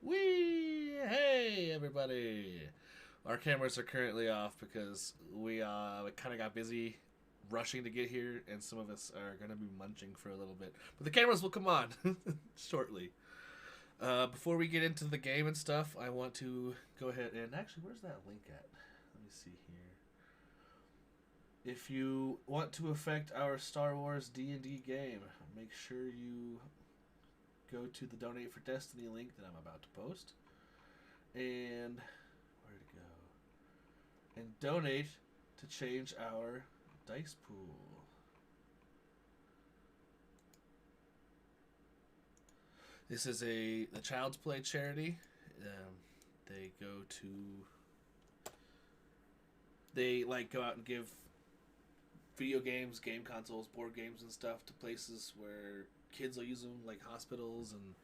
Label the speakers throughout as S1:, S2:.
S1: Wee! Hey, everybody! Our cameras are currently off because we kind of got busy rushing to get here, and some of us are going to be munching for a little bit. But the cameras will come on shortly. Before we get into the game and stuff, I want to go ahead and actually, where's that link at? Let me see here. If you want to affect our Star Wars D&D game, make sure you go to the Donate for Destiny link that I'm about to post. And where to go? And donate to change our dice pool. This is the Child's Play charity. They go to go out and give video games, game consoles, board games, and stuff to places where kids will use them, like hospitals and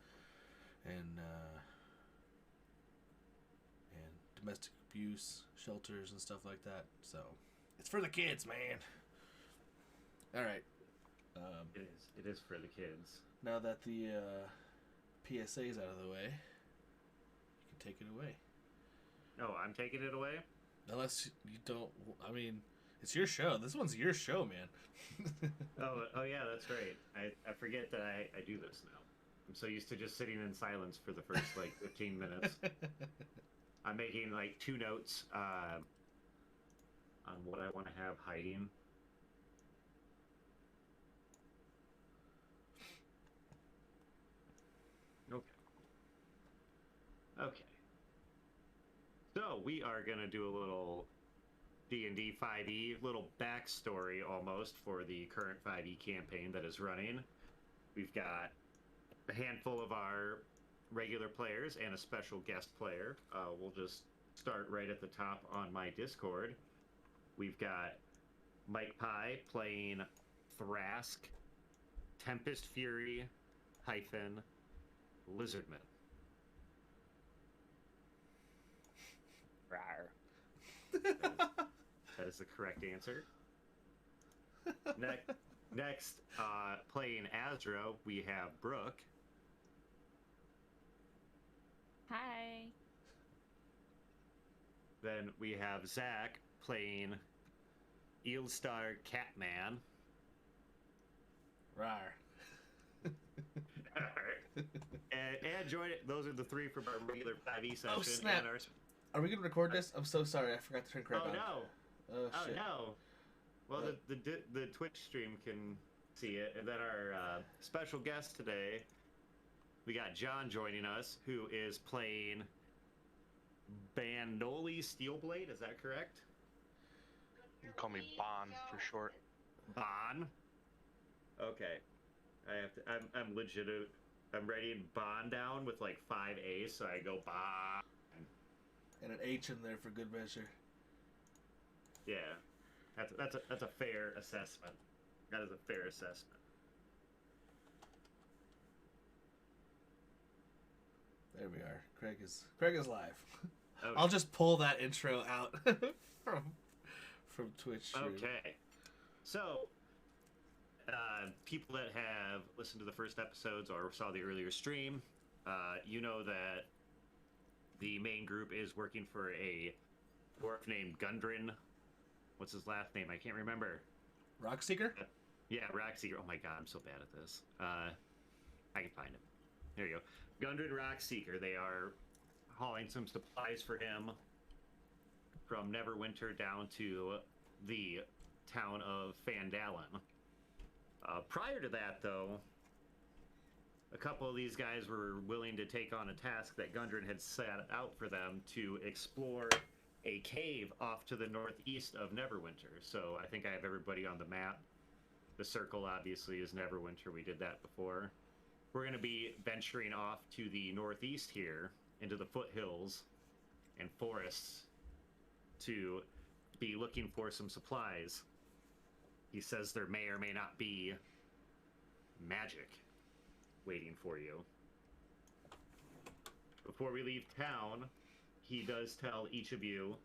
S1: domestic abuse shelters and stuff like that. So it's for the kids, man. All right.
S2: It is. It is for the kids.
S1: Now that the PSA is out of the way, you can take it away.
S2: No, I'm taking it away?
S1: Unless you don't. I mean, it's your show. This one's your show, man.
S2: oh yeah, that's right. I forget that I do this now. I'm so used to just sitting in silence for the first 15 minutes. I'm making 2 notes on what I want to have hiding. Okay. So we are gonna do a little D&D 5e, little backstory almost for the current 5e campaign that is running. We've got a handful of our regular players and a special guest player. We'll just start right at the top on my Discord. We've got Mike Pye playing Thrask, Tempest Fury hyphen Lizardman. Rawr. That is the correct answer. Next, playing Azra, we have Brooke.
S3: Hi.
S2: Then we have Zach playing Eelstar Catman.
S1: Rar.
S2: and join it. Those are the 3 from our regular 5e session.
S1: Oh, snap.
S2: And our...
S1: Are we going to record this? I'm so sorry. I forgot to turn crack on.
S2: No.
S1: Oh, shit.
S2: No. Well, the Twitch stream can see it. And then our special guest today, we got John joining us, who is playing Bandoli Steelblade. Is that correct?
S4: You can call me Bon for short.
S2: Bon? Okay. I'm legit. I'm writing Bon down with 5 A's, so I go Bon.
S1: And an H in there for good measure.
S2: Yeah. That's a fair assessment. That is a fair assessment.
S1: There we are. Craig is live.
S2: Okay.
S1: I'll just pull that intro out from Twitch stream.
S2: Okay. So, people that have listened to the first episodes or saw the earlier stream, you know that the main group is working for a dwarf named Gundren. What's his last name? I can't remember.
S1: Rockseeker?
S2: Yeah, Rockseeker. Oh my god, I'm so bad at this. I can find him. There you go. Gundren Rockseeker. They are hauling some supplies for him from Neverwinter down to the town of Fandalen. Prior to that, though, a couple of these guys were willing to take on a task that Gundren had set out for them to explore a cave off to the northeast of Neverwinter. So I think I have everybody on the map. The circle, obviously, is Neverwinter. We did that before. We're going to be venturing off to the northeast here, into the foothills and forests, to be looking for some supplies. He says there may or may not be magic waiting for you. Before we leave town, he does tell each of you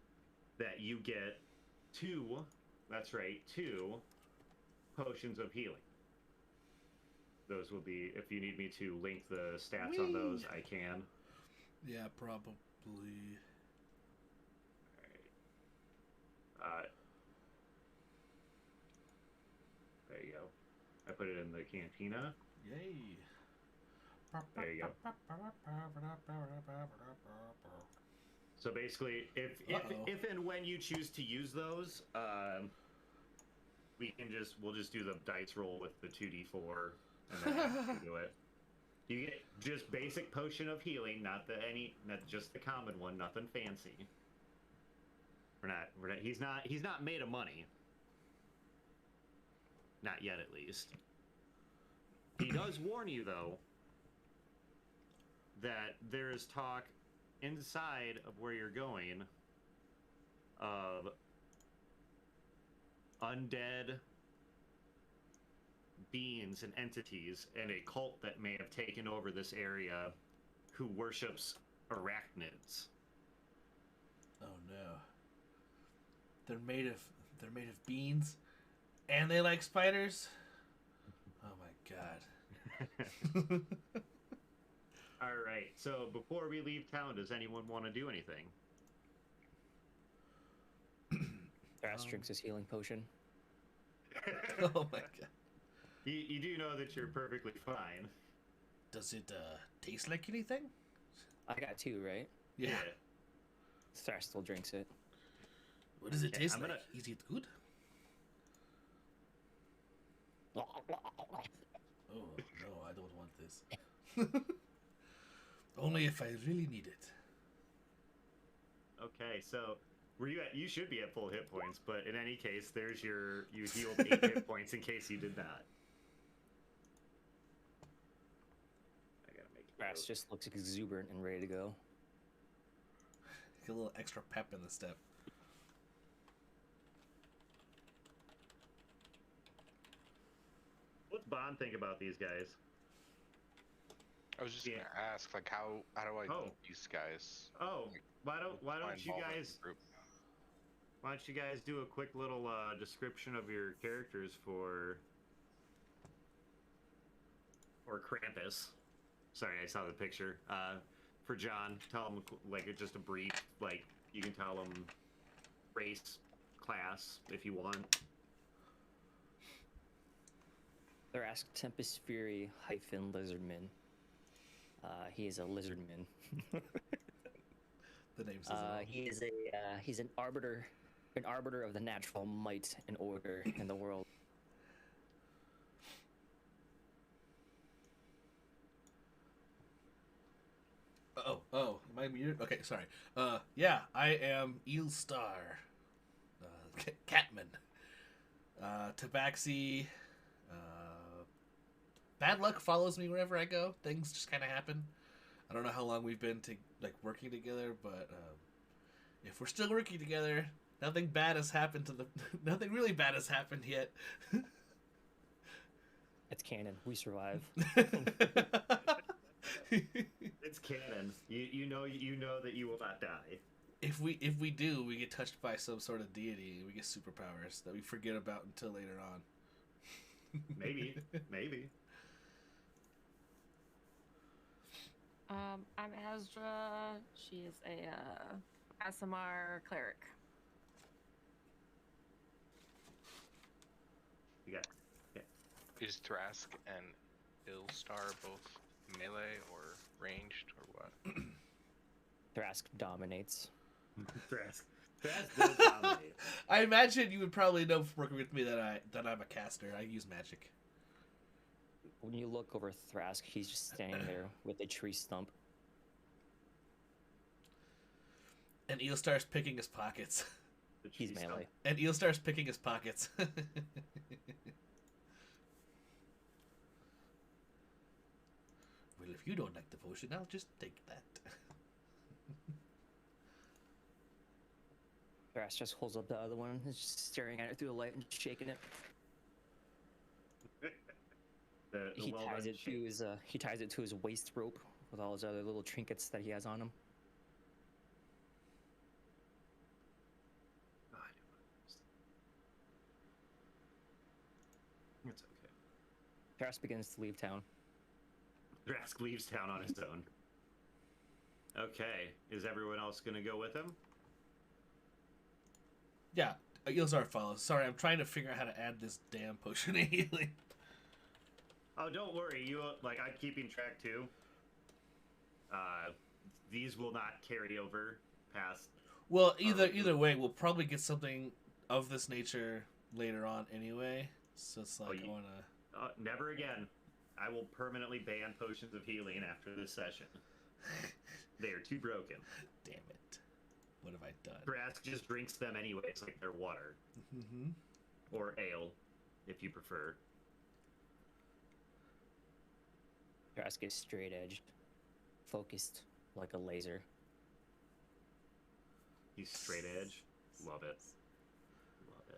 S2: that you get 2, that's right, 2 potions of healing. Those will be, if you need me to link the stats on those, I can.
S1: Yeah, probably.
S2: Alright. There you go. I put it in the cantina.
S1: Yay.
S2: There you go. So basically, if and when you choose to use those, we'll just do the dice roll with the 2d4 and then do it. You get just basic potion of healing, not just the common one, nothing fancy. We're not. He's not made of money. Not yet, at least. He does warn you, though, that there is talk inside of where you're going of undead beings and entities and a cult that may have taken over this area who worships arachnids.
S1: Oh no. They're made of beans and they like spiders? Oh my god.
S2: Alright, so before we leave town, does anyone want to do anything?
S5: Thras drinks his healing potion.
S1: Oh my god.
S2: You do know that you're perfectly fine.
S1: Does it taste like anything?
S5: I got 2, right?
S1: Yeah.
S5: Thras still drinks it.
S1: What does it
S2: Okay,
S1: taste
S2: I'm
S1: like?
S2: gonna-
S1: Is it good? Oh no, I don't want this. Only if I really need it.
S2: Okay, so you should be at full hit points, but in any case, you healed 8 hit points in case you did not. I gotta make a
S5: Thras
S2: note.
S5: just looks exuberant and ready to go.
S1: Get a little extra pep in the step.
S2: What's Bond think about these guys?
S4: I was just
S2: Yeah.
S4: gonna ask, like, how do I
S2: Oh.
S4: meet these guys?
S2: Oh, why don't
S4: My
S2: you
S4: involvement in
S2: guys
S4: the group.
S2: why don't you guys do a quick little description of your characters for Krampus? Sorry, I saw the picture. For John, tell him like just a brief, like you can tell him race, class if you want.
S5: Thras Tempest Fury hyphen Lizardman. He is a lizardman.
S1: The name says it all.
S5: He is he's an arbiter of the natural might and order in the world.
S1: Oh, am I muted? Okay, sorry. Yeah, I am Eel Star. Catman. Tabaxi. Bad luck follows me wherever I go. Things just kind of happen. I don't know how long we've been working together, but if we're still working together, nothing bad has happened nothing really bad has happened yet.
S5: It's canon. We survive.
S2: It's canon. You know that you will not die.
S1: If we do, we get touched by some sort of deity and we get superpowers that we forget about until later on.
S2: Maybe.
S3: I'm Asdra. She is a Asimar cleric.
S2: You got.
S4: Is Thrask and Illstar both melee or ranged or what?
S5: Thrask dominates.
S2: Thrask does dominate.
S1: I imagine you would probably know from working with me that I'm a caster. I use magic.
S5: When you look over Thrask, he's just standing there with a tree stump.
S1: And Eelstar's picking his pockets.
S2: The
S5: He's
S2: cheese
S5: melee.
S1: And Eelstar's picking his pockets. Well, if you don't like the potion, I'll just take that.
S5: Thrask just holds up the other one, is just staring at it through the light and shaking it.
S2: The
S5: He
S2: well-done
S5: ties it
S2: shake.
S5: to his waist rope with all his other little trinkets that he has on him.
S2: Oh, I didn't want to- It's okay.
S5: Thrask begins to leave town.
S2: Thrask leaves town on his own. Okay, is everyone else gonna go with him?
S1: Yeah, Ilzar follows. Sorry, I'm trying to figure out how to add this damn potion of healing.
S2: Oh, don't worry. I'm keeping track too. These will not carry over past.
S1: Well, either way, we'll probably get something of this nature later on anyway. So it's like I wanna.
S2: Never again. I will permanently ban potions of healing after this session. They are too broken.
S1: Damn it! What have I done?
S2: Brask just drinks them anyway. It's like they're water.
S1: Mm-hmm.
S2: Or ale, if you prefer.
S5: Trask is straight edged, focused like a laser.
S2: He's straight edge. Love it. Love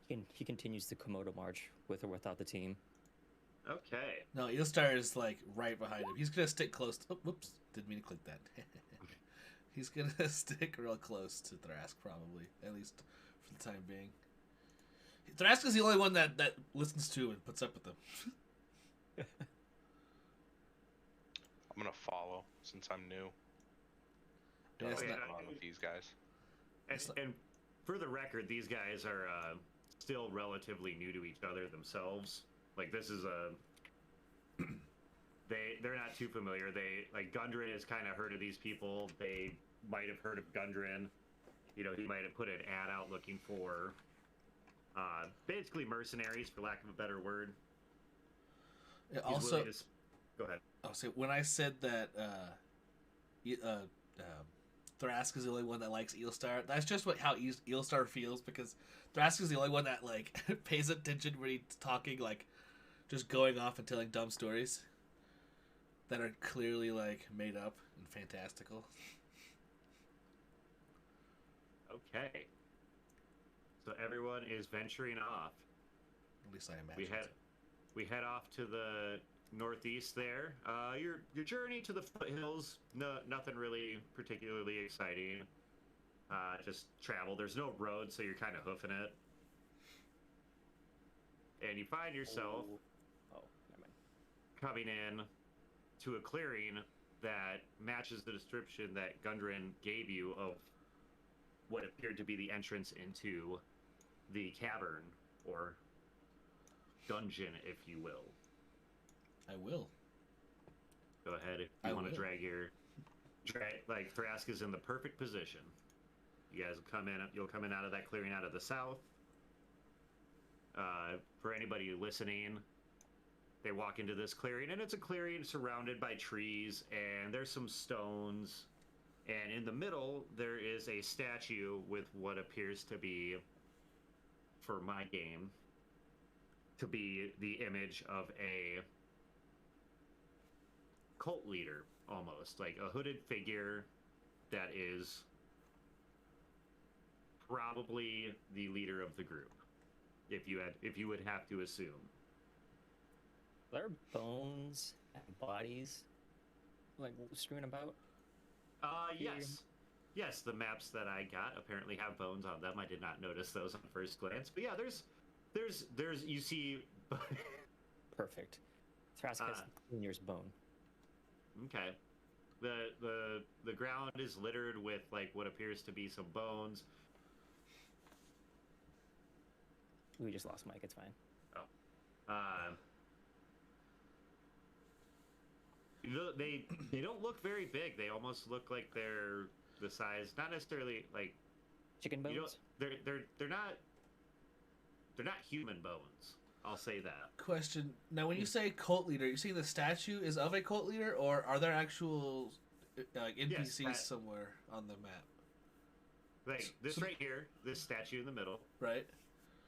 S2: it.
S5: He continues the Komodo march with or without the team.
S2: Okay.
S1: No, Eelstar is like right behind him. He's gonna stick close. Oh, whoops! Didn't mean to click that. He's gonna stick real close to Thrask, probably, at least for the time being. Thrask is the only one that listens to and puts up with them.
S4: I'm gonna follow since I'm new.
S1: Yeah,
S4: Don't
S1: it's
S4: know
S1: not-
S4: what's going on with these guys.
S2: And for the record, these guys are still relatively new to each other themselves. Like this is they're not too familiar. Gundren has kind of heard of these people. They might have heard of Gundren. You know, he might have put an ad out looking for basically mercenaries, for lack of a better word.
S1: Yeah,
S2: He's
S1: also,
S2: willing to go ahead.
S1: I'll say when I said that Thrask is the only one that likes Eelstar, that's just how Eelstar feels, because Thrask is the only one that like pays attention when he's talking, like just going off and telling dumb stories that are clearly like made up and fantastical.
S2: Okay. So everyone is venturing off.
S1: At least I imagine.
S2: We head off to the northeast there. Your journey to the foothills, nothing really particularly exciting. Just travel. There's no road, so you're kind of hoofing it. And you find yourself
S5: Never mind.
S2: coming in to a clearing that matches the description that Gundren gave you of what appeared to be the entrance into the cavern, or dungeon, if you will.
S1: I will.
S2: Go ahead if
S1: I
S2: you want to
S1: will.
S2: like Thrask is in the perfect position. You guys will come in. You'll come in out of that clearing out of the south. For anybody listening, they walk into this clearing, and it's a clearing surrounded by trees, and there's some stones, and in the middle there is a statue with what appears to be, for my game, to be the image of a cult leader, almost like a hooded figure that is probably the leader of the group, if you would have to assume.
S5: Are there bones and bodies like strewn about?
S2: Yes, the maps that I got apparently have bones on them. I did not notice those on first glance, but yeah, there's you see.
S5: Perfect. Thrask has near's bone.
S2: Okay. The ground is littered with like what appears to be some bones.
S5: We just lost Mike. It's fine.
S2: They don't look very big. They almost look like they're the size, not necessarily like
S5: Chicken bones.
S2: they're not human bones. I'll say that.
S1: Question. Now, when you say cult leader, you saying the statue is of a cult leader, or are there actual like NPCs
S2: that-
S1: somewhere on the map?
S2: Like this
S1: So-
S2: right here, this statue in the middle
S1: Right.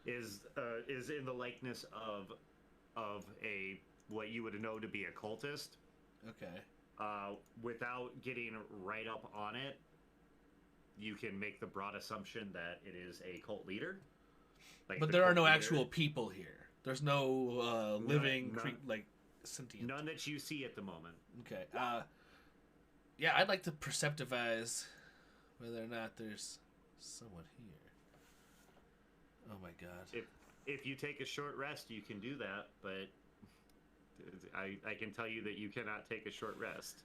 S2: is in the likeness of a what you would know to be a cultist.
S1: Okay.
S2: Without getting right up on it, you can make the broad assumption that it is a cult leader. Like
S1: But
S2: the
S1: there are
S2: cult
S1: no
S2: leader-
S1: actual people here. There's no living,
S2: none.
S1: like sentient.
S2: None that you see at the moment.
S1: Okay. Yeah, I'd like to perceptivize whether or not there's someone here. Oh my god.
S2: If you take a short rest, you can do that, but I can tell you that you cannot take a short rest.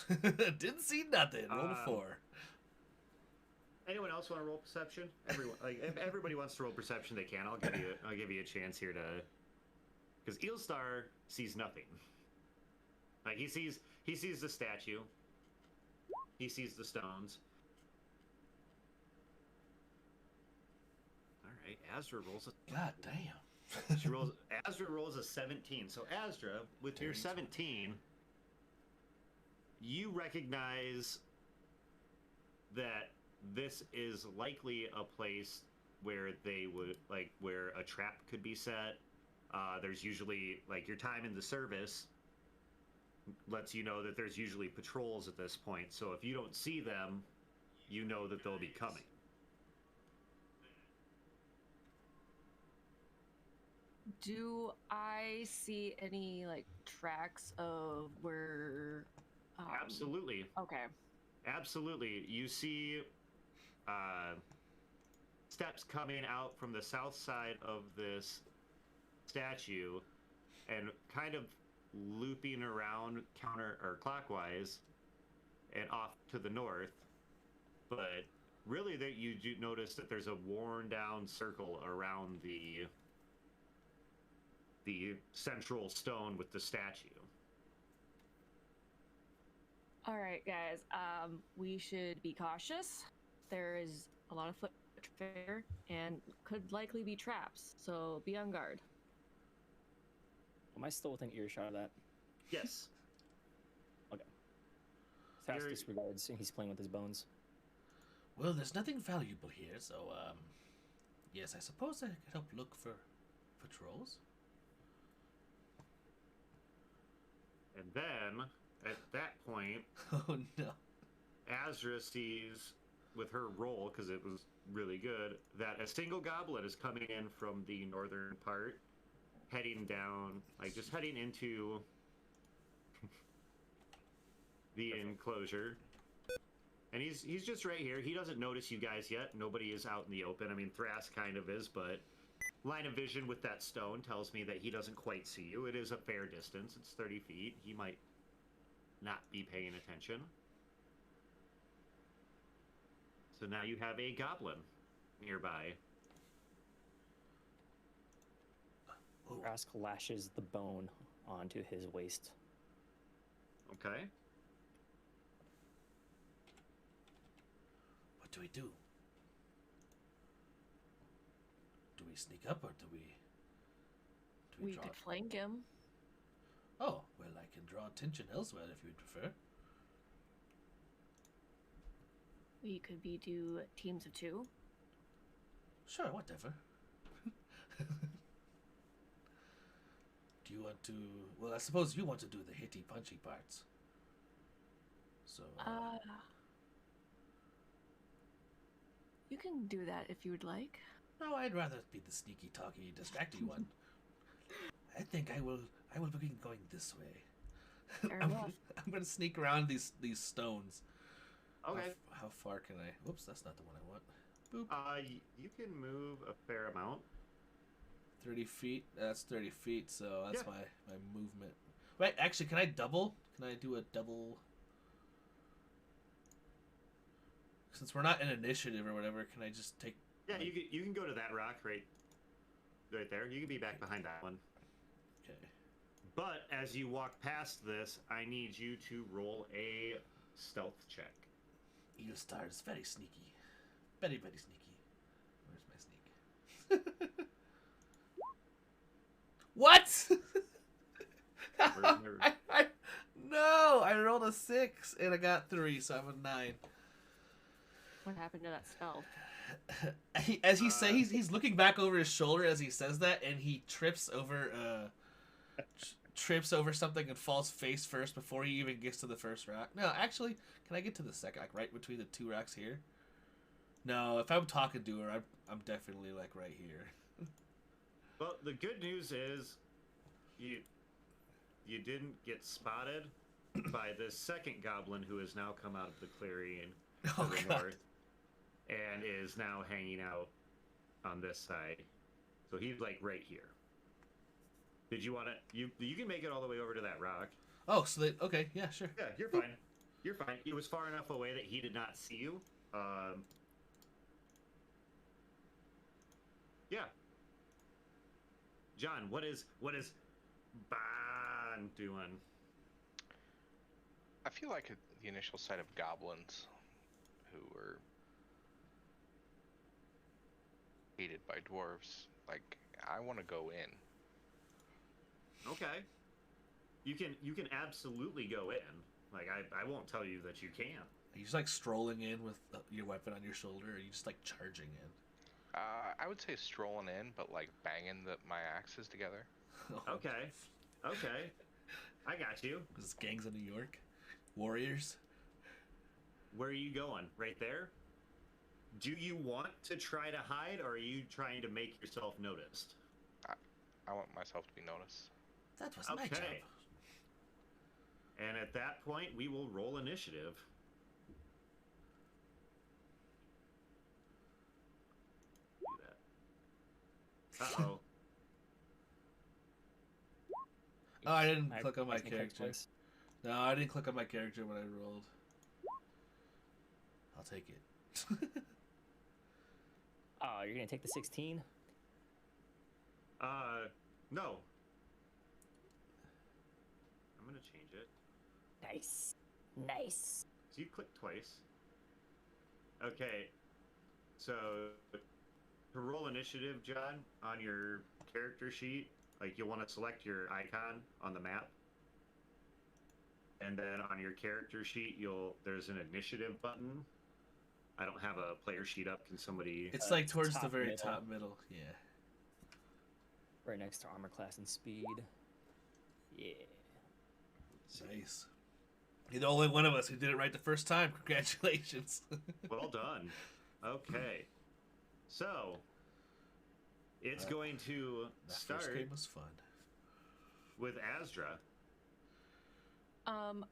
S1: Didn't see nothing. Roll a 4.
S2: Anyone else want to roll perception? Everyone, like if everybody wants to roll perception, they can. I'll give you a chance here to, because Eelstar sees nothing. Like he sees the statue. He sees the stones. All right, Asdra rolls a.
S1: God damn.
S2: Asdra rolls a 17. So Asdra, with your 17, you recognize that this is likely a place where they would where a trap could be set. There's usually your time in the service lets you know that there's usually patrols at this point. So if you don't see them, you know that they'll be coming.
S3: Do I see any tracks of where?
S2: Absolutely.
S3: Okay.
S2: Absolutely. You see steps coming out from the south side of this statue and kind of looping around clockwise and off to the north. But really that you do notice that there's a worn down circle around the central stone with the statue.
S3: All right, guys. We should be cautious. There is a lot of foot traffic and could likely be traps, so be on guard.
S5: Am I still within earshot of that?
S2: Yes.
S5: Okay. Fast disregards, and he's playing with his bones.
S1: Well, there's nothing valuable here, so, yes, I suppose I could help look for patrols.
S2: And then, at that point,
S1: Oh, no.
S2: Azra sees, with her roll, because it was really good, that a single goblin is coming in from the northern part, heading down, just heading into the enclosure. And he's just right here. He doesn't notice you guys yet. Nobody is out in the open. I mean, Thras kind of is, but line of vision with that stone tells me that he doesn't quite see you. It is a fair distance. It's 30 feet. He might not be paying attention. So now you have a goblin nearby.
S5: Rask lashes the bone onto his waist.
S2: Okay.
S1: What do we do? Do we sneak up or do we
S3: We
S1: draw?
S3: could flank him.
S1: Oh, well, I can draw attention elsewhere if you'd prefer.
S3: We could do teams of 2.
S1: Sure, whatever. Do you want to... Well, I suppose you want to do the hitty punchy parts. So,
S3: You can do that if you would like.
S1: no, I'd rather be the sneaky, talky, distracty one. I think I will begin going this way.
S3: Fair
S1: I'm,
S3: enough.
S1: I'm gonna sneak around these stones.
S2: Okay.
S1: How far can I... Whoops, that's not the one I want. Boop.
S2: You can move a fair amount.
S1: 30 feet? That's 30 feet, so that's
S2: Yeah.
S1: my movement. Wait, actually, can I double? Can I do a double? Since we're not in initiative or whatever, can I just take...
S2: Yeah, you can go to that rock right there. You can be back behind that one.
S1: Okay.
S2: But as you walk past this, I need you to roll a stealth check.
S1: Eelstar is very sneaky. Very, very sneaky. Where's my sneak? What? No, I rolled a 6 and I got 3, so I'm a 9.
S3: What happened to that stealth?
S1: He's looking back over his shoulder as he says that, and he trips over something and falls face first before he even gets to the first rock. No, actually, can I get to the second, right between the 2 rocks here? No, if I'm talking to her, I'm definitely right here.
S2: Well, the good news is you didn't get spotted by the second goblin who has now come out of the clearing to
S1: Oh,
S2: the
S1: God.
S2: north and is now hanging out on this side. So he's right here. Did you want to... You can make it all the way over to that rock.
S1: Oh, so okay, yeah, sure.
S2: Yeah, you're fine. You're fine. It was far enough away that he did not see you. Yeah. John, what is Bond doing?
S4: I feel like the initial sight of goblins who were hated by dwarves, like, I want to go in.
S2: Okay. You can absolutely go in. Like, I won't tell you that you can't.
S1: Are you just like strolling in with your weapon on your shoulder, or are you just like charging in?
S4: I would say strolling in, but like banging my axes together.
S2: Okay. Okay. I got you.
S1: This is gangs of New York, warriors.
S2: Where are you going? Right there? Do you want to try to hide, or are you trying to make yourself noticed?
S4: I want myself to be noticed.
S1: That was my job.
S2: Okay. And at that point, we will roll initiative. Do that. Uh-oh.
S1: Oh, I didn't
S5: I
S1: click on my
S5: accidentally clicked
S1: character.
S5: twice.
S1: No, I didn't click on my character when I rolled. I'll take it.
S5: Oh, you're gonna take the 16?
S2: No. I'm gonna change it.
S5: Nice. Nice.
S2: So you clicked twice. Okay. So to roll initiative, John, on your character sheet, like you'll want to select your icon on the map. And then on your character sheet, there's an initiative button. I don't have a player sheet up. Can somebody?
S1: It's like towards the
S5: top
S1: very
S5: middle.
S1: top middle. Yeah.
S5: Right next to armor class and speed. Yeah.
S1: Nice. You're the only one of us who did it right the first time. Congratulations.
S2: Well done. Okay. So it's going to
S1: That
S2: start
S1: first game was fun.
S2: with Asdra.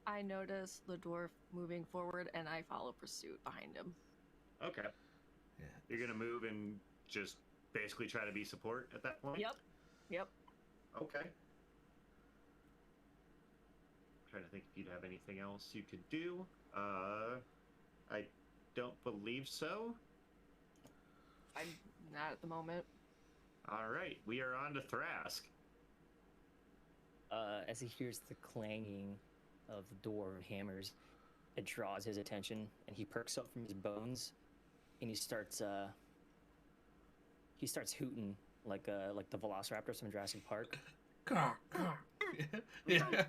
S3: I notice the dwarf moving forward, and I follow pursuit behind him.
S2: Okay.
S1: Yeah.
S2: You're gonna move and just basically try to be support at that point?
S3: Yep. Yep.
S2: Okay. Trying to think if you'd have anything else you could do. I don't believe so.
S3: I'm not at the moment.
S2: Alright, we are on to Thrask.
S5: As he hears the clanging of the door hammers, it draws his attention, and he perks up from his bones, and he starts hooting like the Velociraptors from Jurassic Park.
S1: Yeah.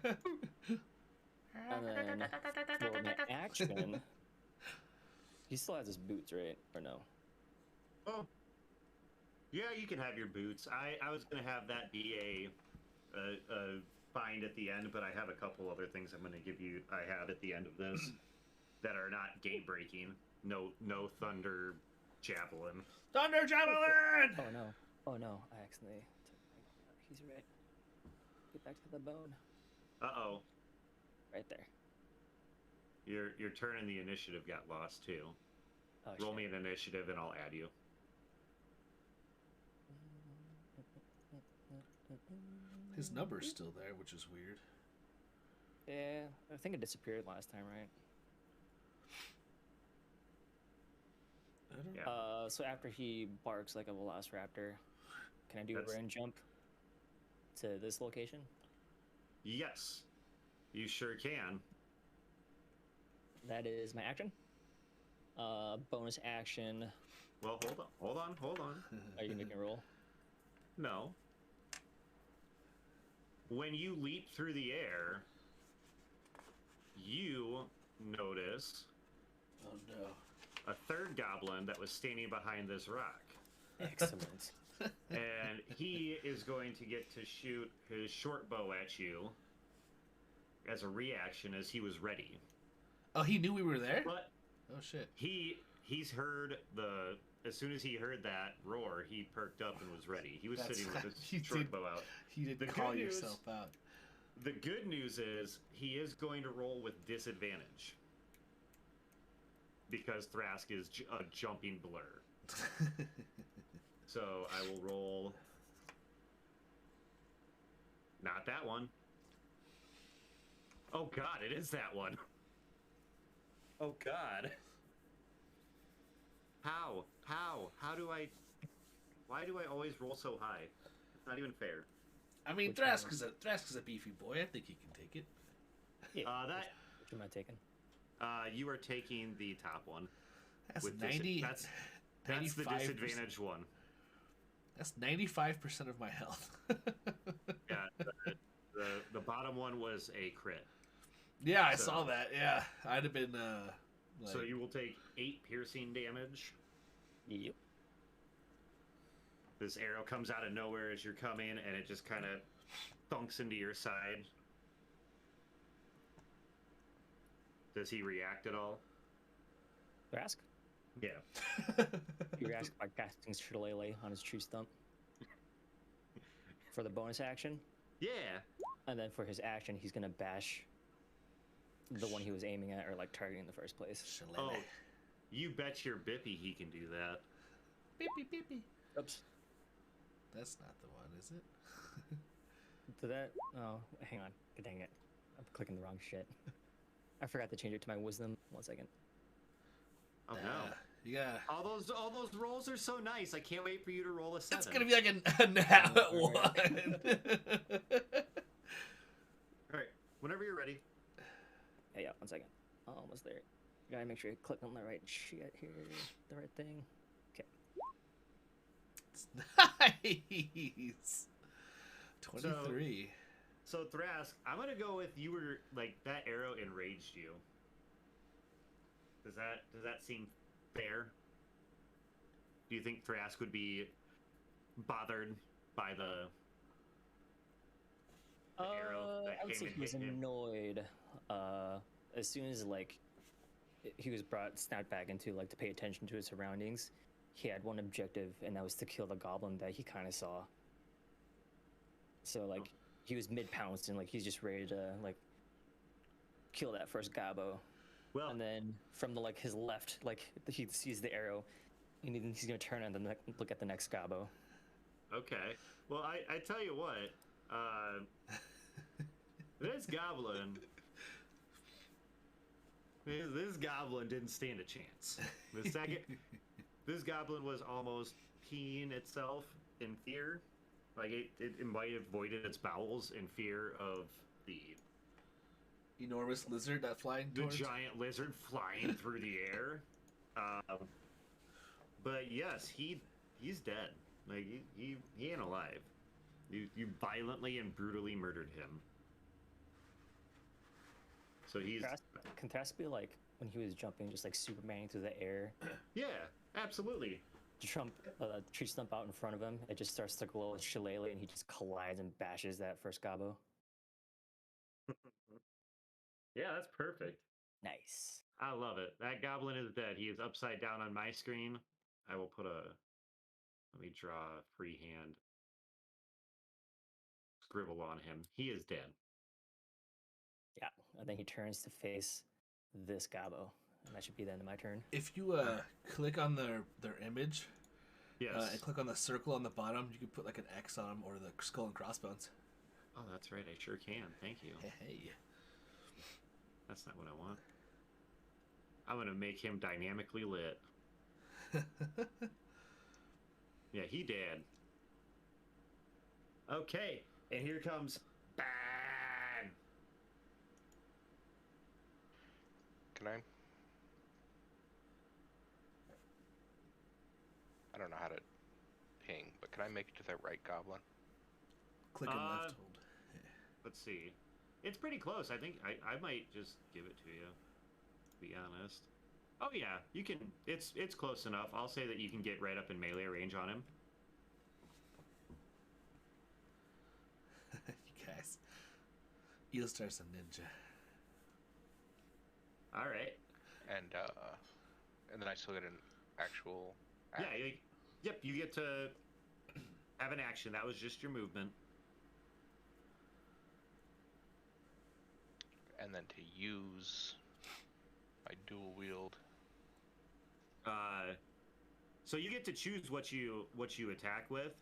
S5: And then for an action, he still has his boots, right? Or no?
S2: Oh. Yeah, you can have your boots. I was gonna have that be a find at the end, but I have a couple other things I'm gonna give you. I have at the end of this that are not gate breaking. No thunder javelin.
S1: Thunder Javelin!
S5: Oh no! Oh no! I accidentally. He's right. Get back to the bone.
S2: Uh-oh.
S5: Right there.
S2: Your turn in the initiative got lost too.
S5: Oh,
S2: Roll
S5: shit.
S2: me an initiative and I'll add you.
S1: His number's still there, which is weird.
S5: Yeah, I think it disappeared last time, right?
S1: I don't
S2: Yeah.
S5: So after he barks like a velociraptor, can I do
S2: That's-
S5: a run jump to this location?
S2: Yes. You sure can.
S5: That is my action. Bonus action.
S2: Well, hold on.
S5: Are you making a roll?
S2: No. When you leap through the air, you notice
S1: Oh no.
S2: a third goblin that was standing behind this rock.
S5: Excellent.
S2: And he is going to get to shoot his short bow at you as a reaction as he was ready.
S1: Oh, he knew we were there?
S2: But
S1: Oh shit.
S2: he's heard as soon as he heard that roar, he perked up and was ready. He was
S1: That's
S2: sitting with
S1: right.
S2: his
S1: He
S2: short
S1: did.
S2: bow out.
S1: You didn't
S2: The
S1: call
S2: good news-
S1: yourself out.
S2: The good news is he is going to roll with disadvantage because Thrask is a jumping blur. So I will roll. Not that one. Oh god, it is that one. Oh God. How? How do I? Why do I always roll so high? It's not even fair.
S1: I mean,
S5: Which
S1: Thrask
S5: one?
S1: is a beefy boy. I think he can take it.
S5: Yeah.
S2: That
S5: Which am I taking?
S2: you are taking the top one.
S1: That's
S2: With
S1: 90.
S2: that's the
S1: 95%.
S2: disadvantage one.
S1: That's 95% of my health.
S2: Yeah, the bottom one was a crit.
S1: Yeah, I
S2: So-
S1: saw that. Yeah, I'd have been.
S2: So
S1: Like,
S2: you will take 8 piercing damage.
S5: Yep.
S2: This arrow comes out of nowhere as you're coming, and it just kind of thunks into your side. Does he react at all?
S5: Thrask?
S2: Yeah.
S5: You react by casting Shillelagh on his tree stump. For the bonus action.
S2: Yeah.
S5: And then for his action, he's gonna bash the one he was aiming at or like targeting in the first place.
S2: Oh, you bet your bippy he can do that.
S1: Beepy beepy.
S5: Oops.
S1: That's not the one, is it?
S5: Did that? Oh, hang on. Dang it. I'm clicking the wrong shit. I forgot to change it to my wisdom. 1 second.
S2: Oh no.
S1: Yeah.
S2: All those rolls are so nice. I can't wait for you to roll a 7.
S1: It's gonna be like a nat
S5: Oh,
S1: one.
S2: Alright, whenever you're ready.
S5: Hey, yeah, 1 second. Almost there. Gotta make sure you click on the right shit here. The right thing.
S1: It's nice. 23.
S2: So Thrask, I'm gonna go with you were like that arrow enraged you. Does that seem fair? Do you think Thrask would be bothered by the arrow that
S5: I would
S2: came
S5: say
S2: and
S5: he was
S2: hit him?
S5: annoyed. As soon as like he was snapped back into like to pay attention to his surroundings, he had one objective, and that was to kill the goblin that he kind of saw. So like he was mid pounce and like he's just ready to like kill that first gobbo.
S2: Well,
S5: And then from the like his left, like he sees the arrow, and then he's gonna turn and then look at the next gobbo.
S2: okay. Well, I tell you what, this goblin, this goblin didn't stand a chance. The second, this goblin was almost peeing itself in fear. Like it might have voided its bowels in fear of the
S1: Enormous lizard that flying towards.
S2: giant lizard flying through the air. But yes, he's dead. Like he ain't alive. You violently and brutally murdered him. So he's
S5: Can Thrask be like when he was jumping, just like Supermaning through the air?
S2: yeah, absolutely.
S5: Tree stump out in front of him. It just starts to glow with shillelagh, and he just collides and bashes that first gobbo.
S2: Yeah, that's perfect.
S5: Nice.
S2: I love it. That goblin is dead. He is upside down on my screen. I will put a. Let me draw a freehand scribble on him. He is dead.
S5: Yeah, and then he turns to face this gobbo, and that should be the end of my turn.
S1: If you click on their image,
S2: Yes.
S1: and click on the circle on the bottom, you can put like an X on them or the skull and crossbones.
S2: Oh, that's right. I sure can. Thank you.
S1: Hey.
S2: That's not what I want. I'm gonna make him dynamically lit. Yeah, he dead. Okay, and here comes bang.
S4: Can I? I don't know how to ping, but can I make it to that right goblin?
S1: Click and left hold.
S2: Let's see. It's pretty close. I think I might just give it to you. To be honest. Oh yeah, you can. It's close enough. I'll say that you can get right up in melee range on him.
S1: You guys. Eelstar's a ninja.
S2: All right.
S4: And then I still get an actual.
S2: Yeah. Yep. You get to have an action. That was just your movement.
S4: And then to use my dual wield.
S2: So you get to choose what you attack with,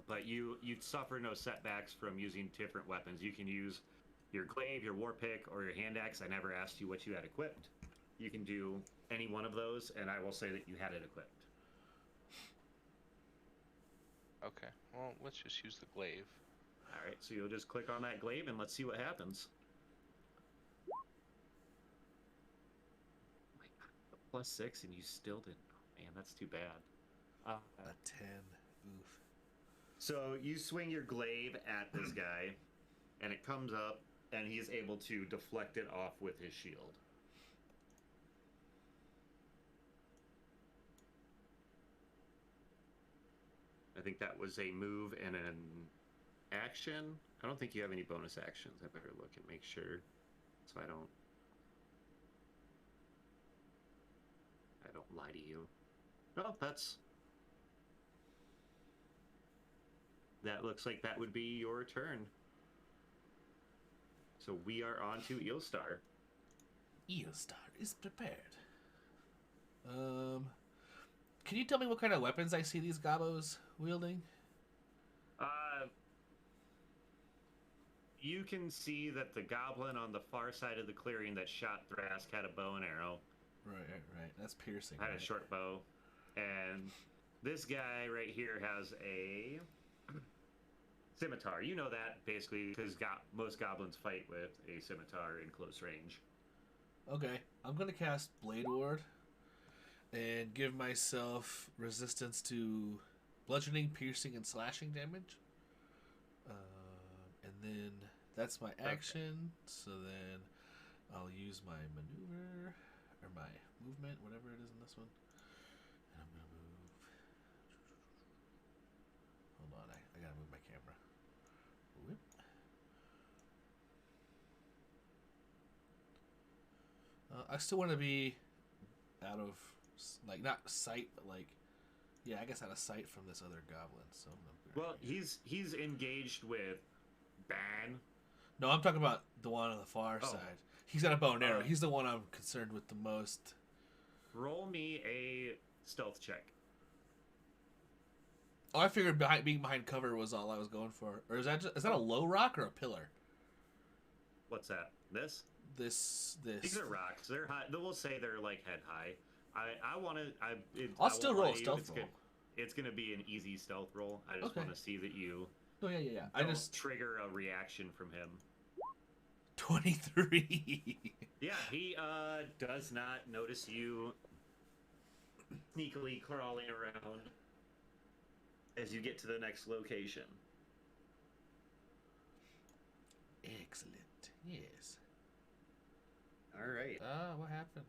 S2: but you suffer no setbacks from using different weapons. You can use your glaive, your war pick, or your hand axe. I never asked you what you had equipped. you can do any one of those, and I will say that you had it equipped.
S4: Okay. Well, let's just use the glaive.
S2: All right, so you'll just click on that glaive, and let's see what happens. My God, +6, and you still didn't. Oh, man, that's too bad.
S1: A 10. Oof.
S2: So you swing your glaive at this guy, and it comes up, and he is able to deflect it off with his shield. I think that was a move and an action. I don't think you have any bonus actions. I better look and make sure, so I don't lie to you. No, that looks like that would be your turn. So we are on to Eelstar.
S1: Eelstar is prepared. Can you tell me what kind of weapons I see these gobos wielding?
S2: You can see that the goblin on the far side of the clearing that shot Thrask had a bow and arrow.
S1: Right. That's piercing.
S2: Had
S1: right?
S2: a short bow. And this guy right here has a scimitar. You know that, basically, because most goblins fight with a scimitar in close range.
S1: Okay, I'm gonna cast Blade Ward and give myself resistance to bludgeoning, piercing, and slashing damage. And then that's my action. So then I'll use my maneuver or my movement, whatever it is in this one. And I'm gonna move. Hold on, I gotta move my camera. Whip. I still want to be out of, like, not sight, but like, yeah, I guess out of sight from this other goblin. So I'm gonna
S2: Well, he's engaged with Ban.
S1: no, I'm talking about the one on the far side. He's got a bow and arrow. He's the one I'm concerned with the most.
S2: Roll me a stealth check.
S1: Oh, I figured being behind cover was all I was going for. Or is that a low rock or a pillar?
S2: What's that? This?
S1: This.
S2: These are rocks. They're high. We'll say they're like head high. I want to.
S1: I'll still roll a stealth roll.
S2: It's gonna be an easy stealth roll. I just want to see that you.
S1: Oh yeah.
S2: I just trigger a reaction from him.
S1: 23.
S2: Yeah, he does not notice you sneakily crawling around as you get to the next location.
S1: Excellent. Yes.
S2: All right.
S1: What happened?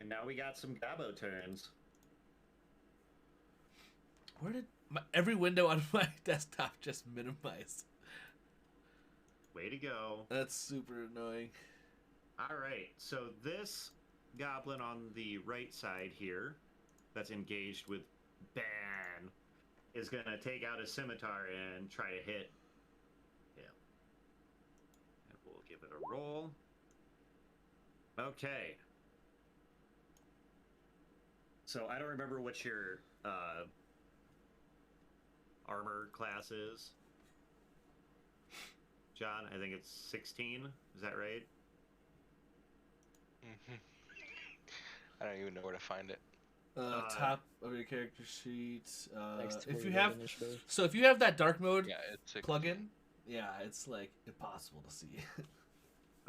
S2: And now we got some gobbo turns.
S1: Where did every window on my desktop just minimize?
S2: Way to go.
S1: That's super annoying.
S2: All right, so this goblin on the right side here that's engaged with Ban is going to take out a scimitar and try to hit him. And we'll give it a roll. Okay. So I don't remember what your armor class is. John, I think it's 16. Is that right?
S4: I don't even know where to find it.
S1: Top of your character sheet.
S5: Next to
S1: If
S5: where
S1: you
S5: you
S1: have,
S5: initiative.
S1: so if you have that dark mode
S4: Yeah, it's
S1: plugin, yeah, it's like impossible to see.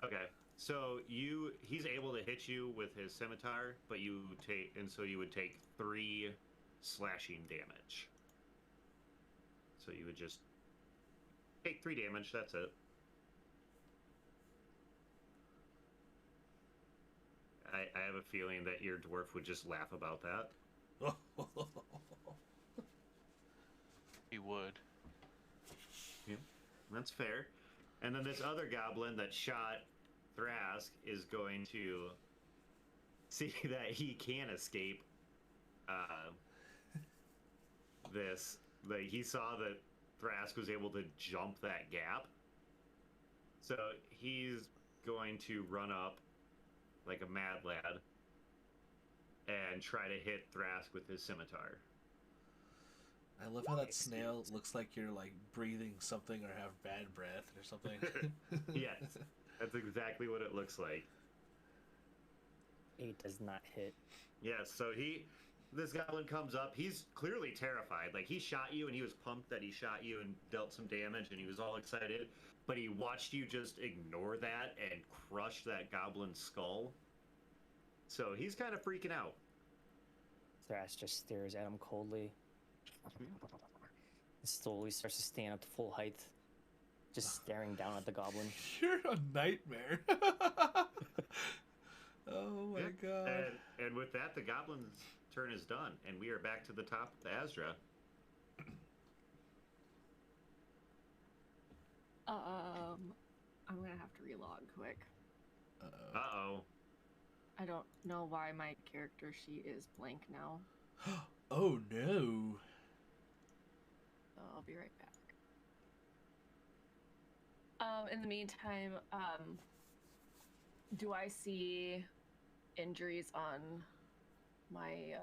S2: Okay, so he's able to hit you with his scimitar, but you would take 3 slashing damage. So you would just take 3 damage. That's it. I have a feeling that your dwarf would just laugh about that.
S4: He would.
S2: Yeah, that's fair. And then this other goblin that shot Thrask is going to see that he can escape this. Like, he saw that Thrask was able to jump that gap. So he's going to run up like a mad lad and try to hit Thrask with his scimitar.
S1: I love how that snail looks like you're like breathing something or have bad breath or something.
S2: Yes, that's exactly exactly what it looks like.
S5: 8 does not hit.
S2: Yeah, so this goblin comes up. He's clearly terrified. Like, he shot you, and he was pumped that he shot you and dealt some damage, and he was all excited. But he watched you just ignore that and crush that goblin's skull. So he's kind of freaking out.
S5: Thras just stares at him coldly. And slowly starts to stand up to full height, just staring down at the goblin.
S1: You're a nightmare. Oh my god.
S2: And with that, the goblin's turn is done, and we are back to the top of the Asdra.
S3: I'm gonna have to relog quick.
S2: Uh-oh.
S3: I don't know why my character sheet is blank now.
S1: Oh no.
S3: So I'll be right back. In the meantime, do I see injuries on my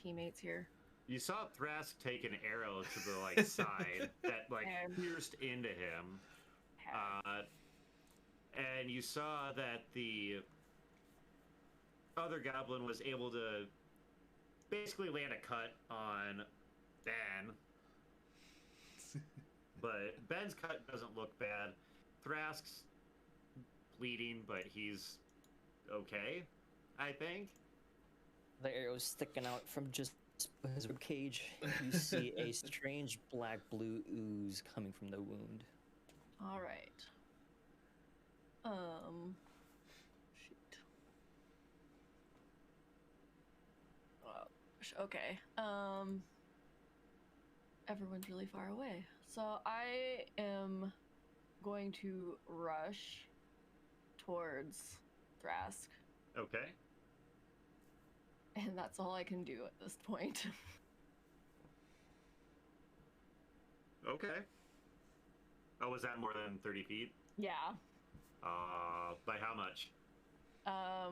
S3: teammates here?
S2: You saw Thrask take an arrow to the like side that like pierced into him. And you saw that the other goblin was able to basically land a cut on Ben. But Ben's cut doesn't look bad. Thrask's bleeding, but he's okay, I think.
S5: The arrow's sticking out from just his rib cage. You see a strange black-blue ooze coming from the wound.
S3: All right. Shoot. Okay. Everyone's really far away. So I am going to rush towards Thrask.
S2: Okay.
S3: And that's all I can do at this point.
S2: Okay. Oh, was that more than 30 feet?
S3: Yeah.
S2: By how much?
S3: I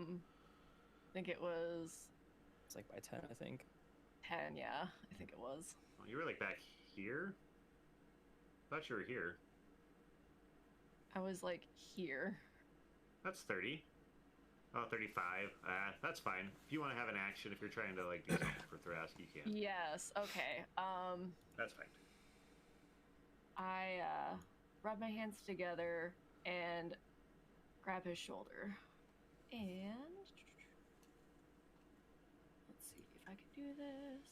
S3: think it was
S5: It's like by 10, I think.
S3: 10, yeah. I think it was.
S2: Oh, you were like back here? Thought you were here.
S3: I was like here.
S2: That's 30. Oh, 35. That's fine. If you want to have an action, if you're trying to like do something for Thrask, you can.
S3: Yes, okay.
S2: That's fine.
S3: I rub my hands together and grab his shoulder. And let's see if I can do this.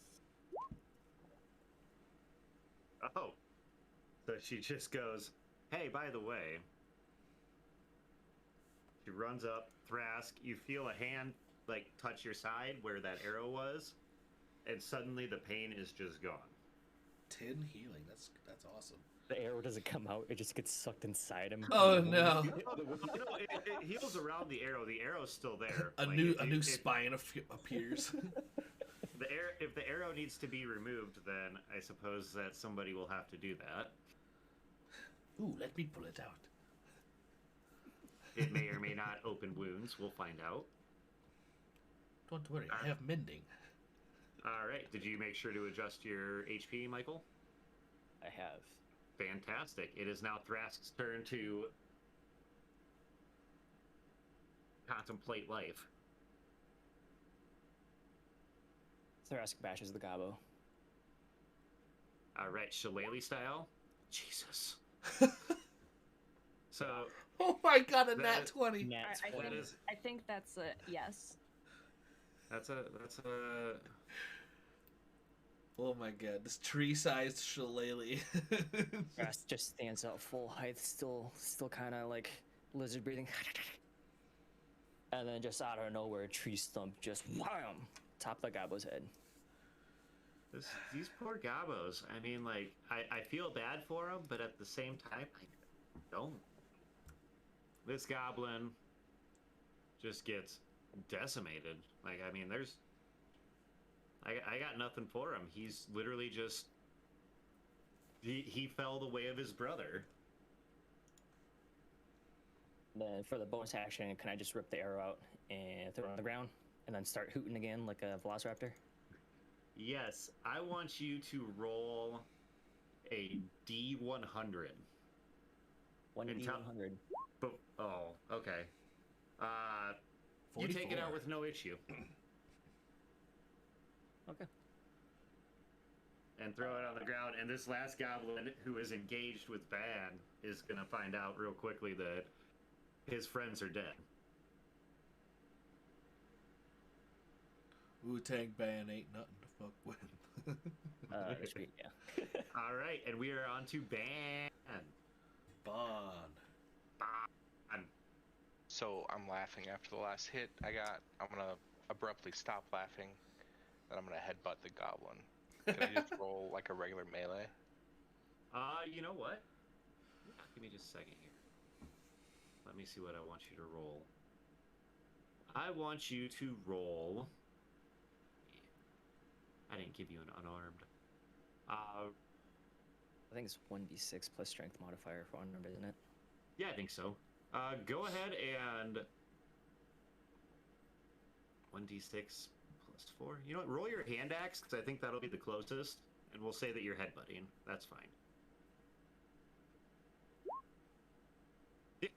S2: Oh. So she just goes, hey, by the way. She runs up, Thrask, you feel a hand like touch your side where that arrow was, and suddenly the pain is just gone.
S1: 10 healing. That's awesome.
S5: The arrow doesn't come out, it just gets sucked inside him.
S1: Oh no.
S2: It heals around the arrow. The arrow's still there.
S1: A new spine appears.
S2: If the arrow needs to be removed, then I suppose that somebody will have to do that.
S1: Ooh, let me pull it out.
S2: It may or may not open wounds. We'll find out.
S1: Don't worry, I have mending.
S2: All right. Did you make sure to adjust your HP, Michael?
S5: I have.
S2: Fantastic. It is now Thrask's turn to contemplate life.
S5: Thrask bashes the gobbo.
S2: All right, Shillelagh style. Jesus. So.
S1: Oh my god, a nat 20.
S5: Nat 20.
S3: I think that's a yes.
S2: That's a.
S1: Oh my god, this tree-sized shillelagh.
S5: Thrask just stands up full height, still kind of like lizard breathing. And then just out of nowhere, a tree stump just wham, top the gobbo's head.
S2: These poor gobbos. I mean, like, I feel bad for them, but at the same time, I don't. This goblin just gets decimated. Like, I mean, I got nothing for him. He's literally just... He fell the way of his brother.
S5: Then for the bonus action, can I just rip the arrow out and throw it on the ground? And then start hooting again like a velociraptor?
S2: Yes, I want you to roll a D100.
S5: 1d100.
S2: Oh, okay. You take it
S1: 44.
S2: out with no issue.
S5: Okay.
S2: And throw it on the ground. And this last goblin who is engaged with Ban is going to find out real quickly that his friends are dead.
S1: Wu-Tang Ban ain't nothing to fuck with.
S5: Sweet, yeah.
S2: All right, and we are on to Ban.
S1: Bond.
S4: So I'm laughing after the last hit I got. I'm gonna abruptly stop laughing, and I'm gonna headbutt the goblin. Can I just roll like a regular melee?
S2: You know what? Give me just a second here. Let me see what I want you to roll. I want you to roll. I didn't give you an unarmed.
S5: I think it's 1d6 plus strength modifier for unarmed, isn't it?
S2: Yeah, I think so. Go ahead and 1d6 plus 4. You know what? Roll your hand axe, because I think that'll be the closest, and we'll say that you're headbutting. That's fine. Yeah.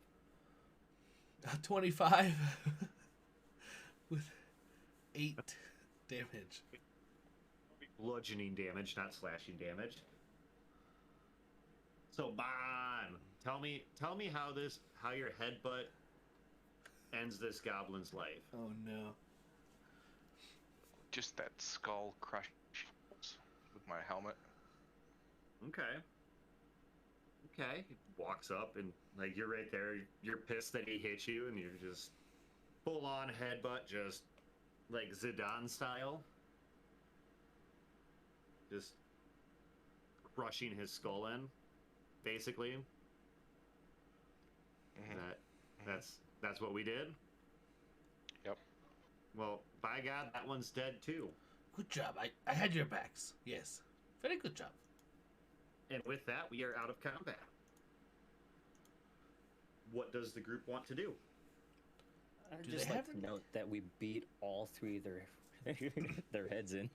S1: 25 with 8 damage.
S2: Bludgeoning damage, not slashing damage. So, Bon, tell me how your headbutt ends this goblin's life.
S1: Oh no.
S4: Just that skull crush with my helmet.
S2: Okay. He walks up and like you're right there. You're pissed that he hit you, and you're just full on headbutt, just like Zidane style. Just crushing his skull in, basically. That's what we did.
S4: Yep.
S2: Well, by God, that one's dead too.
S1: Good job. I had your backs. Yes. Very good job.
S2: And with that, we are out of combat. What does the group want to do?
S5: I'd
S1: Do
S5: just
S1: they
S5: like
S1: have
S5: to note that we beat all three of their heads in.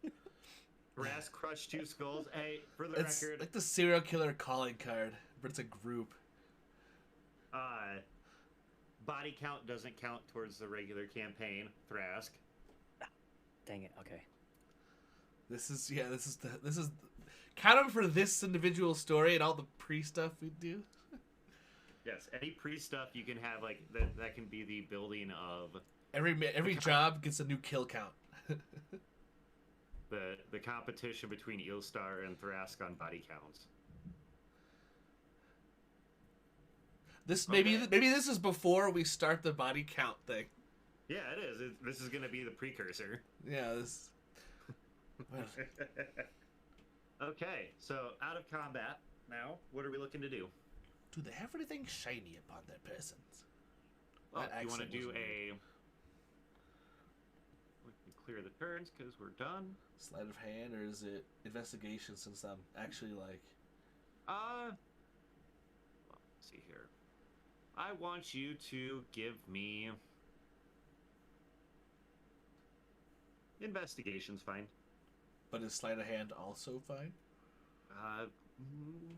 S2: Brass crushed 2 skulls. Hey, for the
S1: It's
S2: record,
S1: like the serial killer calling card, but it's a group.
S2: body count doesn't count towards the regular campaign. Thrask.
S5: Dang it. Okay.
S1: This is count them for this individual story and all the pre-stuff we do.
S2: Yes, any pre-stuff you can have like that can be the building of
S1: Every job gets a new kill count.
S2: the competition between Eelstar and Thrask on body counts.
S1: This
S2: Okay.
S1: maybe this is before we start the body count thing.
S2: Yeah, it is. This is going to be the precursor.
S1: Yeah, this.
S2: Okay, so out of combat now. What are we looking to do?
S1: Do they have anything shiny upon their persons?
S2: Well,
S1: That
S2: you want to
S1: accent
S2: do
S1: was weird.
S2: We can clear the turns because we're done.
S1: Sleight of hand, or is it investigation? Since I'm actually like.
S2: Well, let's see here. I want you to give me investigation's fine.
S1: But is sleight of hand also fine?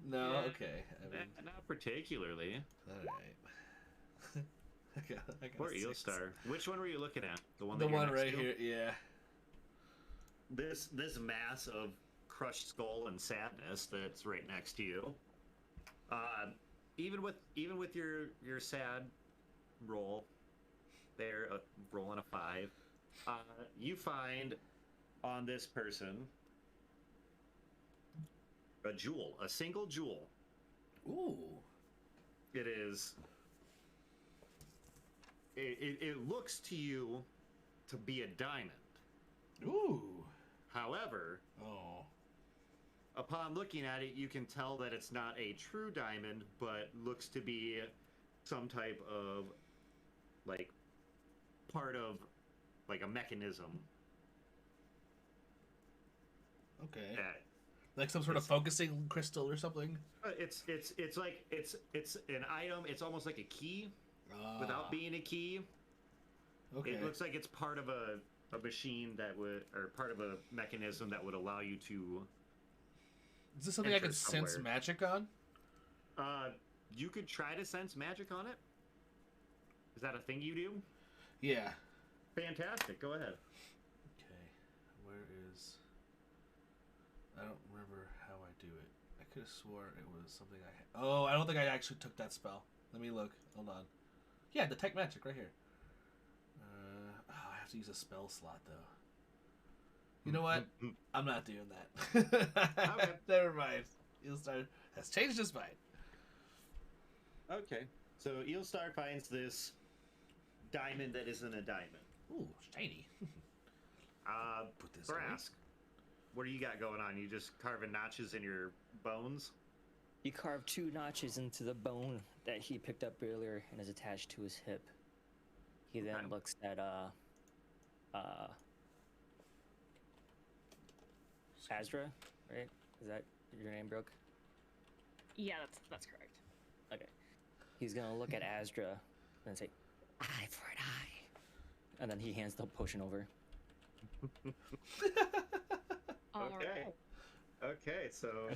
S1: No,
S2: yeah,
S1: okay. I mean,
S2: not particularly.
S1: all right. I got
S2: Or
S1: a 6.
S2: Eelstar. Which one were you looking at? The one.
S1: The
S2: that you're
S1: one
S2: next
S1: right
S2: to?
S1: here, yeah.
S2: This mass of crushed skull and sadness that's right next to you. Even with your sad roll, there rolling a 5. You find on this person a jewel, a single jewel.
S1: Ooh.
S2: It is. It looks to you to be a diamond.
S1: Ooh.
S2: However,
S1: Oh.
S2: upon looking at it, you can tell that it's not a true diamond, but looks to be some type of like part of like a mechanism.
S1: Okay.
S2: That
S1: Like some sort of focusing crystal or something.
S2: it's like it's an item. It's almost like a key without being a key.
S1: Okay.
S2: It looks like it's part of a machine that would, or part of a mechanism that would allow you to.
S1: Is this something I
S2: enter
S1: can sense
S2: somewhere.
S1: magic on?
S2: You could try to sense magic on it. Is that a thing you do?
S1: Yeah.
S2: Fantastic. Go ahead.
S1: Okay. Where is... I don't remember how I do it. I could have swore it was something I... Oh, I don't think I actually took that spell. Let me look. Hold on. Yeah, Detect Magic right here. I have to use a spell slot, though. You know what? I'm not doing that.
S2: Okay.
S1: Never mind. Eelstar has changed his mind.
S2: Okay. So Eelstar finds this diamond that isn't a diamond.
S1: Ooh, shiny. Put this away.
S2: Thrask, what do you got going on? You just carving notches in your bones?
S5: He carved 2 notches into the bone that he picked up earlier and is attached to his hip. He then
S2: Okay.
S5: looks at Azra, right? Is that your name, Brooke?
S3: Yeah, that's correct.
S5: Okay. He's gonna look at Azra and say, "Eye for an eye," and then he hands the potion over.
S3: All
S2: Okay.
S3: right.
S2: Okay, so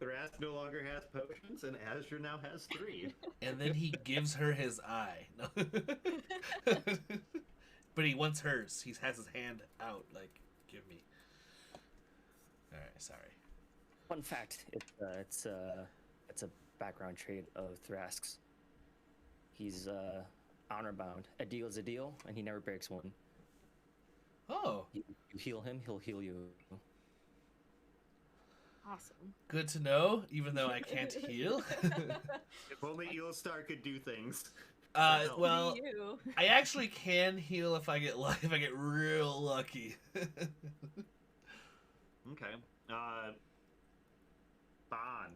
S2: Thrask no longer has potions, and Azra now has 3.
S1: And then he gives her his eye. No. But he wants hers. He has his hand out, like, give me. Alright, sorry.
S5: Fun fact: it's a background trait of Thrask's. He's honor bound. A deal is a deal, and he never breaks one.
S1: Oh,
S5: You heal him, he'll heal you.
S3: Awesome.
S1: good to know, even though I can't heal.
S2: If only Eelstar could do things.
S1: Well,
S3: You.
S1: I actually can heal if I get if I get real lucky.
S2: Okay. Bon.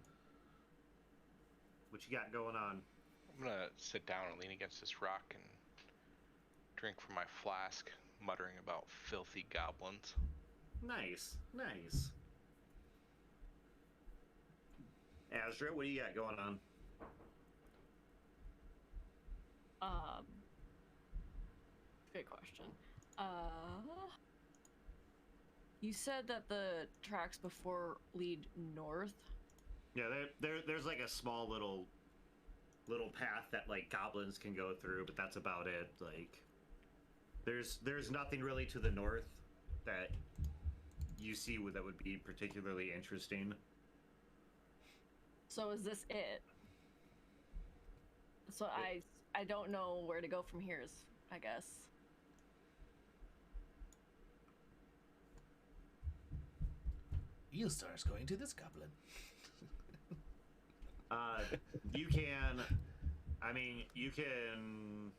S2: What you got going on?
S4: I'm gonna sit down and lean against this rock and drink from my flask, muttering about filthy goblins.
S2: Nice, nice. Azra, what do you got going on?
S3: Good question. You said that the tracks before lead north.
S2: Yeah, there's like a small little path that like goblins can go through, but that's about it. Like, there's nothing really to the north that you see that would be particularly interesting.
S3: So is this it? So I don't know where to go from here, I guess.
S1: Eelstar's going to this goblin.
S2: You can, I mean, you can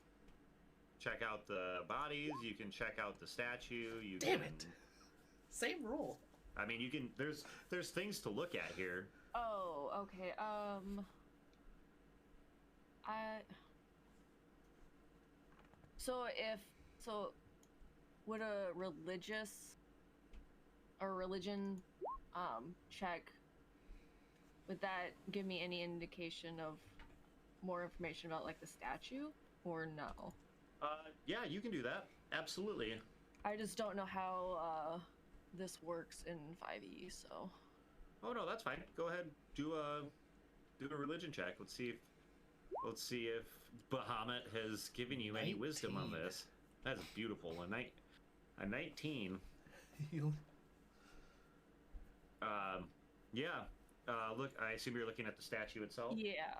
S2: check out the bodies. You can check out the statue. You
S1: Damn
S2: can,
S1: it! Same rule.
S2: I mean, you can. There's things to look at here.
S3: Oh, okay. So would a religion check, would that give me any indication of more information about like the statue or no?
S2: Yeah, you can do that. Absolutely.
S3: I just don't know how this works in 5e, so.
S2: Oh no, that's fine. Go ahead. Do a religion check. Let's see if Bahamut has given you any wisdom on
S1: 19.
S2: this. That's beautiful. A 19.
S1: Heal.
S2: Yeah. Look, I assume you're looking at the statue itself.
S3: Yeah.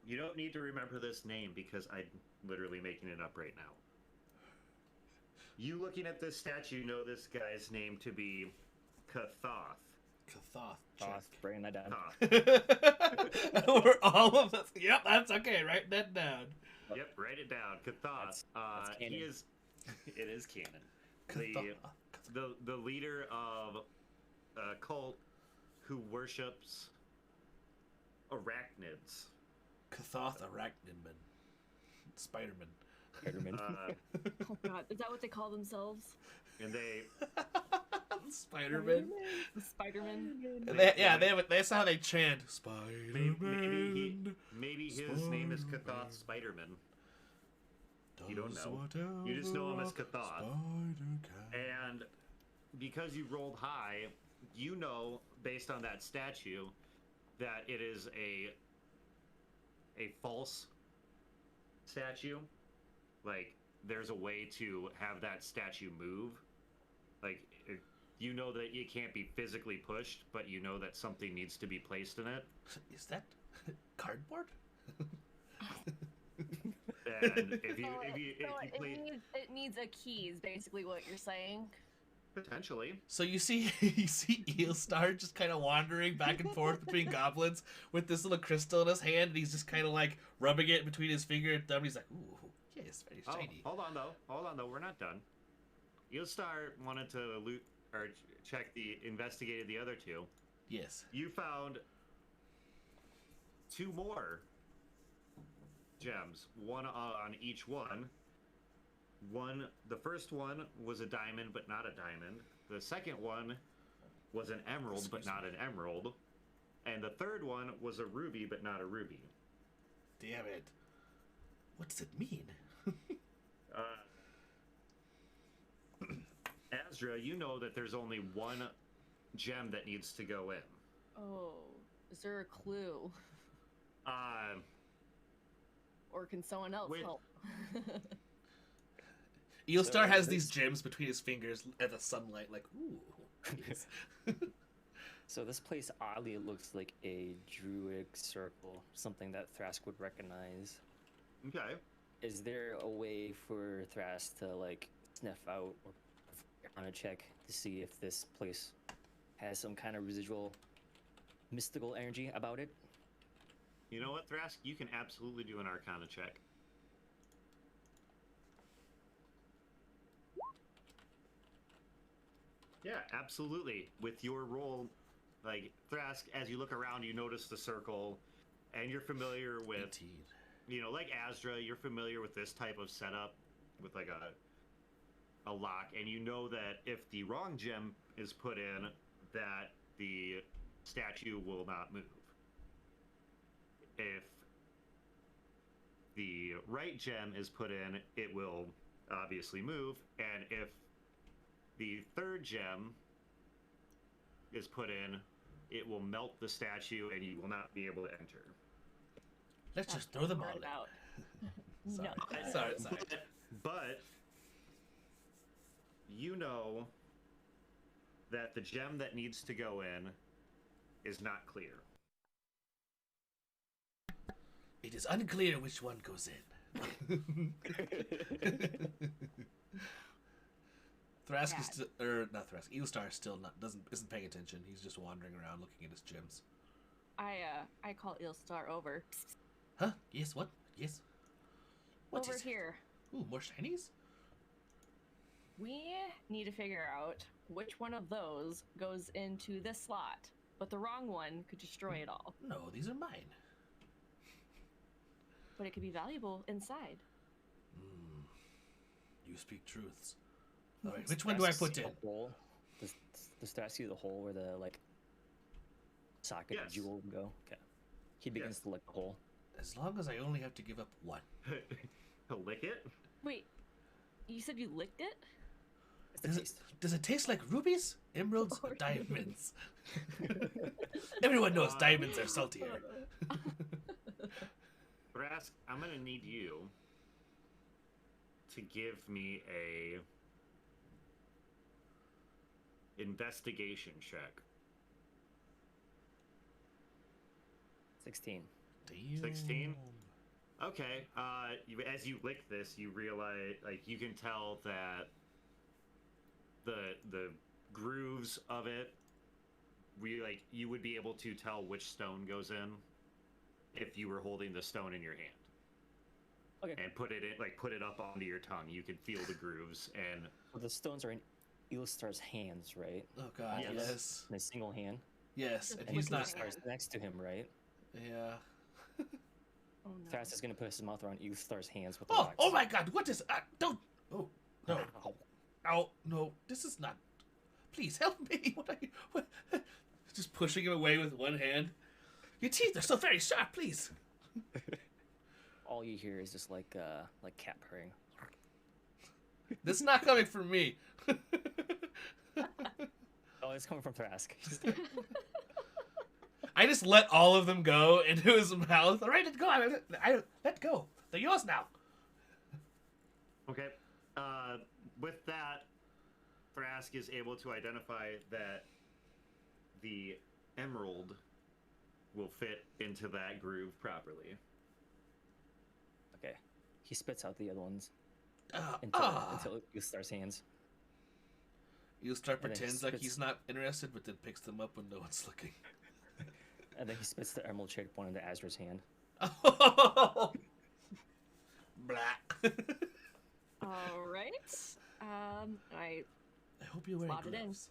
S2: You don't need to remember this name because I'm literally making it up right now. You looking at this statue know this guy's name to be Kathoth.
S1: Kathoth.
S5: Toss, bringing that down.
S2: Kathoth.
S1: We're all of us. Yep, that's okay. Write that down.
S2: Yep, write it down. Kathoth.
S5: That's canon.
S2: He is. It is canon.
S1: Kathoth.
S2: The leader of a cult who worships arachnids.
S1: Kathoth Arachnidman. Spider-Man.
S5: Spider-Man.
S3: Oh god, is that what they call themselves?
S2: And they
S1: Spider-Man.
S3: The Spider-Man.
S1: That's how they chant. Spider-Man.
S2: maybe his name is Kathoth Spider-Man. You don't know. You just know him as Kathoth. And because you rolled high, you know, based on that statue, that it is a a false statue, like there's a way to have that statue move. Like you know that it can't be physically pushed, but you know that something needs to be placed in it.
S1: Is that cardboard?
S2: And if you
S3: it needs a key is basically what you're saying.
S2: potentially.
S1: So you see Eelstar just kind of wandering back and forth between goblins with this little crystal in his hand, and he's just kind of like rubbing it between his finger and thumb. He's like, "Ooh, yes, very shiny."
S2: Hold on though. We're not done. Eelstar wanted to loot or investigated the other two.
S1: Yes.
S2: You found two more gems, one on each one. The first one was a diamond, but not a diamond. The second one was an emerald, but not an emerald. And the third one was a ruby, but not a ruby.
S1: Damn it. What does it mean?
S2: Azra, you know that there's only one gem that needs to go in.
S3: Oh, is there a clue? Or can someone else help?
S1: Eelstar has these gems between his fingers at the sunlight, like, ooh. Yes.
S5: So this place oddly looks like a druid circle, something that Thrask would recognize.
S2: Okay.
S5: Is there a way for Thrask to like sniff out or on a check to see if this place has some kind of residual mystical energy about it?
S2: You know what, Thrask? You can absolutely do an Arcana check. Yeah, absolutely. With your roll, like, Thrask, as you look around, you notice the circle, and you're familiar with,
S1: 18.
S2: you know, like Azra, you're familiar with this type of setup with, like, a lock, and you know that if the wrong gem is put in, that the statue will not move. If the right gem is put in, it will obviously move, and if the third gem is put in, it will melt the statue and you will not be able to enter.
S1: Let's just throw them all in.
S3: out.
S1: Sorry.
S3: No.
S1: Sorry.
S2: But you know that the gem that needs to go in is not clear.
S1: It is unclear which one goes in. Thrask is still, or not Thrask. Eelstar is still isn't paying attention. He's just wandering around looking at his gems.
S3: I call Eelstar over.
S1: Huh? Yes. What? Yes. What
S3: Over
S1: is it?
S3: here.
S1: Ooh, more shinies.
S3: We need to figure out which one of those goes into this slot, but the wrong one could destroy it all.
S1: No, these are mine.
S3: But it could be valuable inside.
S1: You speak truths. All right, which one do I put in?
S5: Does Thrask see the hole where the like socket
S2: Yes.
S5: jewel would go? Okay. He begins to lick the hole.
S1: As long as I only have to give up one.
S2: Lick it?
S3: Wait, you said you licked it?
S1: Does it taste like rubies, emeralds, or
S3: Or-
S1: diamonds? Everyone knows diamonds are saltier.
S2: Thrask, I'm gonna need you to give me a investigation check.
S5: 16.
S1: Damn.
S2: 16? Okay. As you lick this, you realize, like, you can tell that the grooves of it, you would be able to tell which stone goes in if you were holding the stone in your hand.
S5: Okay.
S2: And put it up onto your tongue. You can feel the grooves, and
S5: Well, the stones are in Eelstar's hands, right?
S1: Oh god,
S2: Yes.
S1: yes.
S5: In a single hand.
S1: Yes, and
S3: And
S1: he's not.
S3: Eelstar-
S5: Eelstar's next to him, right?
S1: Yeah.
S3: Oh no.
S5: Thrask is gonna put his mouth around Eelstar's hands with the
S1: Oh,
S5: rocks.
S1: oh my god, what is... don't... Oh, no.
S5: Ow.
S1: Oh, no, this is not... Please, help me. What are you... What? Just pushing him away with one hand. Your teeth are so very sharp, please.
S5: All you hear is just like cat purring.
S1: This is not coming from me.
S5: Oh, it's coming from Thrask.
S1: I just let all of them go into his mouth. All right, let go. I let go. They're yours now.
S2: Okay. With that, Thrask is able to identify that the emerald will fit into that groove properly.
S5: Okay. He spits out the other ones
S1: Ah.
S5: until it starts hands.
S1: You start
S5: And then he
S1: pretends like
S5: spits-
S1: he's not interested, but then picks them up when no one's looking.
S5: And then he spits the emerald shaped one into Azra's hand.
S1: Blah.
S3: All right. I
S1: I hope you're wearing
S3: Slot it in.
S1: gloves.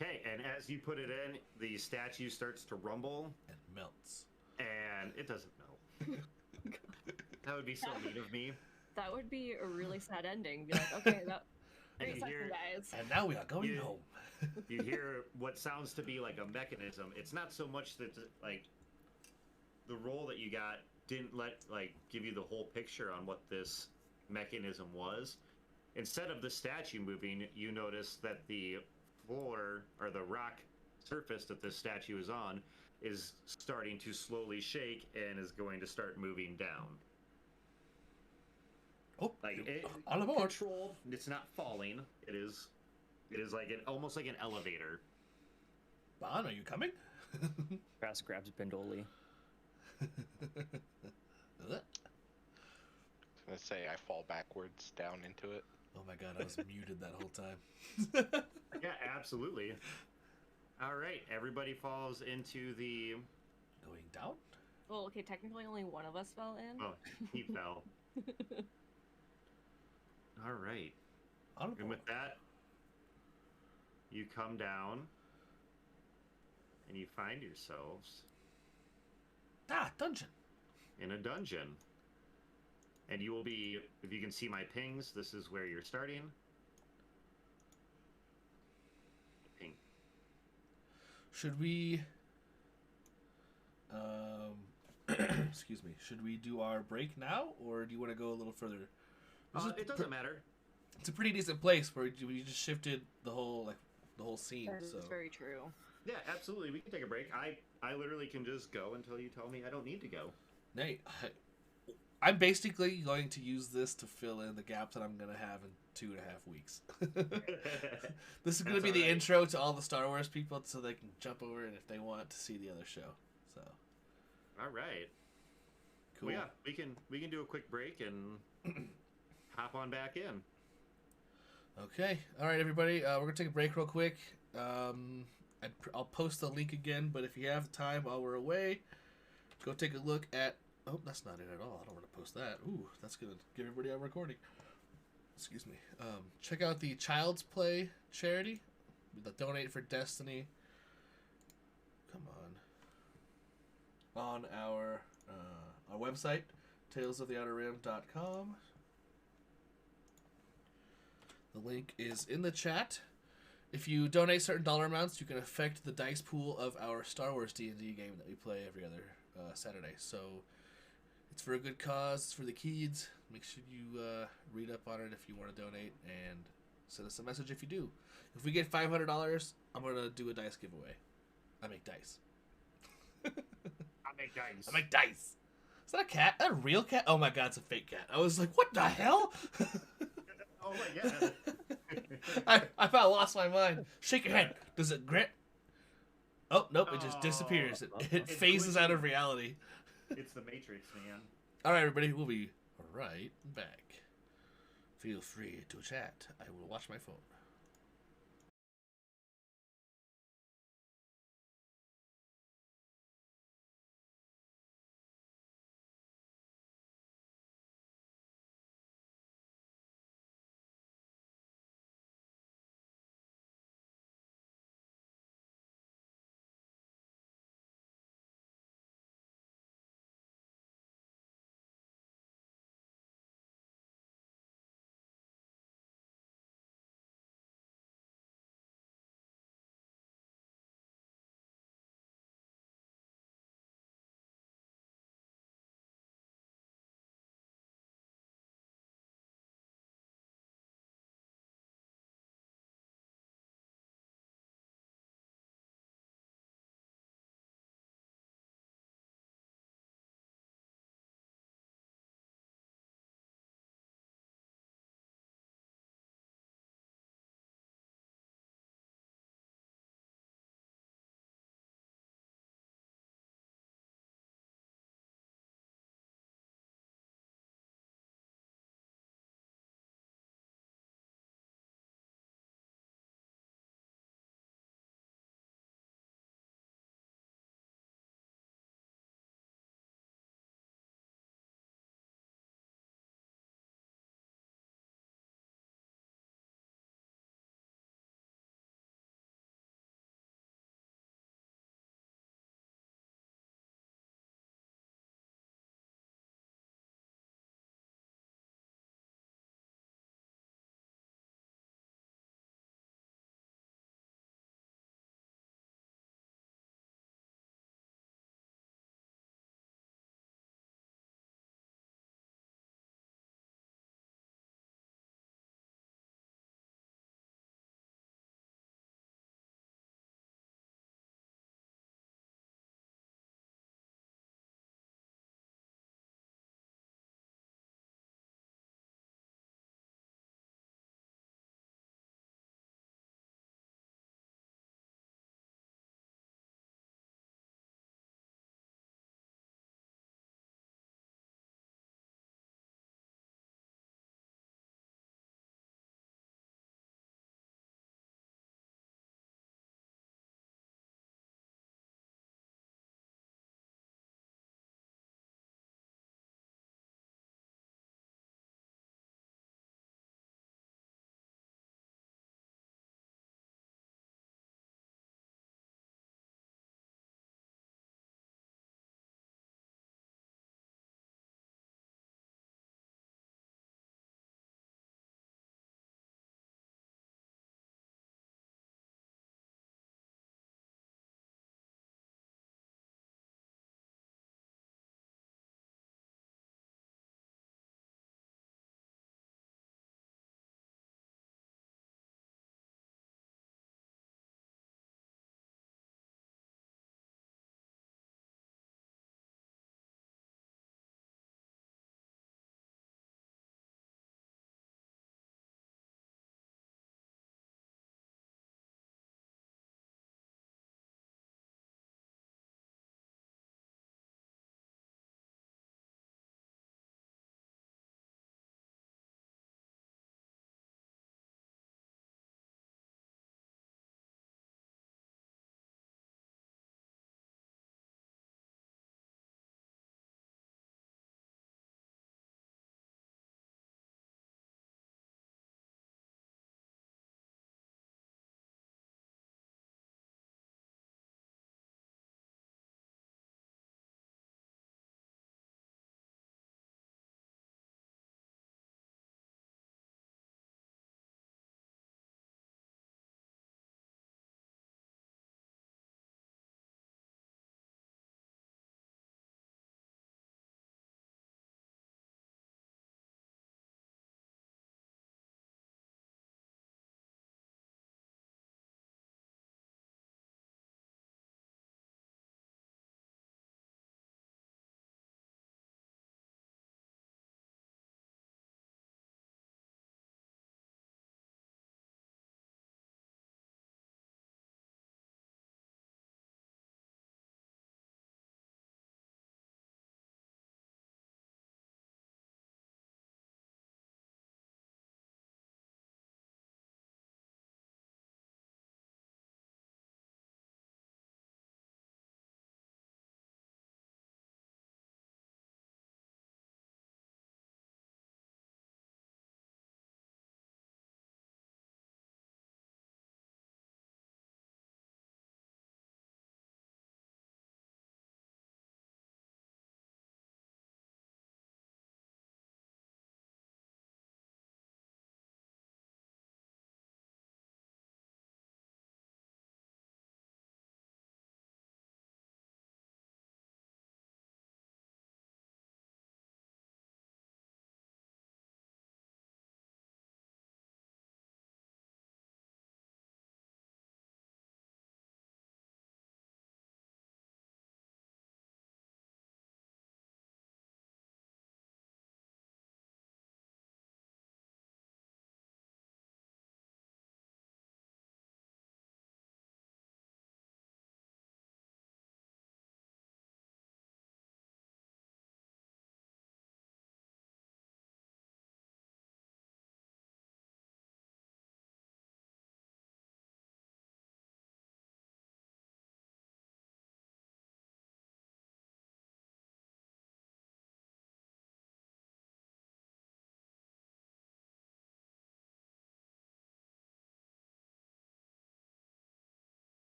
S2: Okay, and as you put it in, the statue starts to rumble,
S1: And melts.
S2: and it doesn't melt. That would be so mean of me.
S3: that would be a really sad ending. Be like, okay, that.
S2: And
S3: Wait a
S2: you
S3: second,
S2: hear,
S3: guys.
S1: And now we are going
S2: You-
S1: home.
S2: you hear what sounds to be like a mechanism. It's not so much that like the roll that you got didn't give you the whole picture on what this mechanism was. Instead of the statue moving, you notice that the floor or the rock surface that this statue is on is starting to slowly shake and is going to start moving down.
S1: Oh,
S2: Like it,
S1: all aboard.
S2: controlled. It's not falling. It is like almost like an elevator.
S1: Bon, are you coming?
S5: Grass grabs Bendoli.
S4: I was gonna say I fall backwards down into it.
S1: Oh my god, I was muted that whole time.
S2: Yeah, absolutely. All right, everybody falls into the.
S1: Going down?
S3: Well, okay, technically only one of us fell in.
S2: Oh, he fell. All right,
S1: On
S2: and with that, you come down, and you find yourselves
S1: dungeon.
S2: in a dungeon. And you will be, if you can see my pings, this is where you're starting. Ping.
S1: Should we excuse me, should we do our break now, or do you want to go a little further? This is
S2: It doesn't matter.
S1: It's a pretty decent place where we just shifted the whole scene.
S3: That is
S1: So
S3: very true.
S2: Yeah, absolutely. We can take a break. I literally can just go until you tell me I don't need to go.
S1: Nate, I'm basically going to use this to fill in the gaps that I'm going to have in 2.5 weeks. This is going to
S2: That's
S1: be the
S2: alright.
S1: intro to all the Star Wars people so they can jump over and if they want to see the other show. So,
S2: All right.
S1: cool.
S2: Well, yeah, we can do a quick break and hop on back in.
S1: Okay. All right, everybody. We're going to take a break real quick. I'll post the link again, but if you have time while we're away, go take a look at... Oh, that's not it at all. I don't want to post that. Ooh, that's going to give everybody a recording. Excuse me. Check out the Child's Play charity. The Donate for Destiny. Come on. On our website, talesoftheouterrim.com. The link is in the chat. If you donate certain dollar amounts, you can affect the dice pool of our Star Wars D&D game that we play every other Saturday. So it's for a good cause. It's for the kids. Make sure you read up on it if you want to donate and send us a message if you do. If we get $500, I'm going to do a dice giveaway. I make dice.
S2: I make dice.
S1: I make dice. Is that a cat? Is that a real cat? Oh my god, it's a fake cat. I was like, what the hell?
S2: Oh my god.
S1: I about lost my mind. Shake your head. Does it grit? Oh, nope, it just
S2: Oh,
S1: disappears. It
S2: it's
S1: phases out of
S2: glitching.
S1: reality.
S2: It's the Matrix, man.
S1: Alright, everybody, we'll be right back. Feel free to chat. I will watch my phone.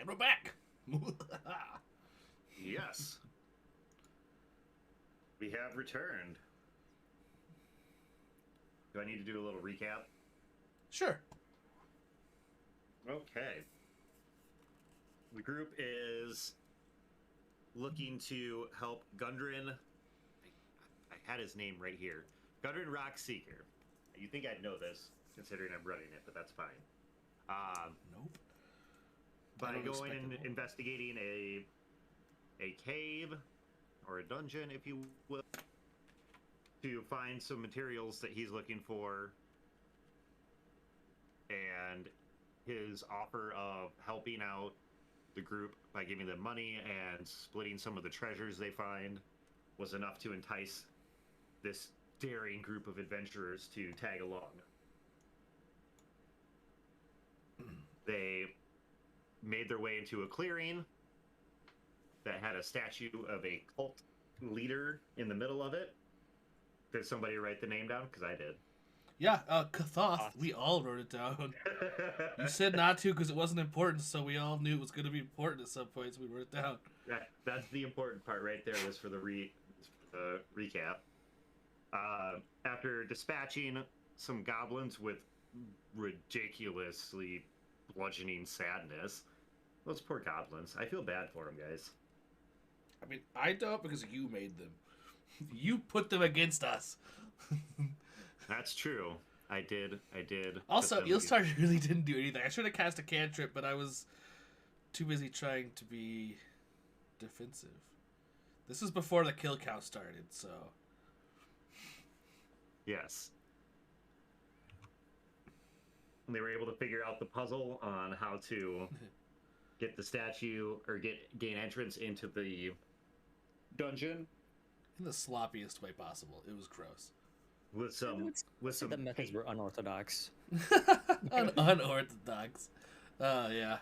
S1: And we're back.
S2: Yes. We have returned. Do I need to do a little recap?
S1: Sure.
S2: Okay. The group is looking to help Gundren. I had his name right here. Gundren Rockseeker. You think I'd know this, considering I'm running it, but that's fine.
S1: Nope.
S2: By
S1: don't
S2: going
S1: expect
S2: and
S1: it will.
S2: investigating a cave or a dungeon, if you will, to find some materials that he's looking for, and his offer of helping out the group by giving them money and splitting some of the treasures they find was enough to entice this daring group of adventurers to tag along. They made their way into a clearing that had a statue of a cult leader in the middle of it. Did somebody write the name down? Because I did.
S1: Yeah, Kathoth. We all wrote it down. You said not to because it wasn't important, so we all knew it was going to be important at some point, so we wrote it down.
S2: That's the important part right there, was for the recap. After dispatching some goblins with ridiculously bludgeoning sadness, those poor goblins. I feel bad for them, guys.
S1: I mean, I don't because you made them. You put them against us.
S2: That's true. I did.
S1: Also,
S2: put them
S1: Eelstar really didn't do anything. I should have cast a cantrip, but I was too busy trying to be defensive. This is before the kill count started, so...
S2: Yes. And they were able to figure out the puzzle on how to get the statue or gain entrance into the dungeon
S1: In the sloppiest way possible. It was gross.
S2: with some
S5: The methods
S2: paint.
S5: were unorthodox.
S1: Unorthodox. Yeah.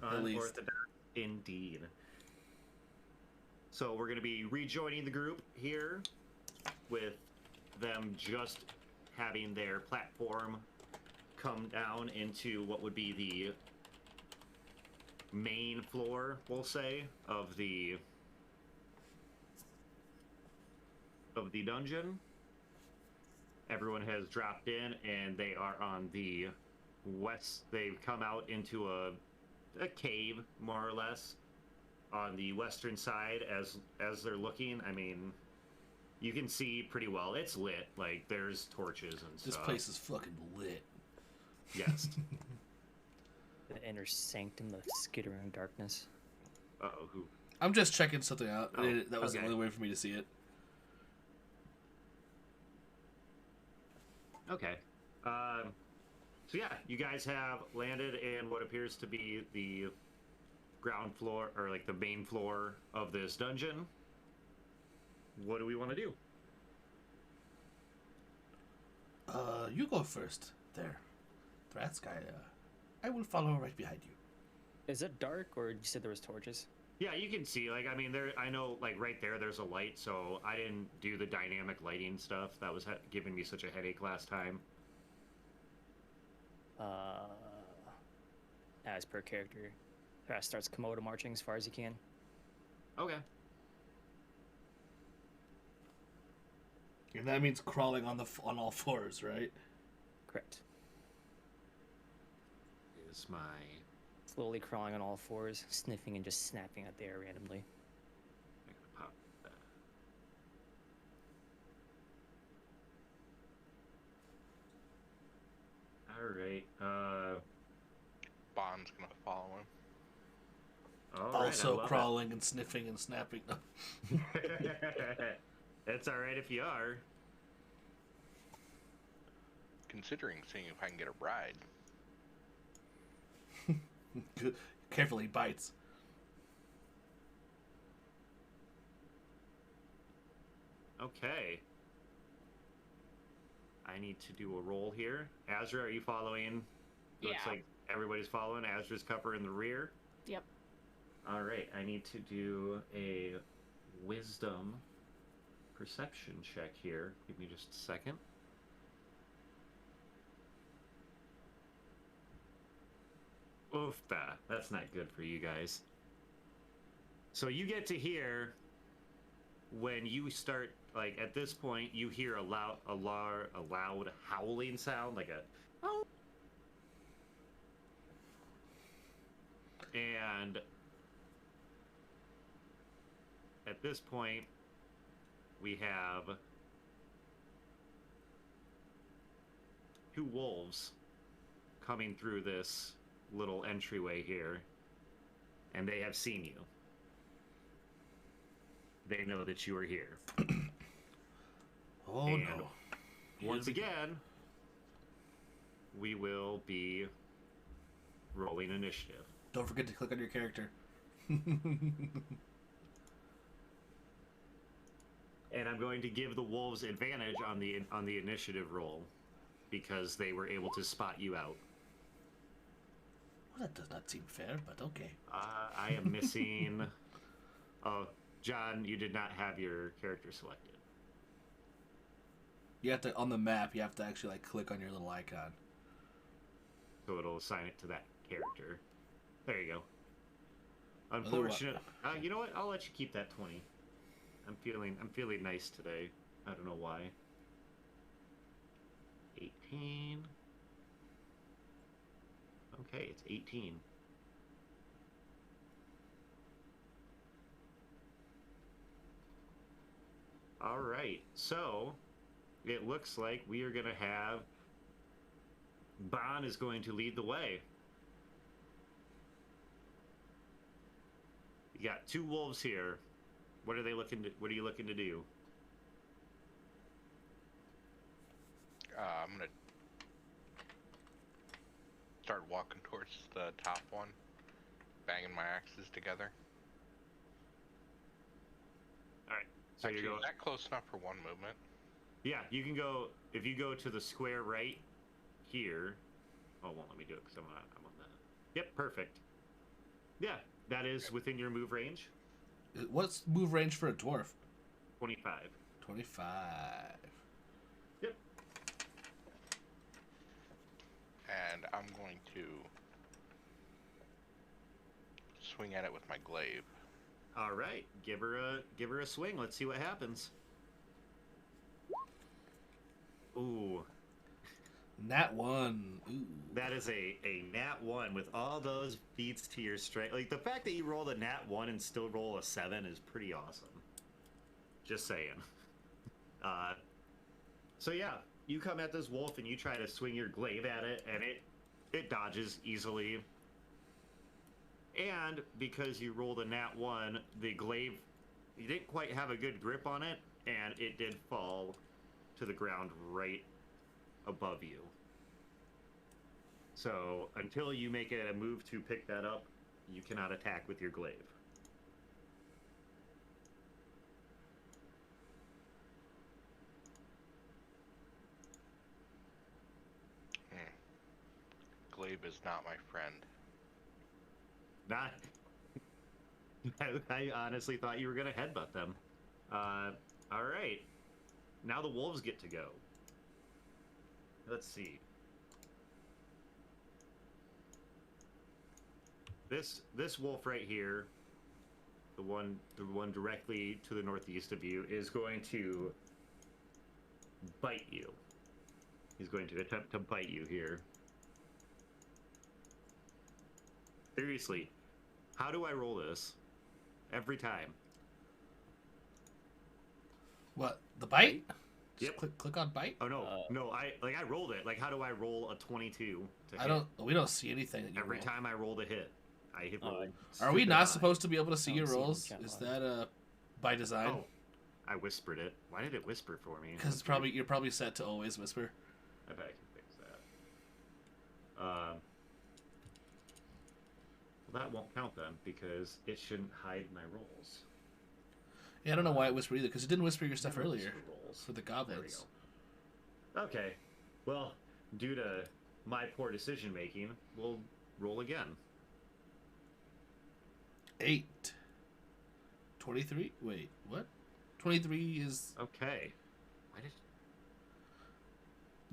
S1: At least.
S2: Unorthodox indeed. So we're going to be rejoining the group here with them just having their platform come down into what would be the main floor, we'll say, of the dungeon. Everyone has dropped in and they are on the west. They've come out into a cave, more or less, on the western side. As they're looking, I mean, you can see pretty well. It's lit. Like, there's torches and
S1: This
S2: stuff.
S1: place is fucking lit.
S2: Yes.
S5: The inner sanctum of skittering darkness.
S2: Uh-oh, who?
S1: I'm just checking something out.
S2: Oh,
S1: That was the
S2: okay.
S1: only way for me to see it.
S2: Okay. So yeah, you guys have landed in what appears to be the ground floor, or like the main floor of this dungeon. What do we want to do?
S1: You go first. There. Thratsk, I will follow right behind you.
S5: Is it dark, or you said there was torches?
S2: Yeah, you can see, like, I mean, I know, like, right there's a light, so I didn't do the dynamic lighting stuff. That was giving me such a headache last time.
S5: As per character, Thras starts Komodo marching as far as he can.
S2: Okay.
S1: And that means crawling on all fours, right?
S5: Correct.
S2: Is my...
S5: Slowly crawling on all fours, sniffing and just snapping at the air randomly.
S2: Pop that. Alright,
S4: Bond's gonna follow him.
S2: all right, I
S1: Also
S2: love it.
S1: crawling and sniffing and snapping.
S2: It's alright if you are.
S4: Considering seeing if I can get a ride.
S1: Good. Carefully bites.
S2: Okay. I need to do a roll here. Azra, are you following? Looks
S3: Yeah.
S2: like everybody's following. Azra's cover in the rear.
S3: Yep.
S2: Alright, I need to do a wisdom perception check here. Give me just a second. Oofta. That's not good for you guys. So you get to hear when you start, like, at this point, you hear a loud howling sound, like a... Oh. And at this point, we have 2 wolves coming through this little entryway here, and they have seen you. They know that you are here.
S1: Oh,
S2: and
S1: no.
S2: Once again, we will be rolling initiative.
S1: Don't forget to click on your character.
S2: And I'm going to give the wolves advantage on the initiative roll because they were able to spot you out.
S1: Well, that does not seem fair, but okay.
S2: I am missing... Oh, John, you did not have your character selected.
S1: You have to, on the map, you have to actually like click on your little icon.
S2: So it'll assign it to that character. There you go. Unfortunate. You know what? I'll let you keep that 20. I'm feeling nice today. I don't know why. 18. Okay, it's 18. All right, so it looks like we are going to have Bon is going to lead the way. You got 2 wolves here. What are you looking to do?
S4: I'm gonna start walking towards the top one, banging my axes together.
S2: All right. So
S4: Actually,
S2: you're going.
S4: is that close enough for one movement?
S2: Yeah, you can go if you go to the square right here. Oh, it won't let me do it because I'm on that. Yep, perfect. Yeah, that is within your move range.
S1: What's move range for a dwarf?
S2: 25.
S1: 25.
S2: Yep.
S4: And I'm going to swing at it with my glaive.
S2: All right, give her a swing. Let's see what happens. Ooh,
S1: Nat 1. Ooh.
S2: that is a nat 1 with all those beats to your strength. Like the fact that you rolled a nat 1 and still roll a 7 is pretty awesome. Just saying. So yeah, you come at this wolf and you try to swing your glaive at it, and it dodges easily. And because you rolled a nat 1, the glaive, you didn't quite have a good grip on it, and it did fall to the ground right above you. So until you make it a move to pick that up, you cannot attack with your glaive.
S4: Glaive is not my friend.
S2: Not. I honestly thought you were going to headbutt them. All right. Now the wolves get to go. Let's see. This wolf right here, the one directly to the northeast of you, is going to bite you. He's going to attempt to bite you here. Seriously, how do I roll this? Every time.
S1: What? The bite?
S2: Yep.
S1: Just click on bite.
S2: Oh no, no! I rolled it. Like, how do I roll a 22? To
S1: I
S2: hit?
S1: don't. We don't see anything. That you
S2: Every
S1: roll.
S2: time I rolled a hit, I hit.
S1: Are we not supposed to be able to see your
S5: see them
S1: rolls?
S5: count
S1: Is
S5: on.
S1: that by design?
S2: Oh, I whispered it. Why did it whisper for me?
S1: Because you're probably set to always whisper.
S2: I bet I can fix that. Well, that won't count then because it shouldn't hide my rolls.
S1: Yeah, I don't know why it whispered either. Because it didn't whisper your stuff
S2: Never
S1: earlier
S2: whisper rolls.
S1: for the
S2: There we
S1: goblins.
S2: go. Okay. Well, due to my poor decision making, we'll roll again.
S1: 8. 23. Wait, what? 23 is.
S2: Okay. Why did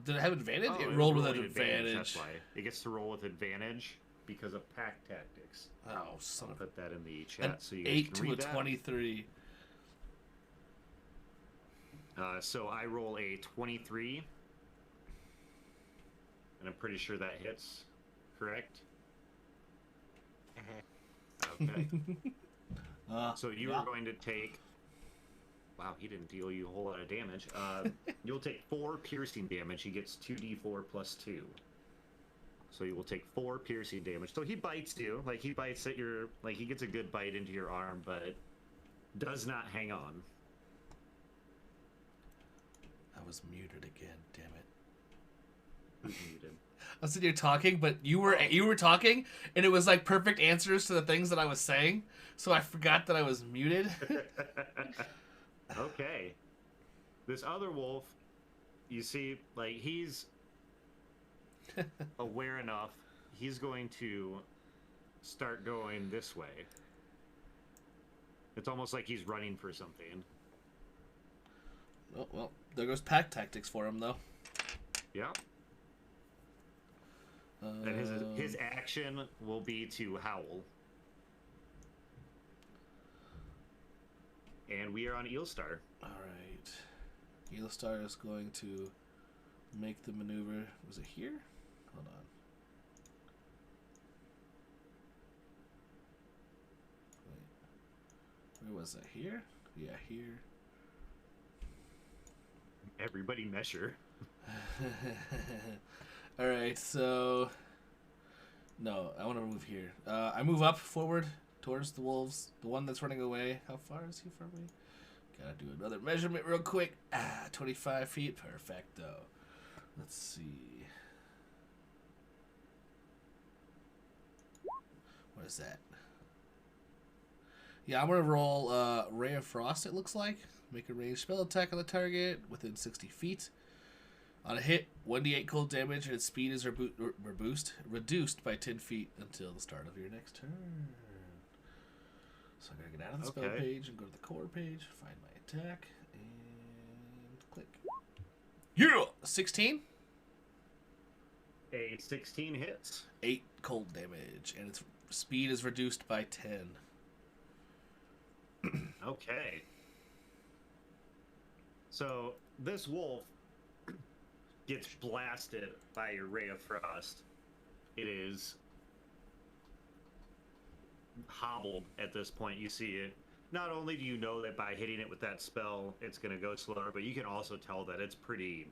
S1: Did it have advantage?
S2: Oh,
S1: it
S2: was
S1: rolled with an
S2: rolling
S1: advantage.
S2: That's why it gets to roll with advantage because of pack tactics.
S1: Oh, son
S2: I'll
S1: of a...
S2: put that in the
S1: An
S2: chat so you guys
S1: 8
S2: can
S1: to a
S2: read that.
S1: 23.
S2: So I roll a 23. And I'm pretty sure that hits. Correct? Okay. So you are going to take... Wow, he didn't deal you a whole lot of damage. You'll take 4 piercing damage. He gets 2d4 plus 2. So you will take 4 piercing damage. So he bites you. Like, he bites at your... Like, he gets a good bite into your arm, but does not hang on.
S1: I was muted again, damn it.
S2: Who's muted?
S1: I was sitting here talking, but you were talking, and it was like perfect answers to the things that I was saying, so I forgot that I was muted.
S2: Okay. This other wolf, you see, like, he's aware enough. He's going to start going this way. It's almost like he's running for something.
S1: Oh, well, there goes pack tactics for him, though.
S2: Yeah. And his action will be to howl. And we are on Eelstar.
S1: All right. Eelstar is going to make the maneuver. Was it here? Hold on. Wait. Where was that? Here? Yeah, here.
S2: Everybody measure.
S1: All right, so no, I want to move here. I move up forward towards the wolves. The one that's running away. How far is he from me? Gotta do another measurement real quick. 25 feet. Perfecto. Let's see. What is that? Yeah, I'm gonna roll Ray of Frost. It looks like. Make a ranged spell attack on the target within 60 feet. On a hit, 1d8 cold damage, and its speed is reduced by 10 feet until the start of your next turn. So I'm going to get out of the spell page and go to the core page, find my attack, and click. Yeah! 16?
S2: A 16 hits.
S1: 8 cold damage, and its speed is reduced by 10.
S2: Okay. So, this wolf gets blasted by your Ray of Frost. It is hobbled at this point. You see it. Not only do you know that by hitting it with that spell, it's going to go slower, but you can also tell that it's pretty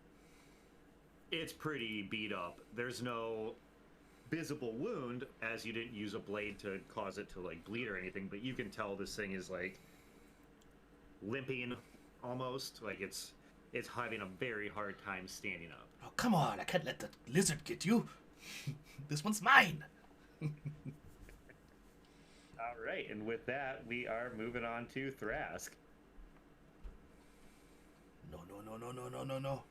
S2: beat up. There's no visible wound, as you didn't use a blade to cause it to, like, bleed or anything, but you can tell this thing is, like, limping almost. Like, it's having a very hard time standing up.
S1: Oh, come on. I can't let the lizard get you. This one's mine.
S2: All right, and with that, we are moving on to Thrask.
S1: No, no, no, no, no, no, no, no.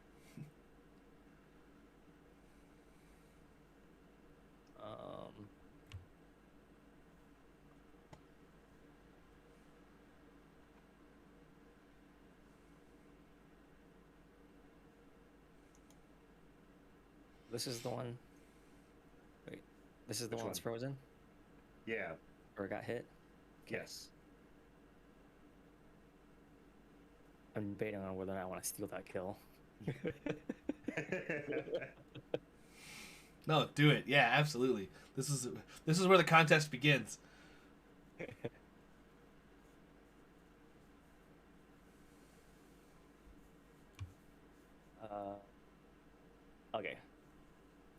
S5: This is the one. Wait, this is the
S2: Which
S5: one that's
S2: one?
S5: frozen
S2: Yeah.
S5: or got hit.
S2: Yes.
S5: I'm debating on whether or not I want to steal that kill.
S1: No, do it. Yeah, absolutely. This is where the contest begins.
S5: Okay.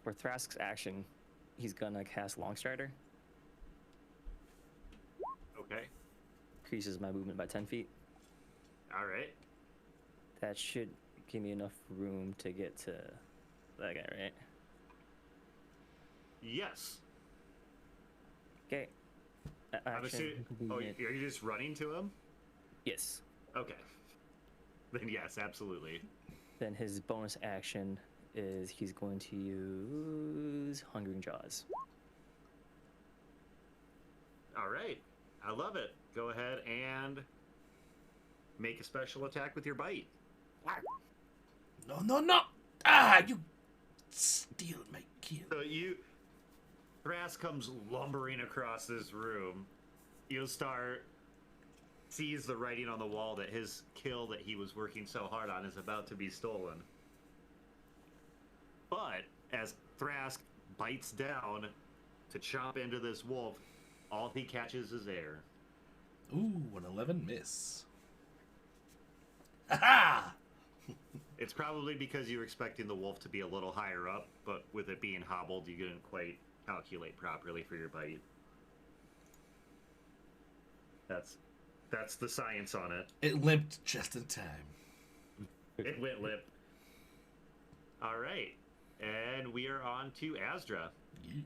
S5: For Thrask's action, he's gonna cast Longstrider.
S2: Okay.
S5: Increases my movement by 10 feet.
S2: All right.
S5: That should give me enough room to get to that guy, right?
S2: Yes.
S5: Okay.
S2: I'm assuming. Oh, are you just running to him?
S5: Yes.
S2: Okay. Then yes, absolutely.
S5: Then his bonus action is he's going to use Hungering Jaws.
S2: All right. I love it. Go ahead and make a special attack with your bite.
S1: No, no, no! Ah, you steal my kill.
S2: So you, Thras comes lumbering across this room, Eostar sees the writing on the wall that his kill that he was working so hard on is about to be stolen. But as Thrask bites down to chomp into this wolf, all he catches is air.
S1: Ooh, an 11 miss. Ha!
S2: It's probably because you were expecting the wolf to be a little higher up, but with it being hobbled, you didn't quite calculate properly for your bite. That's the science on it.
S1: It limped just in time.
S2: It went limp. All right, and we are on to Asdra.
S1: Yeah.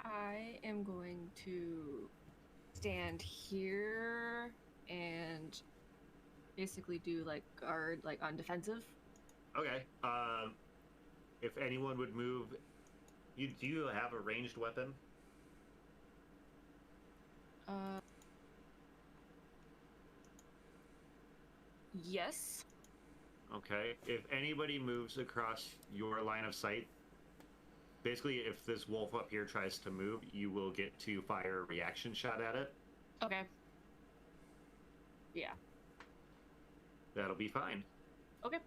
S3: I am going to stand here and basically do like guard, like on defensive.
S2: Okay. If anyone would move, do you have a ranged weapon?
S3: Yes.
S2: Okay. If anybody moves across your line of sight, basically, if this wolf up here tries to move, you will get to fire a reaction shot at it.
S3: Okay. Yeah.
S2: That'll be fine.
S3: Okay.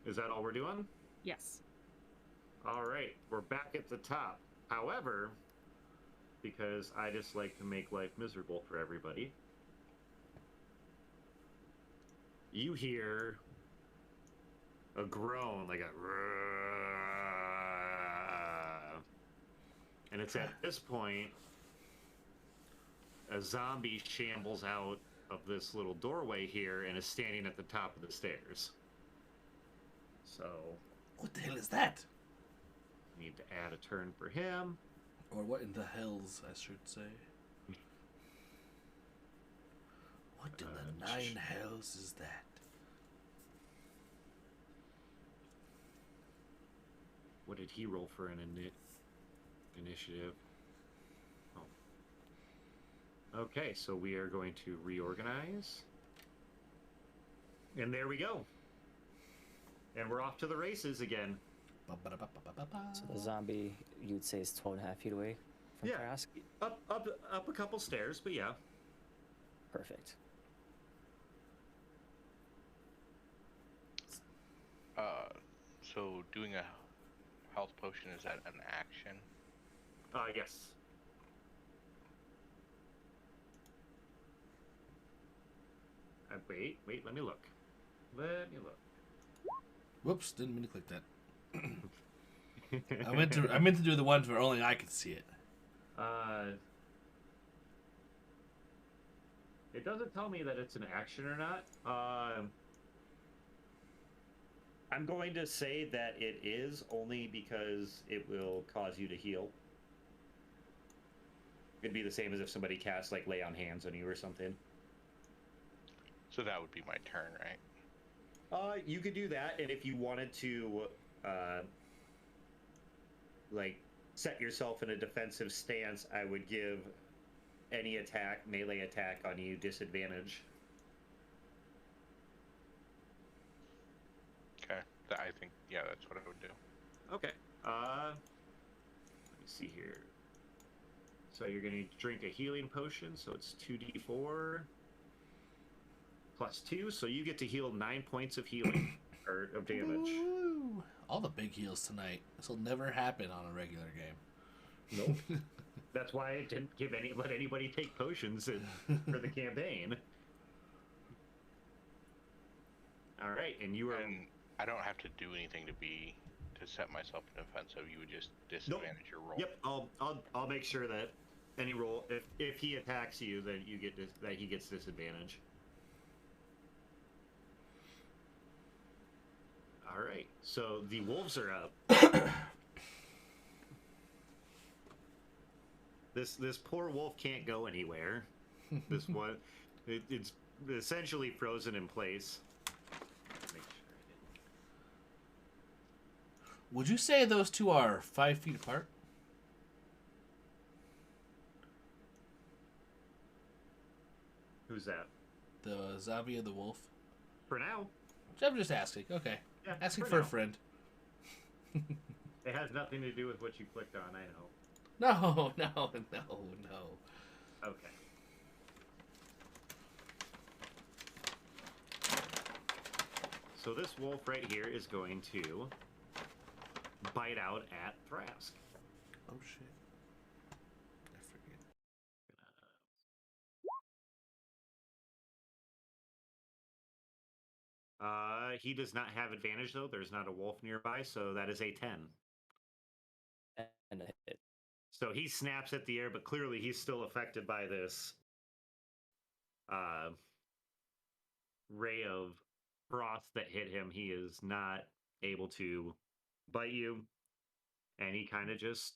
S2: Is that all we're doing?
S3: Yes.
S2: All right. We're back at the top. However, because I just like to make life miserable for everybody, you hear a groan, like a... And it's at this point, a zombie shambles out of this little doorway here and is standing at the top of the stairs. So...
S1: What the hell is that?
S2: Need to add a turn for him.
S1: Or what in the hells, I should say. What in the nine hells is that?
S2: What did he roll for an initiative? Oh. Okay, so we are going to reorganize. And there we go. And we're off to the races again.
S5: So the zombie, you'd say, is 12.5 feet away from
S2: Yeah.
S5: Trask?
S2: Up a couple stairs, but yeah.
S5: Perfect.
S4: So doing a health potion, is that an action?
S2: Yes. Wait, let me look.
S1: Whoops, didn't mean to click that. I meant to do the ones where only I could see it.
S2: It doesn't tell me that it's an action or not. I'm going to say that it is, only because it will cause you to heal. It'd be the same as if somebody cast, like, lay on hands on you or something.
S4: So that would be my turn, right?
S2: You could do that, and if you wanted to, like, set yourself in a defensive stance, I would give any attack, melee attack on you, disadvantage.
S4: Okay. I think, yeah, that's what I would do.
S2: Okay. Let me see here. So you're going to drink a healing potion, so it's 2d4 plus 2, so you get to heal 9 points of healing, or of damage.
S1: Woo! All the big heals tonight. This will never happen on a regular game.
S2: Nope. That's why I didn't let anybody take potions for the campaign. All right, and you are...
S4: And I don't have to do anything to set myself in defensive. You would just disadvantage your roll.
S2: Yep, I'll make sure that any roll, if he attacks you, then you get that he gets disadvantage. All right, so the wolves are up. This poor wolf can't go anywhere. This one, it's essentially frozen in place. Make sure I didn't.
S1: Would you say those two are 5 feet apart?
S2: Who's that?
S1: The zombie and the wolf?
S2: For now.
S1: I'm just asking. Okay.
S2: Yeah,
S1: Asking for a
S2: now.
S1: friend.
S2: It has nothing to do with what you clicked on, I know.
S1: No.
S2: Okay. So this wolf right here is going to bite out at Thrask.
S1: Oh shit. I forget.
S2: He does not have advantage though. There's not a wolf nearby, so that is a 10.
S5: And a hit.
S2: So he snaps at the air, but clearly he's still affected by this ray of frost that hit him. He is not able to bite you, and he kind of just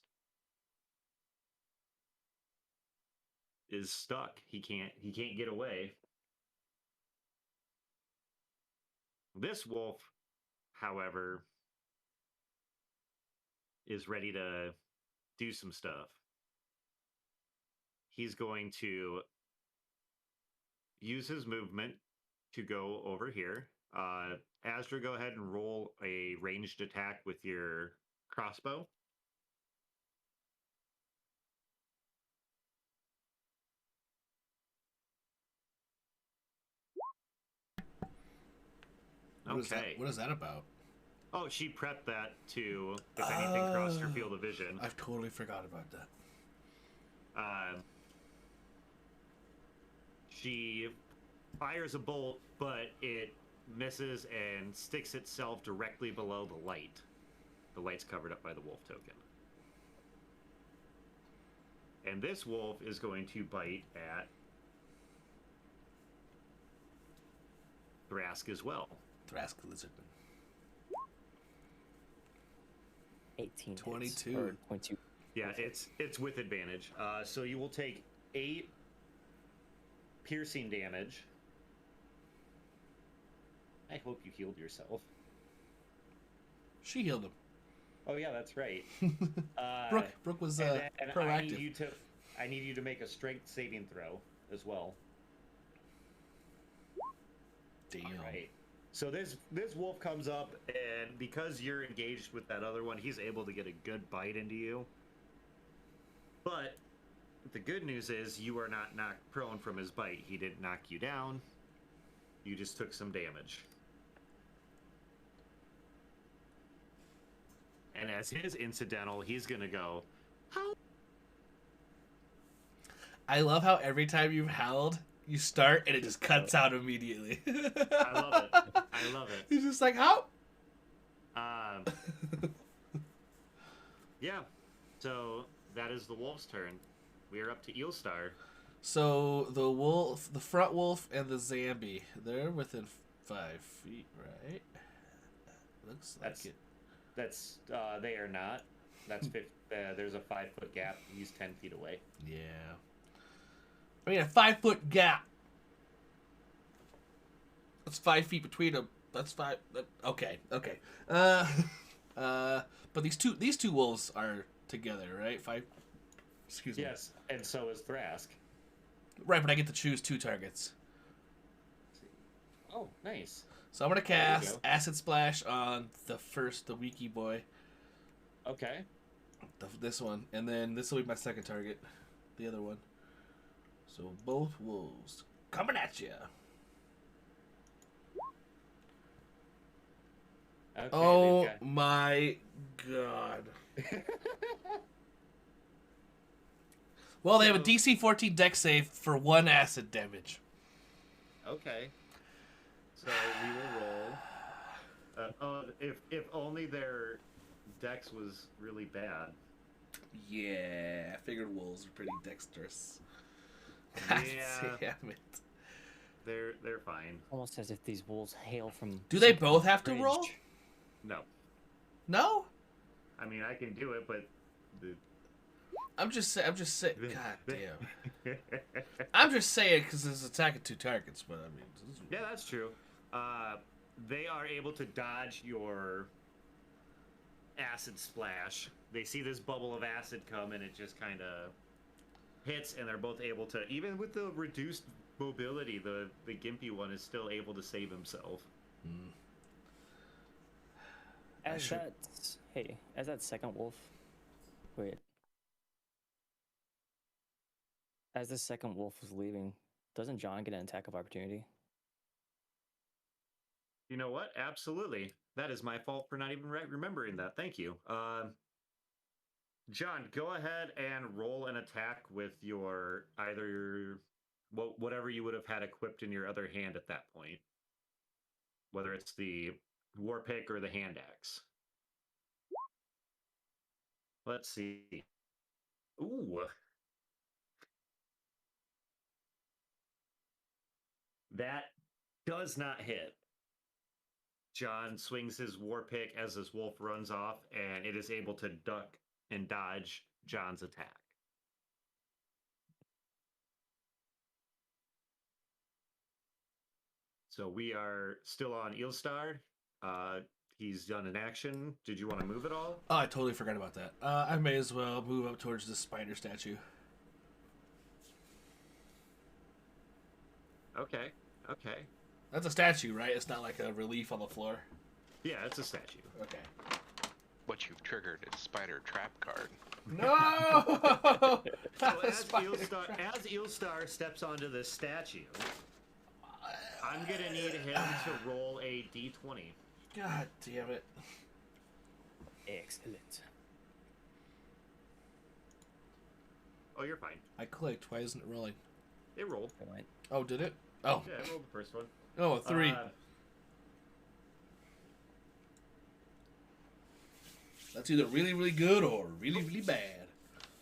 S2: is stuck. He can't get away. This wolf, however, is ready to do some stuff. He's going to use his movement to go over here. Asdra, go ahead and roll a ranged attack with your crossbow. Okay.
S1: What is that about?
S2: Oh, she prepped that to, if anything, crossed your field of vision.
S1: I've totally forgot about that.
S2: She fires a bolt, but it misses and sticks itself directly below the light. The light's covered up by the wolf token. And this wolf is going to bite at Thrask as well.
S1: Thrask Lizardman.
S5: 18.
S1: 22.
S5: Or 22.
S2: Yeah, it's with advantage. So you will take 8 piercing damage. I hope you healed yourself.
S1: She healed him.
S2: Oh yeah, that's right.
S1: Brooke was
S2: and
S1: proactive.
S2: I need you to make a strength saving throw as well.
S1: Damn.
S2: All right. So this wolf comes up, and because you're engaged with that other one, he's able to get a good bite into you. But the good news is you are not knocked prone from his bite. He didn't knock you down. You just took some damage. And as his incidental, he's going to go, "How?"
S1: I love how every time you've howled, you start and it just cuts out immediately.
S2: I love it. I love it.
S1: He's just like, how?
S2: Yeah. So that is the wolf's turn. We are up to Eelstar.
S1: So the wolf, the front wolf, and the zombie, they're within 5 feet, right? Looks like it.
S2: That's they are not. That's there's a 5-foot gap. He's 10 feet away.
S1: Yeah. I mean, a 5-foot gap. That's 5 feet between them. That's 5. Okay. But these two wolves are together, right? 5. Excuse me.
S2: Yes, and so is Thrask.
S1: Right, but I get to choose 2 targets.
S2: Oh, nice.
S1: So I'm gonna
S2: There you
S1: cast
S2: go.
S1: Acid Splash on the Weaky boy.
S2: Okay.
S1: This one, and then this will be my second target. The other one. So both wolves coming at you.
S2: Okay,
S1: Oh
S2: they've got-
S1: my god. Well, they have a DC 14 dex save for 1 acid damage.
S2: Okay. So we will roll. If only their dex was really bad.
S1: Yeah, I figured wolves are pretty dexterous. God
S2: Yeah.
S1: damn it.
S2: They're fine.
S5: Almost as if these wolves hail from.
S1: Do they
S5: some
S1: both have to
S5: bridge.
S1: roll?
S2: No.
S1: No?
S2: I mean, I can do it, but
S1: I'm just saying. God damn. I'm just saying because it's attacking 2 targets, but I mean.
S2: Yeah, that's true. They are able to dodge your acid splash. They see this bubble of acid come, and it just kind of hits, and they're both able to, even with the reduced mobility, the gimpy one is still able to save himself.
S1: Hmm.
S5: As
S1: should-
S5: that, hey, as that second wolf, wait. As the second wolf was leaving, doesn't John get an attack of opportunity?
S2: You know what? Absolutely. That is my fault for not even remembering that. Thank you. John, go ahead and roll an attack with your whatever you would have had equipped in your other hand at that point. Whether it's the war pick or the hand axe. Let's see. Ooh. That does not hit. John swings his war pick as this wolf runs off, and it is able to duck and dodge John's attack. So we are still on Eelstar. He's done an action. Did you want to move at all?
S1: Oh, I totally forgot about that. I may as well move up towards the spider statue.
S2: Okay. Okay.
S1: That's a statue, right? It's not like a relief on the floor.
S2: Yeah, it's a statue.
S1: Okay.
S4: What you've triggered is spider trap card.
S1: No!
S2: So as Eelstar steps onto this statue, I'm gonna need him to roll a d20.
S1: God damn it.
S5: Excellent.
S2: Oh, you're fine.
S1: I clicked. Why isn't it rolling?
S2: It rolled.
S5: Point.
S1: Oh, did it? Oh.
S2: Yeah, it rolled the first one.
S1: Oh, a 3. That's either really, really good or really, really bad.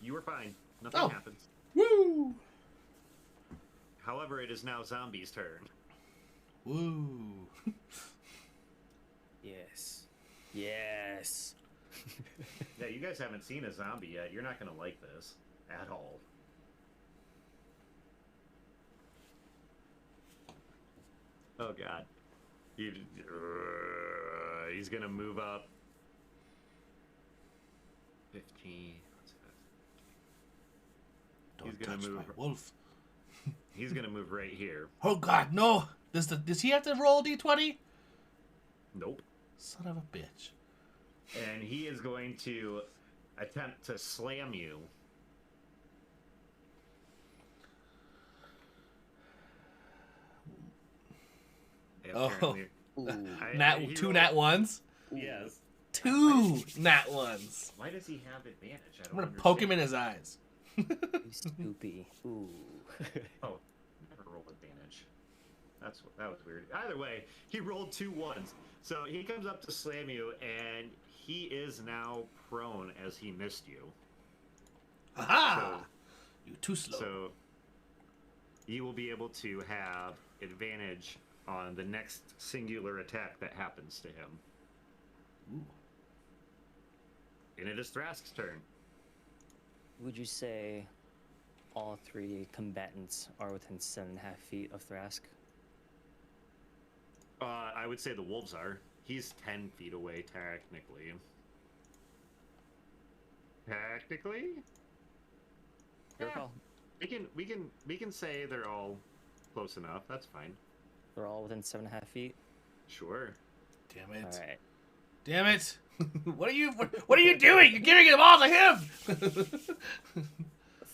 S2: You were fine. Nothing
S1: Oh.
S2: happens.
S1: Woo!
S2: However, it is now Zombie's turn.
S1: Woo!
S5: Yes. Yes.
S2: Yeah, you guys haven't seen a zombie yet. You're not gonna like this at all. Oh God. He's gonna move up. 15.
S1: Don't
S2: He's gonna
S1: touch
S2: move.
S1: my wolf.
S2: He's gonna move right here.
S1: Oh God, no! Does he have to roll a d20?
S2: Nope.
S1: Son of a bitch.
S2: And he is going to attempt to slam you.
S1: Oh.
S2: Apparently-
S5: Ooh.
S2: he
S1: Two
S2: rolled-
S1: nat ones?
S2: Yes.
S1: 2 nat ones.
S2: Why does he have advantage? I
S1: I'm
S2: don't
S1: gonna poke him in
S2: understand.
S1: his eyes.
S5: You Snoopy. Ooh.
S2: Oh, never roll advantage. That was weird. Either way, he rolled 2 ones. So he comes up to slam you, and he is now prone as he missed you.
S1: Aha! You too slow.
S2: So you will be able to have advantage on the next singular attack that happens to him.
S1: Ooh.
S2: And it is Thrask's turn.
S5: Would you say all 3 combatants are within 7.5 feet of Thrask?
S2: I would say the wolves are. He's 10 feet away, technically. Technically?
S5: Your call.
S2: We can say they're all close enough. That's fine.
S5: They're all within 7.5 feet.
S2: Sure.
S1: Damn it.
S5: All right.
S1: Damn it. What are you doing? You're giving them all to him!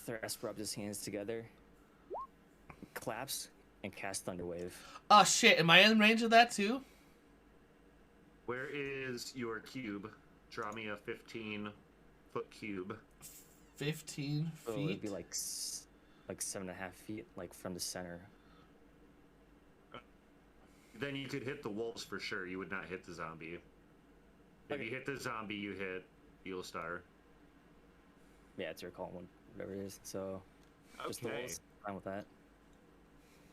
S5: Thrask rubs his hands together, claps, and casts Thunderwave.
S1: Oh shit, am I in range of that too?
S2: Where is your cube? Draw me a 15-foot cube.
S1: 15
S5: So
S1: feet?
S5: it'd be like 7.5 feet, like from the center.
S2: Then you could hit the wolves for sure. You would not hit the zombie. If
S5: Okay.
S2: you hit the zombie, you hit Eelstar.
S5: Yeah, it's your call, whatever it is. So just the
S2: Okay.
S5: wolves. Fine with that.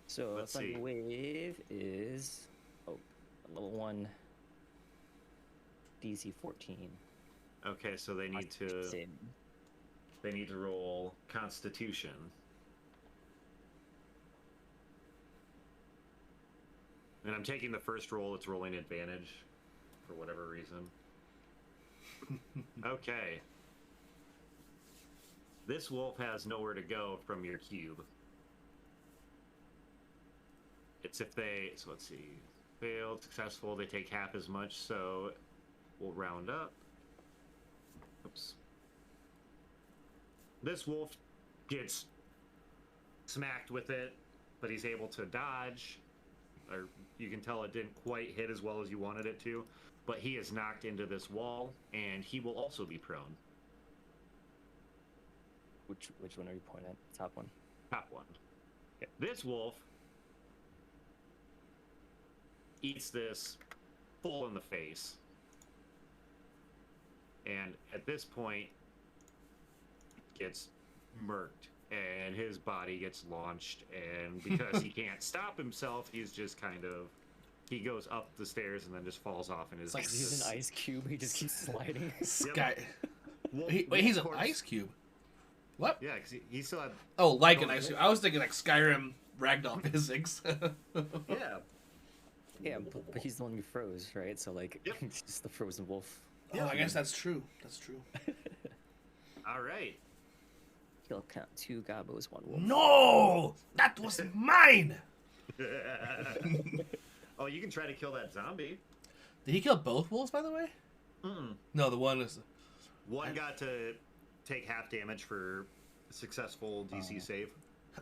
S5: So
S2: Let's see.
S5: Thunderwave is a level 1 DC 14.
S2: Okay, so they need
S5: Save.
S2: to roll Constitution. And I'm taking the first roll. It's rolling advantage for whatever reason. Okay. This wolf has nowhere to go from your cube. it's if they. So let's see. Failed, successful, they take half as much. So we'll round up. Oops. This wolf gets smacked with it, but he's able to dodge. Or you can tell it didn't quite hit as well as you wanted it to. But he is knocked into this wall, and he will also be prone.
S5: Which one are you pointing at? Top one.
S2: Top one. Okay. This wolf eats this full in the face. And at this point, gets murked. And his body gets launched. And because he can't stop himself, he's just kind of... He goes up the stairs and then just falls off in his...
S1: It's like
S5: He's an ice cube. He just keeps sliding.
S1: Sky.
S2: Wolf-
S1: Wait, he's an
S2: Wolf
S1: ice cube. What?
S2: Yeah, because he still had...
S1: Oh, like an
S2: Oh,
S1: ice cube. I was thinking like Skyrim ragdoll physics.
S2: Yeah.
S5: Yeah, but he's the one who froze, right? So like,
S2: Yep.
S5: it's just the frozen wolf.
S1: Oh, I guess that's true. That's true.
S2: All right.
S5: He'll count 2 gobos, 1 wolf.
S1: No, that was mine.
S2: Oh, you can try to kill that zombie.
S1: Did he kill both wolves, by the way?
S2: Mm-mm.
S1: No, the one is.
S2: One got to take half damage for a successful DC save.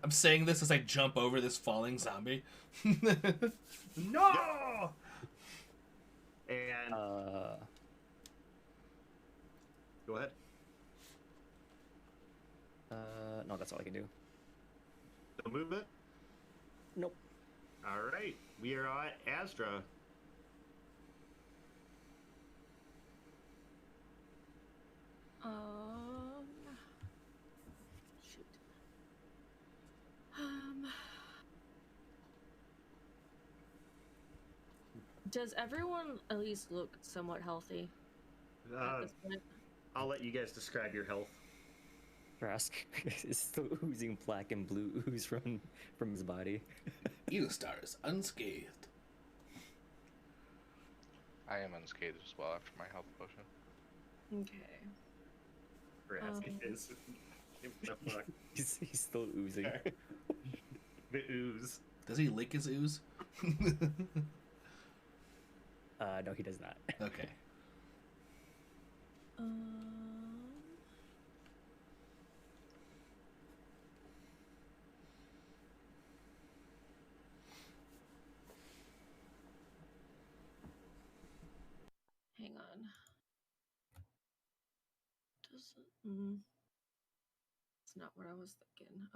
S1: I'm saying this as I jump over this falling zombie. No.
S2: And go ahead.
S5: No, that's all I can do.
S2: No movement.
S5: Nope.
S2: All right, we are at Asdra.
S3: Shoot. Does everyone at least look somewhat healthy at this point?
S2: I'll let you guys describe your health.
S5: Trask is still oozing black and blue ooze from his body.
S1: Eostar is unscathed.
S4: I am unscathed as well after my health potion.
S3: Okay.
S2: Is the fuck?
S5: He's still oozing.
S2: The ooze.
S1: Does he lick his ooze?
S5: No, he does not.
S1: Okay.
S3: Hang on. Doesn't. It's not what I was thinking.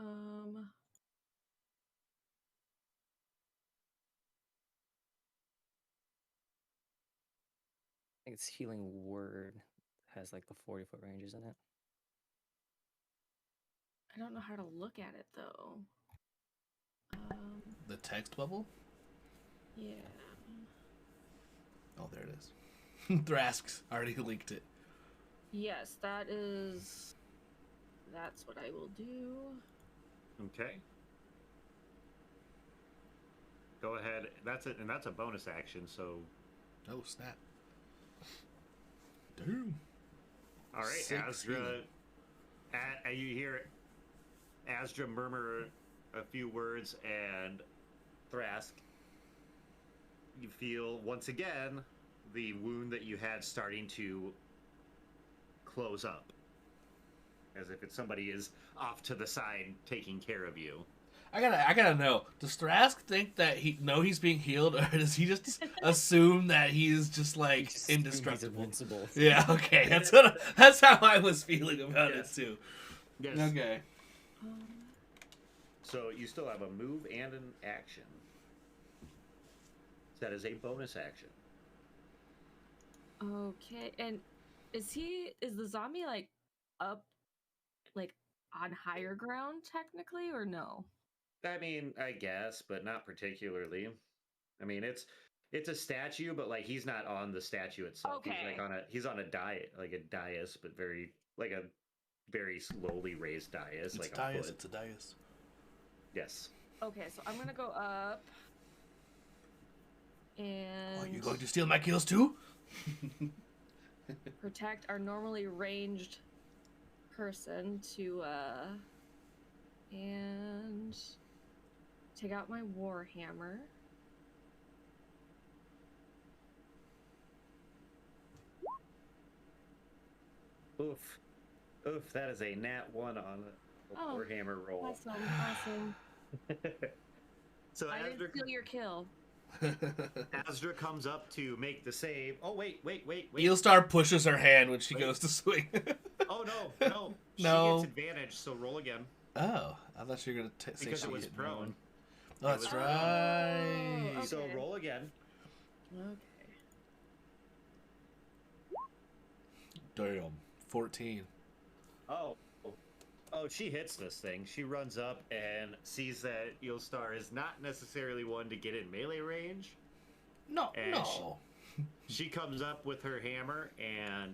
S5: I think it's healing word has like the 40-foot ranges in it.
S3: I don't know how to look at it though.
S1: The text bubble?
S3: Yeah.
S1: Oh, there it is. Thrask's already linked it.
S3: Yes, that's what I will do.
S2: Okay. Go ahead. That's it, and that's a bonus action. So,
S1: Oh, snap. Damn.
S2: all right,
S1: 16.
S2: Asdra. You hear Asdra murmur a few words, and Thrask. You feel once again the wound that you had starting to close up, as if it's somebody is off to the side taking care of you.
S1: I gotta know. Does Thrask think that he's being healed, or does he just assume that he's just like
S5: Just assume he's
S1: indestructible?
S5: invincible.
S1: Yeah. Okay. That's how I was feeling about
S2: Yes.
S1: it too.
S2: Yes.
S1: Okay.
S2: So you still have a move and an action. That is a bonus action.
S3: Okay, and is the zombie like up, like on higher ground technically, or no?
S2: I mean, I guess, but not particularly. I mean, it's a statue, but like he's not on the statue itself.
S3: Okay.
S2: He's on a dais, but very slowly raised dais,
S1: It's
S2: like
S1: a dais.
S2: a foot.
S1: It's a dais.
S2: Yes.
S3: Okay, so I'm gonna go up, and
S1: Oh, you going to steal my kills too?
S3: protect our normally ranged person to take out my war hammer.
S2: Oof. Oof, that is a nat 1 on the
S3: Oh,
S2: Warhammer roll.
S3: Awesome.
S2: So
S3: I didn't steal your kill.
S2: Asdra comes up to make the save. Oh, wait.
S1: Eelstar pushes her hand when she goes to swing.
S2: Oh, no. She
S1: No.
S2: gets advantage, so roll again.
S1: Oh, I thought you were going to say
S2: Because
S1: she
S2: it was
S1: hit
S2: prone.
S1: one. Oh, that's
S2: was
S1: right.
S3: Okay.
S2: So roll again.
S3: Okay.
S1: Damn. 14.
S2: Oh, she hits this thing. She runs up and sees that Eelstar is not necessarily one to get in melee range.
S1: No,
S2: And
S1: no.
S2: She comes up with her hammer and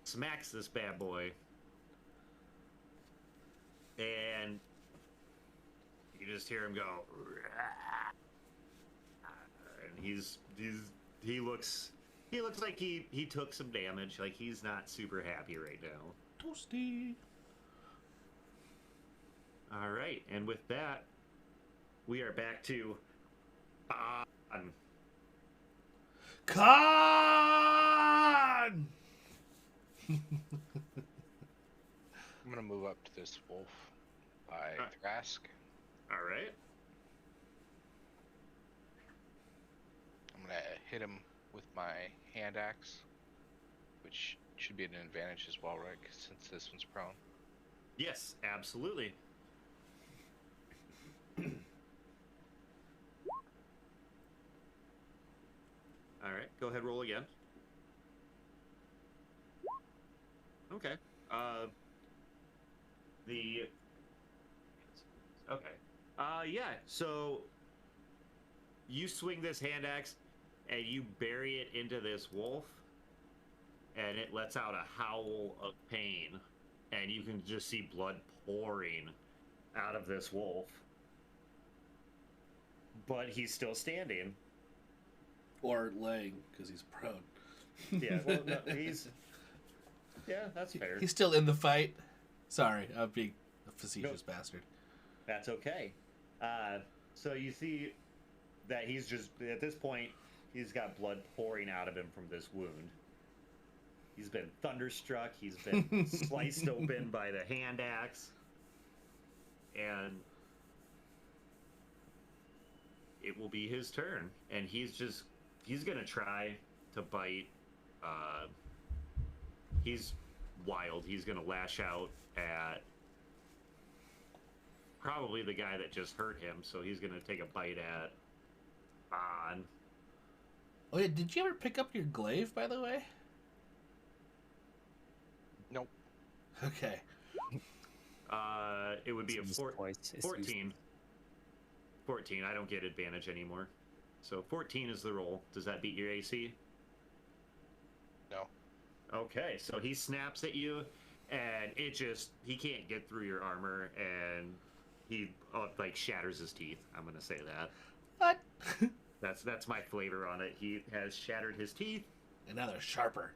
S2: smacks this bad boy. And you just hear him go. And he looks like he took some damage. Like he's not super happy right now.
S1: Toasty.
S2: All right, and with that, we are back to
S1: Con!
S4: I'm gonna move up to this wolf by Thrask.
S2: All right.
S4: I'm gonna hit him with my hand axe, which should be an advantage as well, right? Since this one's prone.
S2: Yes, absolutely. All right, go ahead, roll again. Okay. Yeah. So you swing this hand axe and you bury it into this wolf, and it lets out a howl of pain, and you can just see blood pouring out of this wolf. But he's still standing.
S1: Or laying, because he's prone.
S2: Yeah, well, no, yeah, that's fair.
S1: He's still in the fight. Sorry, I'm being a facetious bastard.
S2: That's okay. So you see that he's just, at this point, he's got blood pouring out of him from this wound. He's been thunderstruck. He's been sliced open by the hand axe. And it will be his turn. And he's going to try to bite. He's wild. He's going to lash out at probably the guy that just hurt him. So he's going to take a bite at On.
S1: Oh yeah, did you ever pick up your glaive, by the way?
S4: Nope.
S1: Okay.
S2: It would be
S5: It's
S2: a
S5: used twice. It's
S2: 14. 14. I don't get advantage anymore. So 14 is the roll. Does that beat your AC?
S4: No.
S2: Okay, so he snaps at you, and he can't get through your armor, and he like shatters his teeth. I'm gonna say that.
S1: What?
S2: That's my flavor on it. He has shattered his teeth,
S1: And now they're sharper.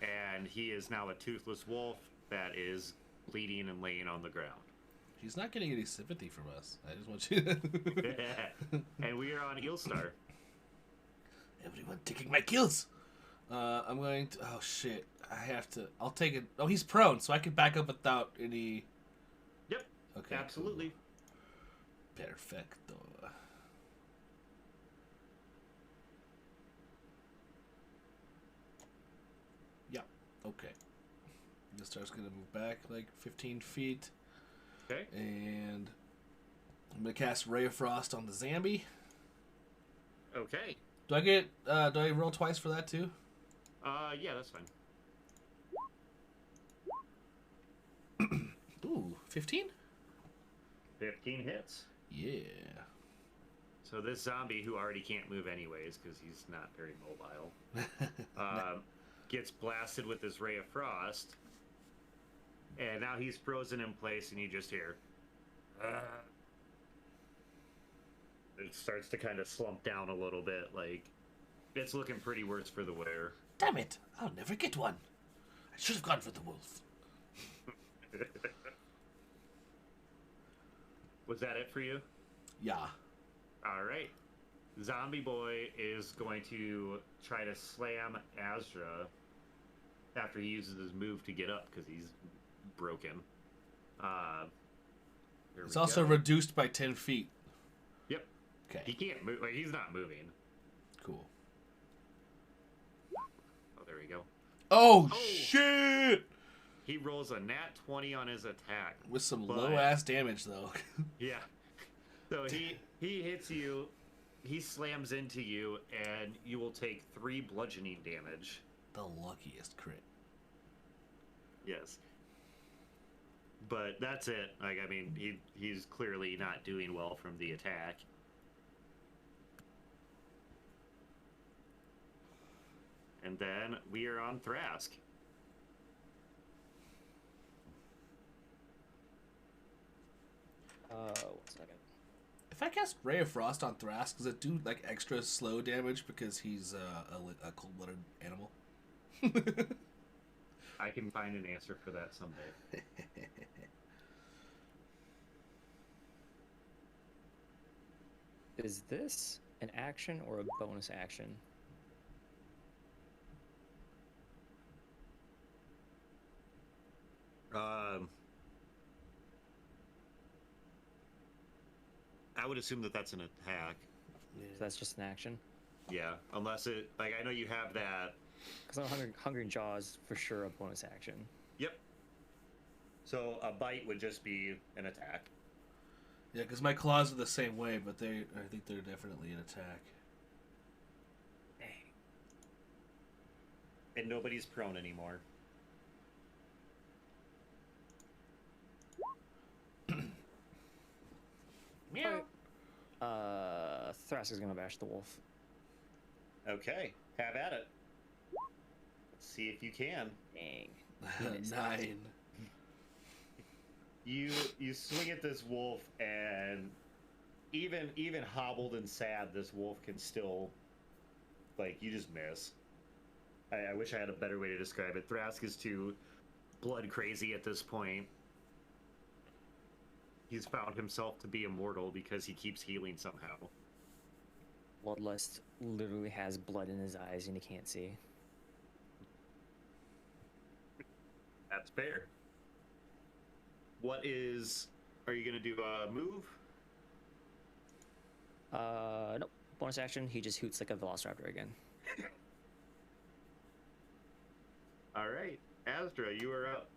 S2: and he is now a toothless wolf that is bleeding and laying on the ground.
S1: He's not getting any sympathy from us. I just want you to...
S2: And we are on Eelstar.
S1: Everyone taking my kills. I'm going to... Oh, shit. I have to... I'll take it... Oh, he's prone, so I can back up without any...
S2: Yep.
S1: Okay.
S2: Absolutely.
S1: Cool. Perfecto. Yeah. Okay. Eelstar's going to move back like 15 feet.
S2: Okay.
S1: And I'm going to cast Ray of Frost on the zombie.
S2: Okay.
S1: Do I roll twice for that too?
S2: Yeah, that's fine.
S1: Ooh, 15?
S2: 15 hits.
S1: Yeah.
S2: So this zombie, who already can't move anyways because he's not very mobile, gets blasted with this Ray of Frost, and now he's frozen in place, and you just hear... It starts to kind of slump down a little bit, like, it's looking pretty worse for the wearer.
S1: Damn it! I'll never get one. I should have gone for the wolf.
S2: Was that it for you?
S1: Yeah.
S2: All right. Zombie Boy is going to try to slam Azra after he uses his move to get up because he's broken. Here
S1: It's
S2: we
S1: also
S2: go.
S1: reduced by 10 feet.
S2: Yep.
S1: Okay.
S2: He can't move. Like, he's not moving.
S1: Cool.
S2: Oh, there we go.
S1: Oh,
S2: Oh!
S1: shit!
S2: He rolls a nat 20 on his attack.
S1: With some
S2: But-
S1: low-ass damage, though.
S2: Yeah. So he hits you, he slams into you, and you will take 3 bludgeoning damage.
S1: The luckiest crit.
S2: Yes. But that's it. Like, I mean, he's clearly not doing well from the attack. And then we are on Thrask.
S5: One second.
S1: If I cast Ray of Frost on Thrask, does it do like extra slow damage because he's a cold-blooded animal?
S2: I can find an answer for that someday.
S5: Is this an action or a bonus action?
S2: I would assume that that's an attack.
S5: So that's just an action.
S2: Yeah, unless it, like, I know you have that.
S5: Because Hungry Jaws for sure a bonus action.
S2: Yep. So a bite would just be an attack.
S1: Yeah, because my claws are the same way, but I think they're definitely an attack.
S5: Dang.
S2: And nobody's prone anymore. Meow.
S5: Thrask is gonna bash the wolf.
S2: Okay, have at it. Let's see if you can.
S5: Dang.
S1: 9.
S2: You swing at this wolf, and even hobbled and sad, this wolf can still, like, you just miss. I wish I had a better way to describe it. Thrask is too blood crazy at this point. He's found himself to be immortal because he keeps healing somehow.
S5: Bloodlust literally has blood in his eyes and he can't see.
S2: That's fair. Are you gonna do a move?
S5: Nope. Bonus action, he just hoots like a velociraptor again.
S2: All right, Asdra, you are up.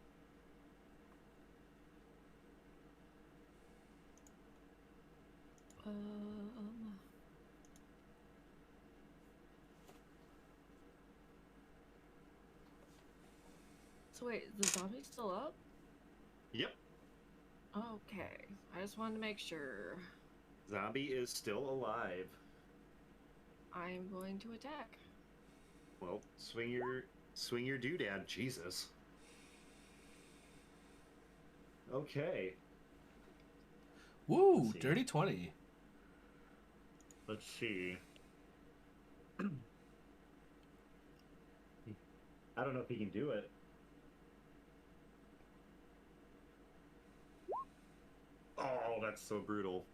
S3: So wait, the zombie's still up?
S2: Yep.
S3: Okay, I just wanted to make sure.
S2: Zombie is still alive.
S3: I'm going to attack.
S2: Well, swing your doodad, Jesus. Okay.
S1: Woo!
S2: Let's see.
S1: Dirty 20.
S2: Let's see. I don't know if he can do it. Oh, that's so brutal.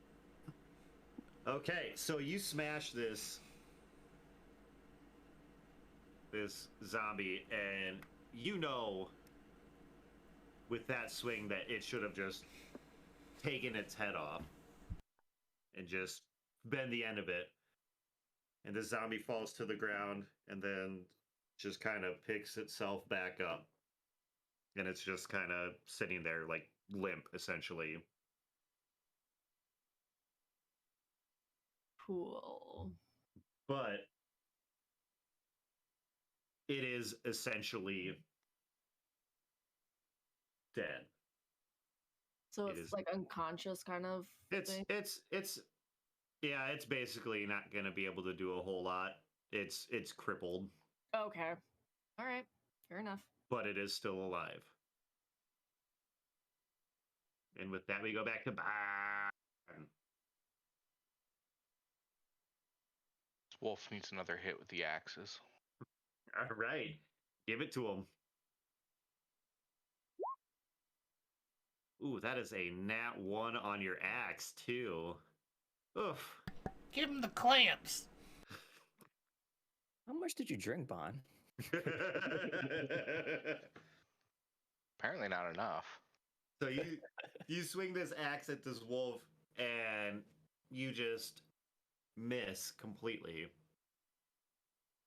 S2: Okay, so you smash this zombie, and you know with that swing that it should have just taken its head off and just been the end of it. And the zombie falls to the ground and then just kind of picks itself back up. And it's just kind of sitting there like limp, essentially.
S3: Cool.
S2: But it is essentially dead.
S3: So
S2: It
S3: it's
S2: is-
S3: like unconscious kind of thing?
S2: It's yeah, it's basically not gonna be able to do a whole lot. It's crippled,
S3: Okay. Alright. Fair enough.
S2: but it is still alive. And with that, we go back to Byron.
S4: This wolf needs another hit with the axes.
S2: All right, give it to him. Ooh, that is a nat 1 on your axe too. Oof.
S1: Give him the clamps.
S5: How much did you drink, Bon?
S4: Apparently not enough.
S2: So you swing this axe at this wolf, and you just miss completely.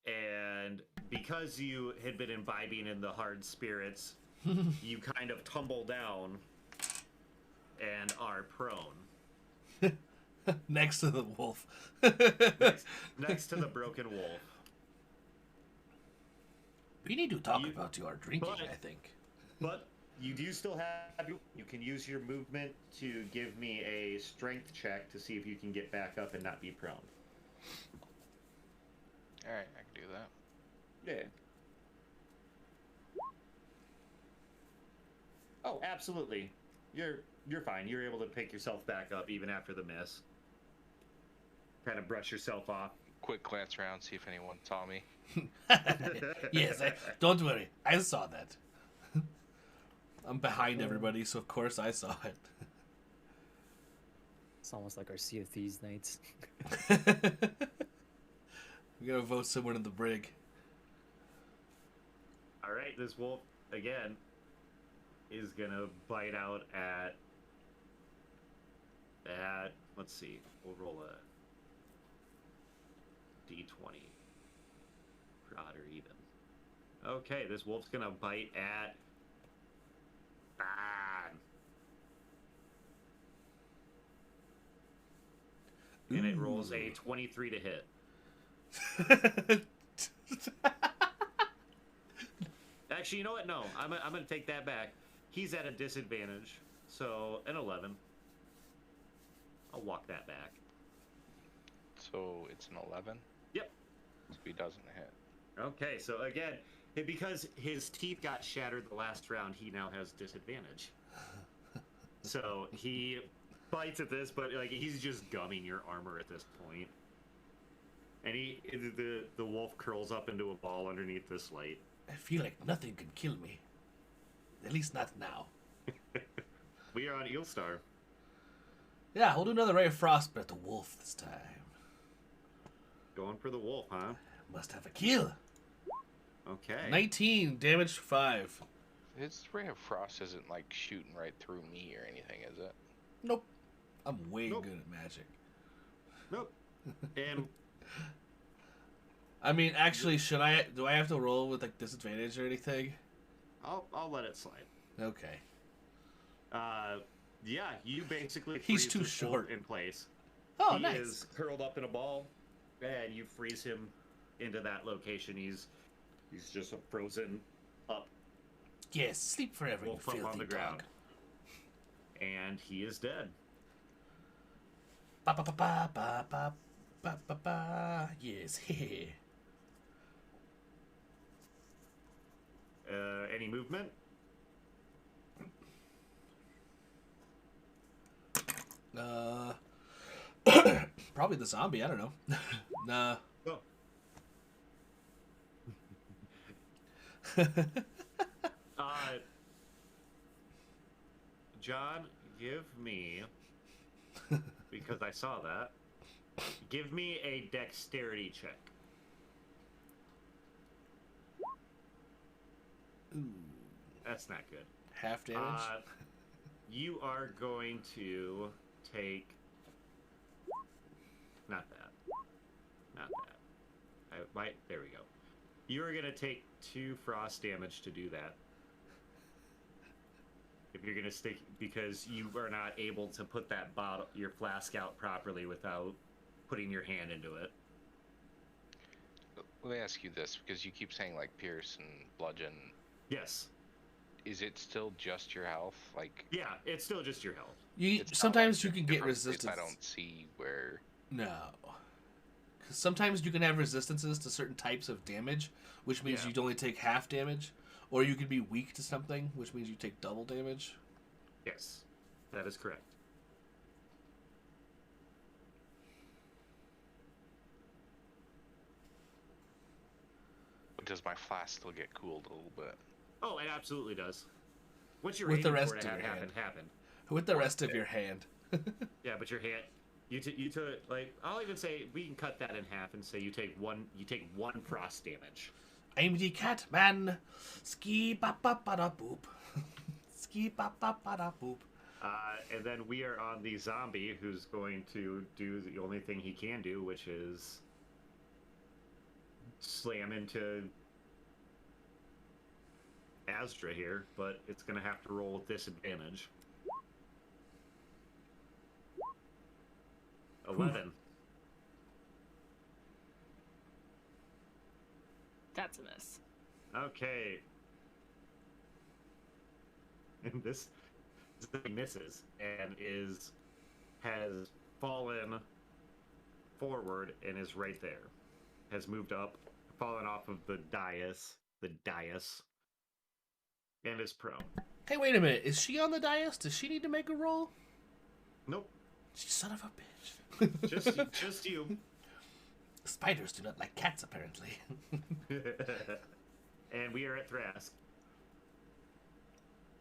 S2: And because you had been imbibing in the hard spirits, you kind of tumble down and are prone
S1: Next to the wolf.
S2: next to the broken wolf.
S1: We need to talk
S2: You-
S1: about your drinking,
S2: but-
S1: I think.
S2: But you do still have you can use your movement to give me a strength check to see if you can get back up and not be prone.
S4: All right, I can do that.
S2: Yeah. Oh, absolutely. You're fine. You're able to pick yourself back up even after the miss. Kind of brush yourself off.
S4: Quick glance around, see if anyone saw me.
S1: Yes, don't worry. I saw that. I'm behind everybody, so of course I saw it.
S5: It's almost like our Sea of Thieves nights.
S1: We gotta vote someone in the brig.
S2: All right, this wolf again is gonna bite out at let's see, we'll roll a d20 for odd or even. Okay, this wolf's gonna bite at and it rolls a 23 to hit. Actually, you know what? No, I'm gonna take that back. He's at a disadvantage, so an 11. I'll walk that back.
S4: So it's an 11.
S2: Yep.
S4: So he doesn't hit.
S2: Okay, so again, because his teeth got shattered the last round, he now has disadvantage. So he bites at this, but like he's just gumming your armor at this point. And the wolf curls up into a ball underneath this light.
S1: I feel like nothing can kill me. At least not now.
S2: We are on Eelstar.
S1: Yeah, we'll do another Ray of Frost, but the wolf this time.
S2: Going for the wolf, huh?
S1: Must have a kill.
S2: Okay.
S1: 19, damage 5.
S4: His ray of frost isn't like shooting right through me or anything, is it?
S1: Nope. I'm way
S2: Nope.
S1: good at magic.
S2: Nope. And
S1: I mean, actually, do I have to roll with like disadvantage or anything?
S2: I'll let it slide.
S1: Okay.
S2: Yeah, you basically
S1: He's
S2: freeze
S1: too
S2: this wolf
S1: short.
S2: in place.
S1: Oh,
S2: He
S1: nice.
S2: is curled up in a ball, and you freeze him into that location. He's just frozen up,
S1: Yes, sleep forever, you
S2: wolf up
S1: filthy
S2: on the ground,
S1: dog.
S2: and he is dead.
S1: Ba ba ba ba ba ba ba ba ba. Yes, hehe.
S2: Any movement?
S1: Probably the zombie. I don't know. Nah.
S2: Oh. John, give me, because I saw that, give me a dexterity check.
S1: Ooh,
S2: That's not good.
S1: half damage.
S2: You are going to take. Not that. Not that. There we go. You are going to take 2 frost damage to do that. If you're going to stick, because you are not able to put that bottle, your flask out properly without putting your hand into it.
S4: Let me ask you this, because you keep saying like pierce and bludgeon.
S2: Yes.
S4: Is it still just your health? Like
S2: Yeah, it's still just your health.
S4: it's not
S1: Sometimes
S4: like
S1: you can get
S4: different place
S1: resistance.
S4: I don't see where.
S1: No. 'Cause sometimes you can have resistances to certain types of damage, which means
S2: Yeah.
S1: you'd only take half damage. Or you could be weak to something, which means you take double damage.
S2: Yes, that is correct.
S4: Does my flask still get cooled a little bit?
S2: Oh, it absolutely does. What you're
S1: With the
S2: aiming
S1: rest
S2: for to
S1: of
S2: have
S1: your
S2: happen
S1: hand.
S2: happened.
S1: With the rest of your hand.
S2: Yeah, but your hand, You took like I'll even say we can cut that in half and say you take one frost damage.
S1: I'm the cat man. Ski ba ba ba da boop. Ski ba ba ba da boop.
S2: And then we are on the zombie who's going to do the only thing he can do, which is slam into Astra here, but it's going to have to roll with disadvantage. 11.
S3: That's a miss.
S2: Okay. And this thing misses and has fallen forward and is right there. Has moved up, fallen off of the dais, and is prone.
S1: Hey, wait a minute. Is she on the dais? Does she need to make a roll?
S2: Nope.
S1: She son of a bitch.
S2: Just you.
S1: Spiders do not like cats, apparently.
S2: And we are at Thrask.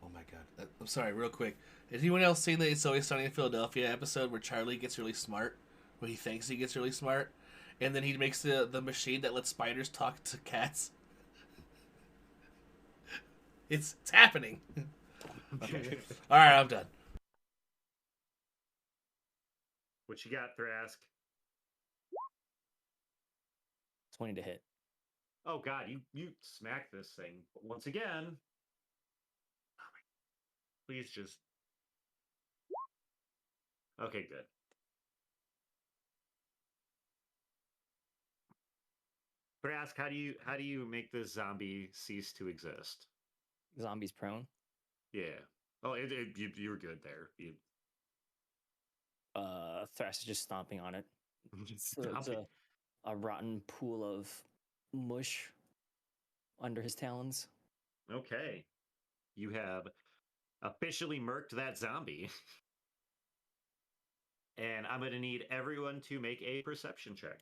S1: Oh my god. I'm sorry, real quick. Has anyone else seen the It's Always Sunny in Philadelphia episode where Charlie gets really smart? When he thinks he gets really smart? And then he makes the machine that lets spiders talk to cats? It's happening. Okay. Alright, I'm done.
S2: What you got, Thrask?
S5: 20 to hit.
S2: Oh god, you smacked this thing. But once again, please just. Okay, good. Thrask, how do you make this zombie cease to exist?
S5: Zombie's prone.
S2: Yeah. Oh, you're good there.
S5: Thrash is just stomping on it. So it's
S2: Zombie.
S5: a rotten pool of mush under his talons.
S2: Okay. You have officially murked that zombie. And I'm going to need everyone to make a perception check.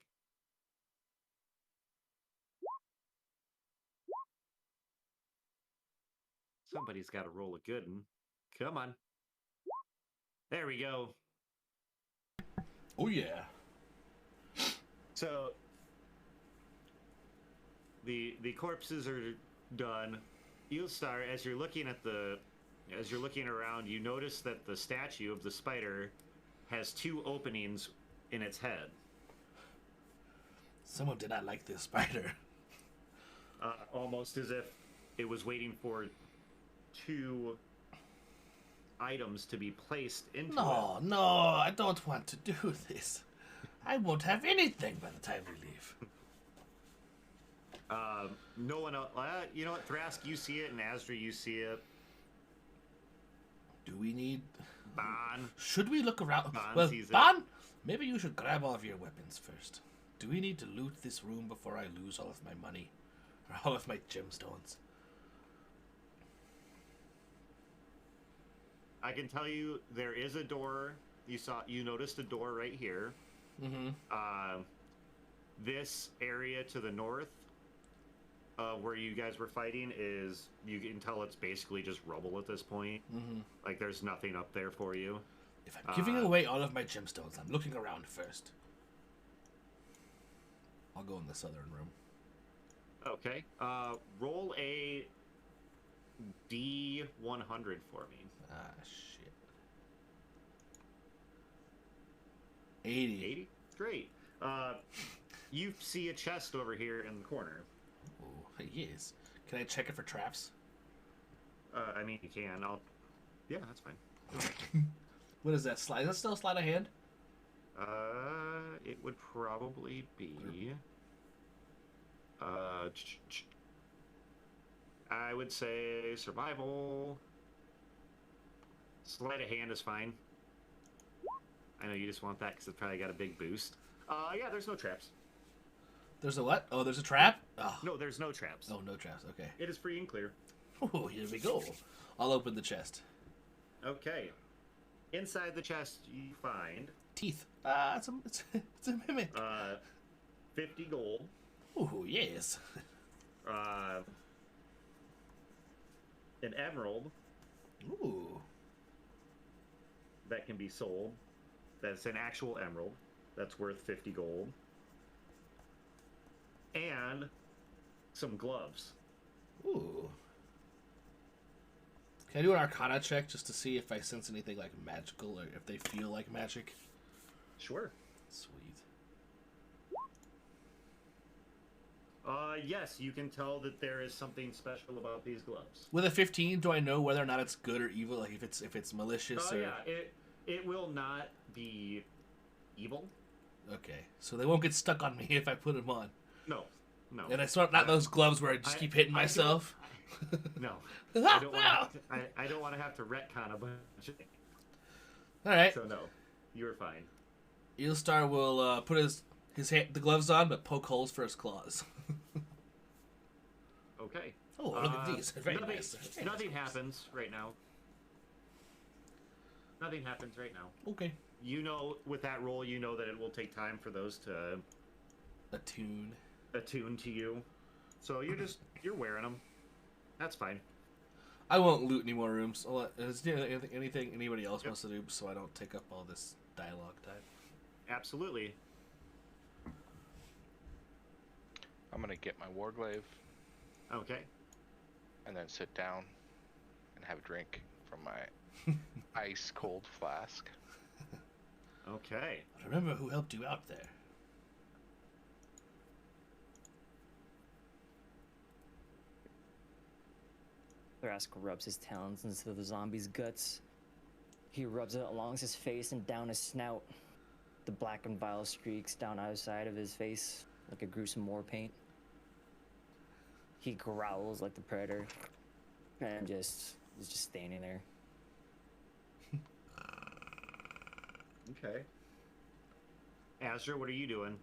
S2: Somebody's got to roll a good one. Come on. There we go.
S1: Oh yeah.
S2: So the corpses are done. Eelstar, as you're looking around, you notice that the statue of the spider has 2 openings in its head.
S1: Someone did not like this spider.
S2: Almost as if it was waiting for 2 items to be placed into it.
S1: No, I don't want to do this. I won't have anything by the time we leave.
S2: No one else. You know what, Thrask, you see it, and Asdra, you see it.
S1: Do we need...
S2: Bon.
S1: Should we look around?
S2: Bon
S1: Well,
S2: sees it.
S1: Bon, maybe you should grab all of your weapons first. Do we need to loot this room before I lose all of my money? Or all of my gemstones?
S2: I can tell you there is a door. You noticed a door right here.
S1: Mm-hmm.
S2: This area to the north, where you guys were fighting, is, you can tell it's basically just rubble at this point.
S1: Mm-hmm.
S2: Like there's nothing up there for you.
S1: If I'm giving away all of my gemstones, I'm looking around first. I'll go in the southern room.
S2: Okay. Roll a D100 for me.
S1: Ah, shit. 80.
S2: 80? Great. You see a chest over here in the corner.
S1: Oh, yes. Can I check it for traps?
S2: I mean, you can. Yeah, that's fine.
S1: What is that? Slide? Is that still a sleight of hand?
S2: It would probably be. I would say survival. Sleight of hand is fine. I know you just want that because it's probably got a big boost. Yeah, there's no traps.
S1: There's a what? Oh, there's a trap? Oh.
S2: No, there's no traps.
S1: Oh, no traps. Okay.
S2: It is free and clear.
S1: Oh, here we go. I'll open the chest.
S2: Okay. Inside the chest, you find
S1: Teeth. It's a mimic.
S2: 50 gold.
S1: Oh, yes.
S2: An emerald
S1: Ooh.
S2: that can be sold. That's an actual emerald. That's worth 50 gold. And some gloves.
S1: Ooh. Can I do an Arcana check just to see if I sense anything like magical or if they feel like magic?
S2: Sure.
S1: Sweet.
S2: Yes, you can tell that there is something special about these gloves.
S1: With a 15, do I know whether or not it's good or evil? Like if it's malicious
S2: Oh
S1: or
S2: yeah, it will not be evil.
S1: okay, so they won't get stuck on me if I put them on.
S2: No.
S1: And it's not those gloves where I just keep hitting myself.
S2: No, I don't want to have to retcon a bunch of things.
S1: All right,
S2: So no, you're fine.
S1: Eelstar will put the gloves on, but poke holes for his claws.
S2: Okay.
S1: Oh, look at these! Very
S2: nothing,
S1: nice. Very
S2: nothing
S1: nice.
S2: happens right now. Nothing happens right now.
S1: Okay.
S2: You know, with that roll, you know that it will take time for those to
S1: Attune.
S2: attune to you. So you're wearing them. That's fine.
S1: I won't loot any more rooms. Is there anything anybody else wants to do so I don't take up all this dialogue time?
S2: Absolutely.
S4: I'm gonna get my warglaive
S2: Okay.
S4: and then sit down and have a drink from my ice cold flask.
S2: Okay.
S1: Remember who helped you out there.
S5: Thrask rubs his talons into the zombie's guts. He rubs it along his face and down his snout. The black and vile streaks down either side of his face like a gruesome war paint. He growls like the predator and is just standing there.
S2: Okay. Azure, what are you doing?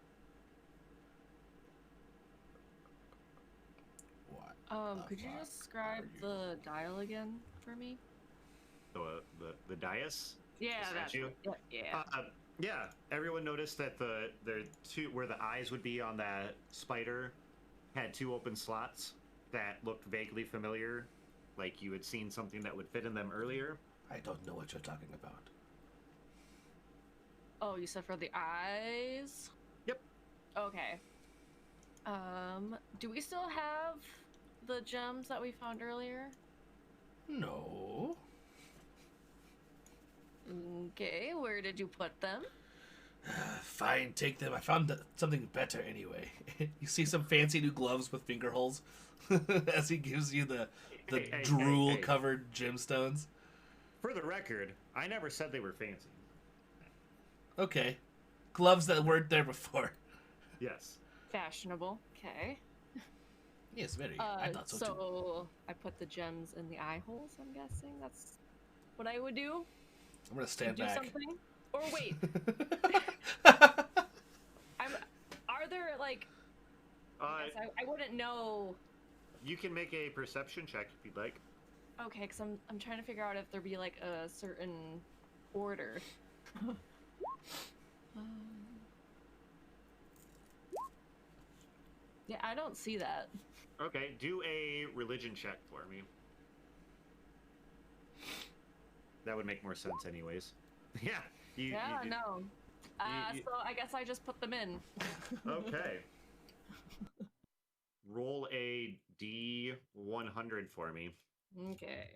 S1: What?
S3: Could you
S1: fuck
S3: describe
S1: are you?
S3: the dial again for me?
S2: The dais?
S3: Yeah,
S2: The
S3: that's
S2: statue?
S3: yeah.
S2: Yeah. Everyone noticed that the two where the eyes would be on that spider had two open slots that looked vaguely familiar, like you had seen something that would fit in them earlier.
S1: I don't know what you're talking about.
S3: Oh, you said for the eyes?
S2: Yep.
S3: Okay. Do we still have the gems that we found earlier?
S1: No.
S3: Okay, where did you put them?
S1: Fine, take them. I found something better anyway. You see some fancy new gloves with finger holes as he gives you the
S2: Hey.
S1: drool-covered gemstones.
S2: For the record, I never said they were fancy.
S1: Okay. Gloves that weren't there before.
S2: Yes.
S3: Fashionable. Okay.
S1: Yes, very. I thought so, too.
S3: So I put the gems in the eye holes, I'm guessing. That's what I would do.
S1: I'm gonna stand
S3: do
S1: back.
S3: Something? Or wait. Are there like I guess I wouldn't know.
S2: You can make a perception check if you'd like.
S3: Okay, because I'm trying to figure out if there be like a certain order. Yeah, I don't see that.
S2: Okay, do a religion check for me. That would make more sense anyways. Yeah.
S3: No. So I guess I just put them in.
S2: Okay. Roll a D100 for me.
S3: Okay.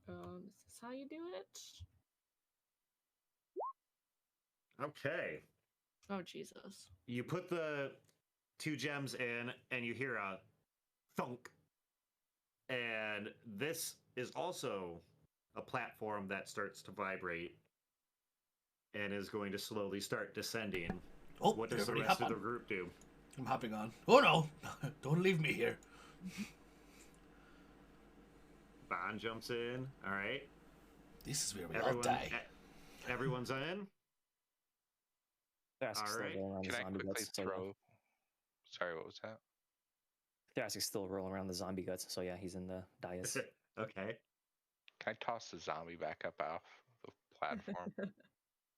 S3: Is this how you do it?
S2: Okay.
S3: Oh, Jesus.
S2: You put the two gems in and you hear a thunk. And this is also a platform that starts to vibrate and is going to slowly start descending.
S1: Oh,
S2: What does the
S1: everybody
S2: rest
S1: hop
S2: of the
S1: on.
S2: group do?
S1: I'm hopping on. Oh no! Don't leave me here.
S2: Bond jumps in. All right.
S1: This is where we all die.
S2: Everyone's in.
S5: Thrask's
S2: All
S5: still
S2: right.
S5: rolling around the
S4: Can I
S5: zombie
S4: quickly
S5: guts. So yeah.
S4: throw? Sorry, what was that?
S5: Thrask's still rolling around the zombie guts. So yeah, he's in the dais.
S2: Okay.
S4: Can I toss the zombie back up off the platform?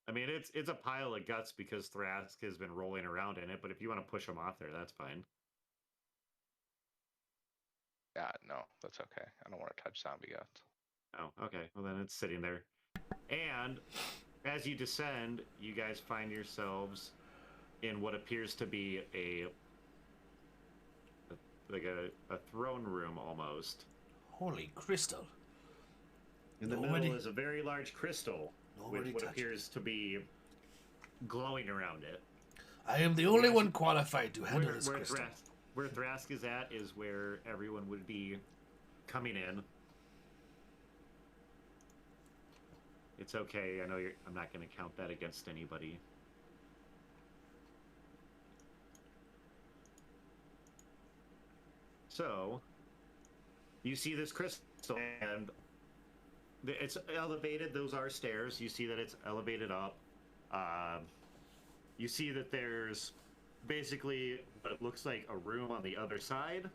S2: I mean, it's a pile of guts because Thrask has been rolling around in it. But if you want to push him off there, that's fine.
S4: Yeah, no, that's okay. I don't want to touch zombie guts.
S2: Oh, okay. Well, then it's sitting there. And as you descend, you guys find yourselves in what appears to be a throne room almost.
S1: Holy crystal.
S2: In the
S1: Nobody-
S2: middle is a very large crystal
S1: Nobody
S2: with what
S1: touch
S2: appears to be glowing around it.
S1: I am the only
S2: Yes.
S1: one qualified to handle this crystal.
S2: Where Thrask is at is where everyone would be coming in. It's okay. I know I'm not going to count that against anybody. So, you see this crystal, and it's elevated. Those are stairs. You see that it's elevated up. You see that there's basically what looks like a room on the other side,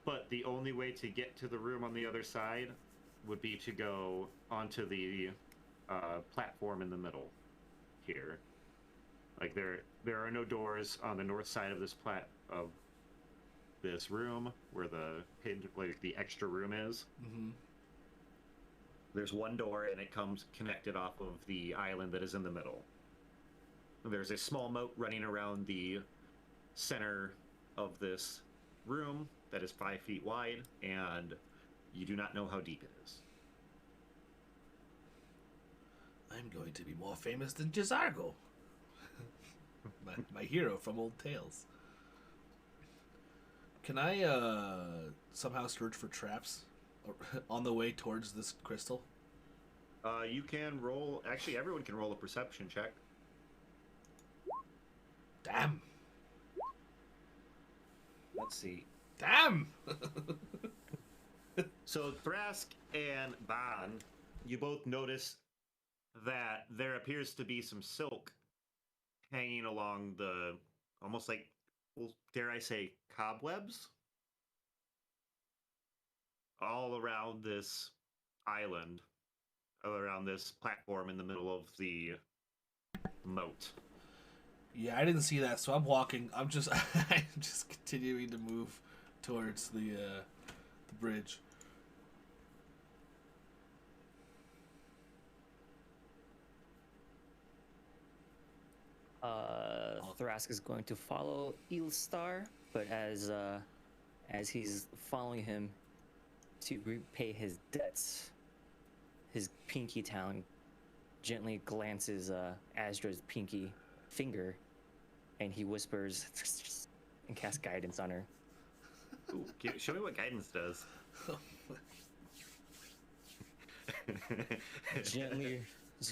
S2: but the only way to get to the room on the other side would be to go onto the platform in the middle here. Like there are no doors on the north side of this room where the extra room is.
S1: Mm-hmm.
S2: There's one door, and it comes connected off of the island that is in the middle. There's a small moat running around the center of this room that is 5 feet wide, and you do not know how deep it is.
S1: I'm going to be more famous than Jizargo. my hero from old tales. Can I somehow search for traps on the way towards this crystal?
S2: You can roll... Actually, everyone can roll a perception check.
S1: Damn.
S2: Let's see.
S1: Damn!
S2: So Thrask and Ban, you both notice that there appears to be some silk hanging along the... almost like, well, dare I say, cobwebs? All around this island. All around this platform in the middle of the moat.
S1: Yeah, I didn't see that, so I'm walking. I'm just continuing to move towards the bridge.
S5: Thrask is going to follow Eelstar, but as he's following him to repay his debts, his pinky talon gently glances Astra's pinky finger, and he whispers and casts guidance on her.
S2: Ooh, show me what guidance does.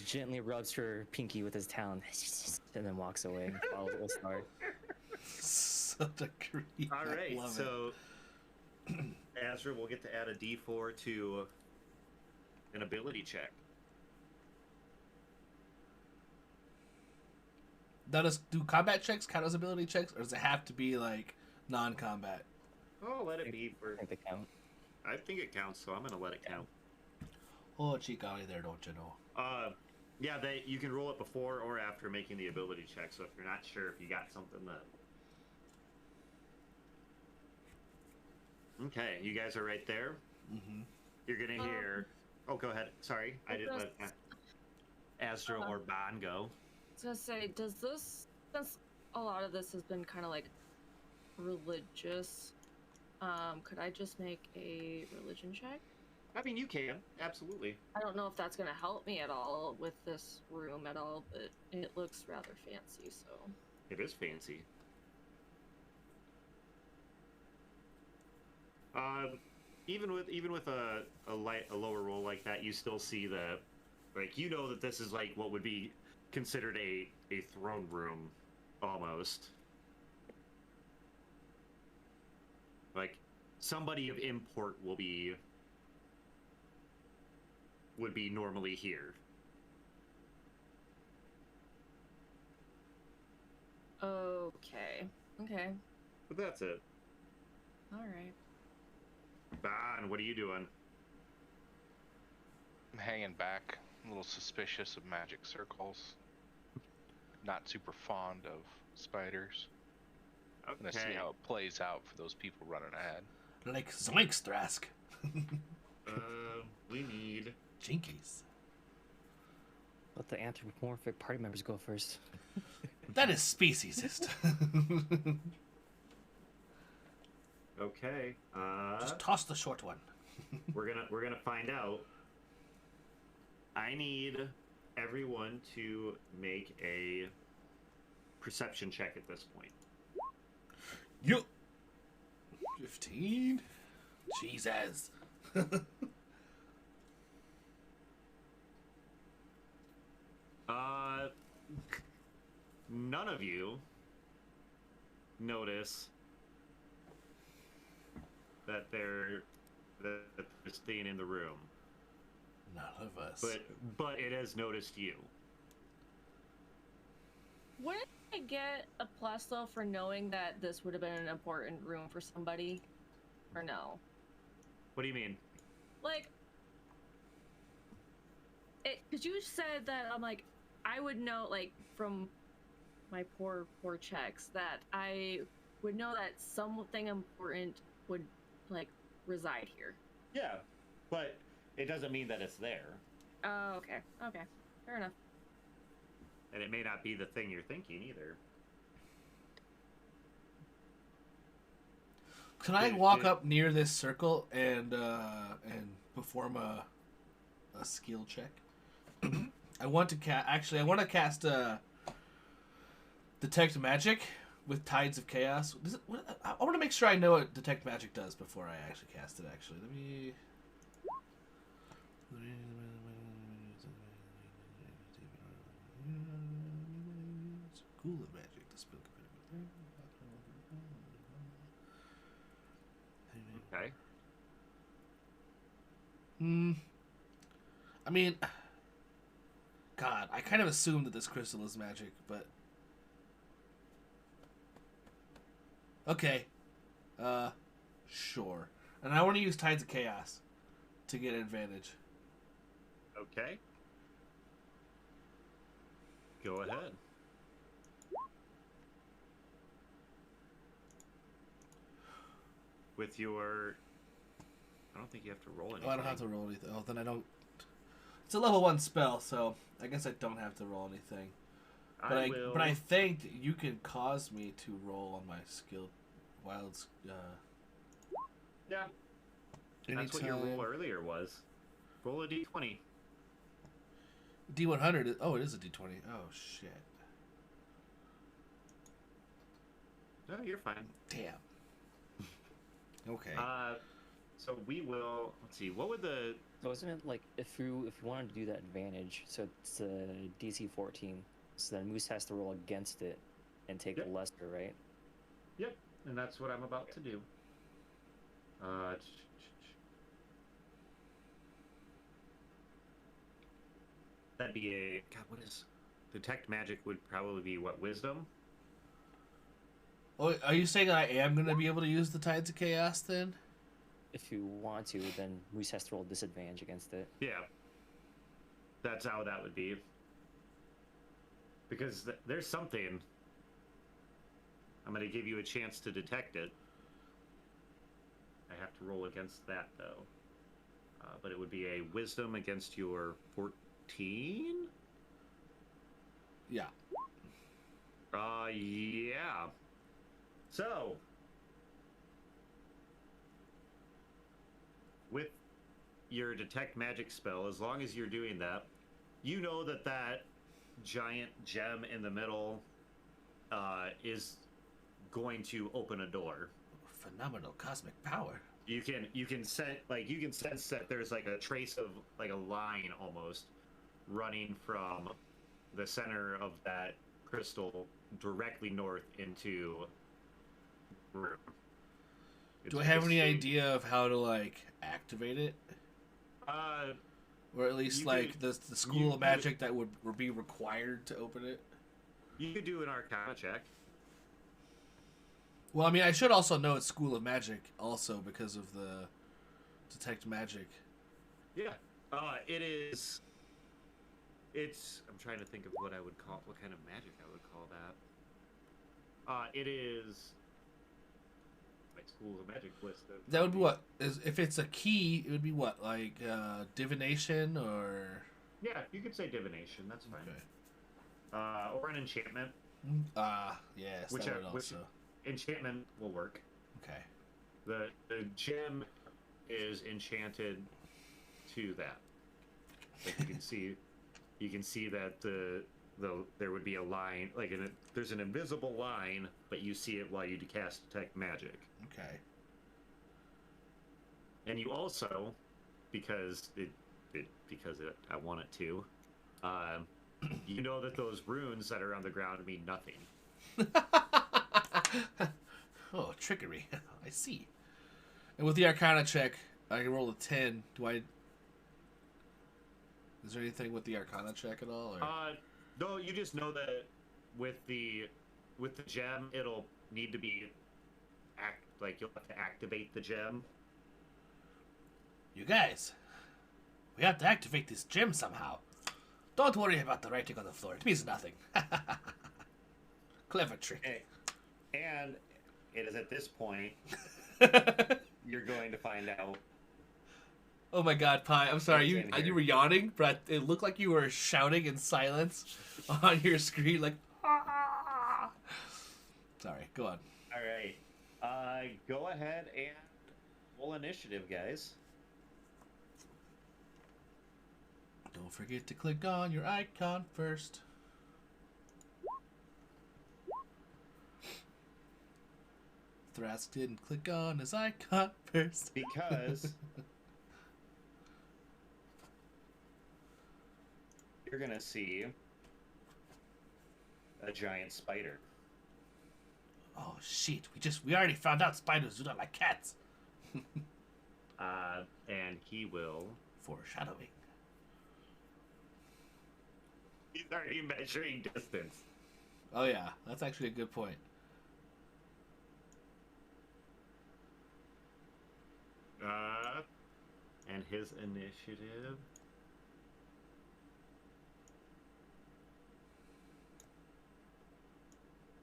S5: Gently rubs her pinky with his talon, and then walks away and follows Eelstar.
S1: Such a creep.
S2: All right,
S1: I love
S2: so Azra will get to add a D4 to an ability check.
S1: Now, do combat checks count as ability checks, or does it have to be like non-combat?
S2: Oh, let it be for...
S5: I think they count.
S2: I think it counts, so I'm gonna let it count.
S1: Oh, gee golly, there, don't you know?
S2: Yeah, you can roll it before or after making the ability check. So if you're not sure if you got something that... Okay, you guys are right there.
S1: Mm-hmm.
S2: You're gonna hear... Oh, go ahead. Sorry, I didn't let Astra or Ban go.
S3: I was gonna say, does this, since a lot of this has been kind of like religious, could I just make a religion check?
S2: I mean, you can, absolutely.
S3: I don't know if that's gonna help me at all with this room at all, but it looks rather fancy, so.
S2: It is fancy. Even with a lower roll like that, you still see the, like, you know that this is like what would be considered a throne room, almost. Like, somebody of import would be normally here.
S3: Okay. Okay.
S2: But that's it.
S3: All right.
S2: Ban, what are you doing?
S4: I'm hanging back, a little suspicious of magic circles. Not super fond of spiders. I'm gonna see how it plays out for those people running ahead.
S1: Like zoinks, Thrask.
S2: We need.
S1: Jinkies.
S5: Let the anthropomorphic party members go first.
S1: That is speciesist.
S2: Okay.
S1: Just toss the short one.
S2: we're gonna find out. I need everyone to make a perception check at this point.
S1: Yup. 15. Jesus.
S2: None of you notice that there's staying in the room.
S1: None of us.
S2: But it has noticed you.
S3: Wouldn't I get a plus though for knowing that this would have been an important room for somebody? Or no?
S2: What do you mean?
S3: Like, because you said that I'm like, I would know, like, from my poor checks, that I would know that something important would, like, reside here.
S2: Yeah, but it doesn't mean that it's there.
S3: Oh, okay. Okay. Fair enough.
S2: And it may not be the thing you're thinking either.
S1: Can I walk up near this circle and perform a skill check? I want to I want to cast detect magic with tides of chaos. I want to make sure I know what detect magic does before I actually cast it. Actually, let me. School of magic. The spell.
S2: Okay.
S1: I mean, God, I kind of assumed that this crystal is magic, but okay, sure. And I want to use Tides of Chaos to get an advantage.
S2: Okay. Go ahead. With your... I don't think you have to roll anything.
S1: Oh, I don't have to roll anything. Oh, then I don't... It's a level 1 spell, so I guess I don't have to roll anything. But I think that you can cause me to roll on my skill wilds.
S2: Yeah. That's what your roll earlier was. Roll a d20.
S1: D100. Oh, it is a D20. Oh, shit.
S2: No, you're fine.
S1: Damn. Okay.
S2: So we will... Let's see. What would the...
S5: Wasn't it like if you wanted to do that advantage, so it's DC 14, so then Moose has to roll against it and take the lesser, right?
S2: Yep, and that's what I'm about to do. That'd be a... God, what is... Detect magic would probably be, what, wisdom?
S1: Oh, are you saying I am going to be able to use the Tides of Chaos then?
S5: If you want to, then Moose has to roll disadvantage against it.
S2: Yeah. That's how that would be. Because there's something... I'm going to give you a chance to detect it. I have to roll against that, though. But it would be a wisdom against your 14?
S1: Yeah.
S2: Yeah. So, with your detect magic spell, as long as you're doing that, you know that that giant gem in the middle is going to open a door.
S1: Phenomenal cosmic power.
S2: You can sense that there's like a trace of like a line almost running from the center of that crystal directly north into room.
S1: Do I have any idea of how to like activate it? Or at least like the school of magic that would be required to open it?
S2: You could do an Arcana check.
S1: Well, I mean, I should also know it's School of Magic also because of the detect magic.
S2: Yeah. It is. It's. I'm trying to think of what I would call, what kind of magic I would call that. It is. Wait, schools of magic list.
S1: That would be what? If it's a key, it would be what? Like divination or...
S2: Yeah, you could say divination. That's fine.
S1: Okay.
S2: Or an enchantment.
S1: Yes,
S2: Which,
S1: that would
S2: which
S1: also...
S2: enchantment will work.
S1: Okay.
S2: The gem is enchanted to that. Like you can see that there would be a line, like there's an invisible line, but you see it while you cast detect magic.
S1: Okay.
S2: And you also, because I want it to, you know that those runes that are on the ground mean nothing.
S1: Oh, trickery. I see. And with the Arcana check, I can roll a 10. Is there anything with the Arcana check at all? Or?
S2: No, you just know that with the gem, it'll need to be you'll have to activate the gem.
S1: You guys, we have to activate this gem somehow. Don't worry about the writing on the floor. It means nothing. Clever trick.
S2: And it is at this point you're going to find out.
S1: Oh my God, Pi! I'm sorry. You were yawning, but it looked like you were shouting in silence on your screen, like. Ah! Sorry. Go on.
S2: All right. Go ahead and roll initiative, guys.
S1: Don't forget to click on your icon first. Thrask didn't click on his icon first.
S2: Because you're going to see a giant spider.
S1: Oh shit, we already found out spiders do not like cats.
S2: And he will...
S1: Foreshadowing.
S2: He's already measuring distance.
S1: Oh yeah, that's actually a good point.
S2: And his initiative...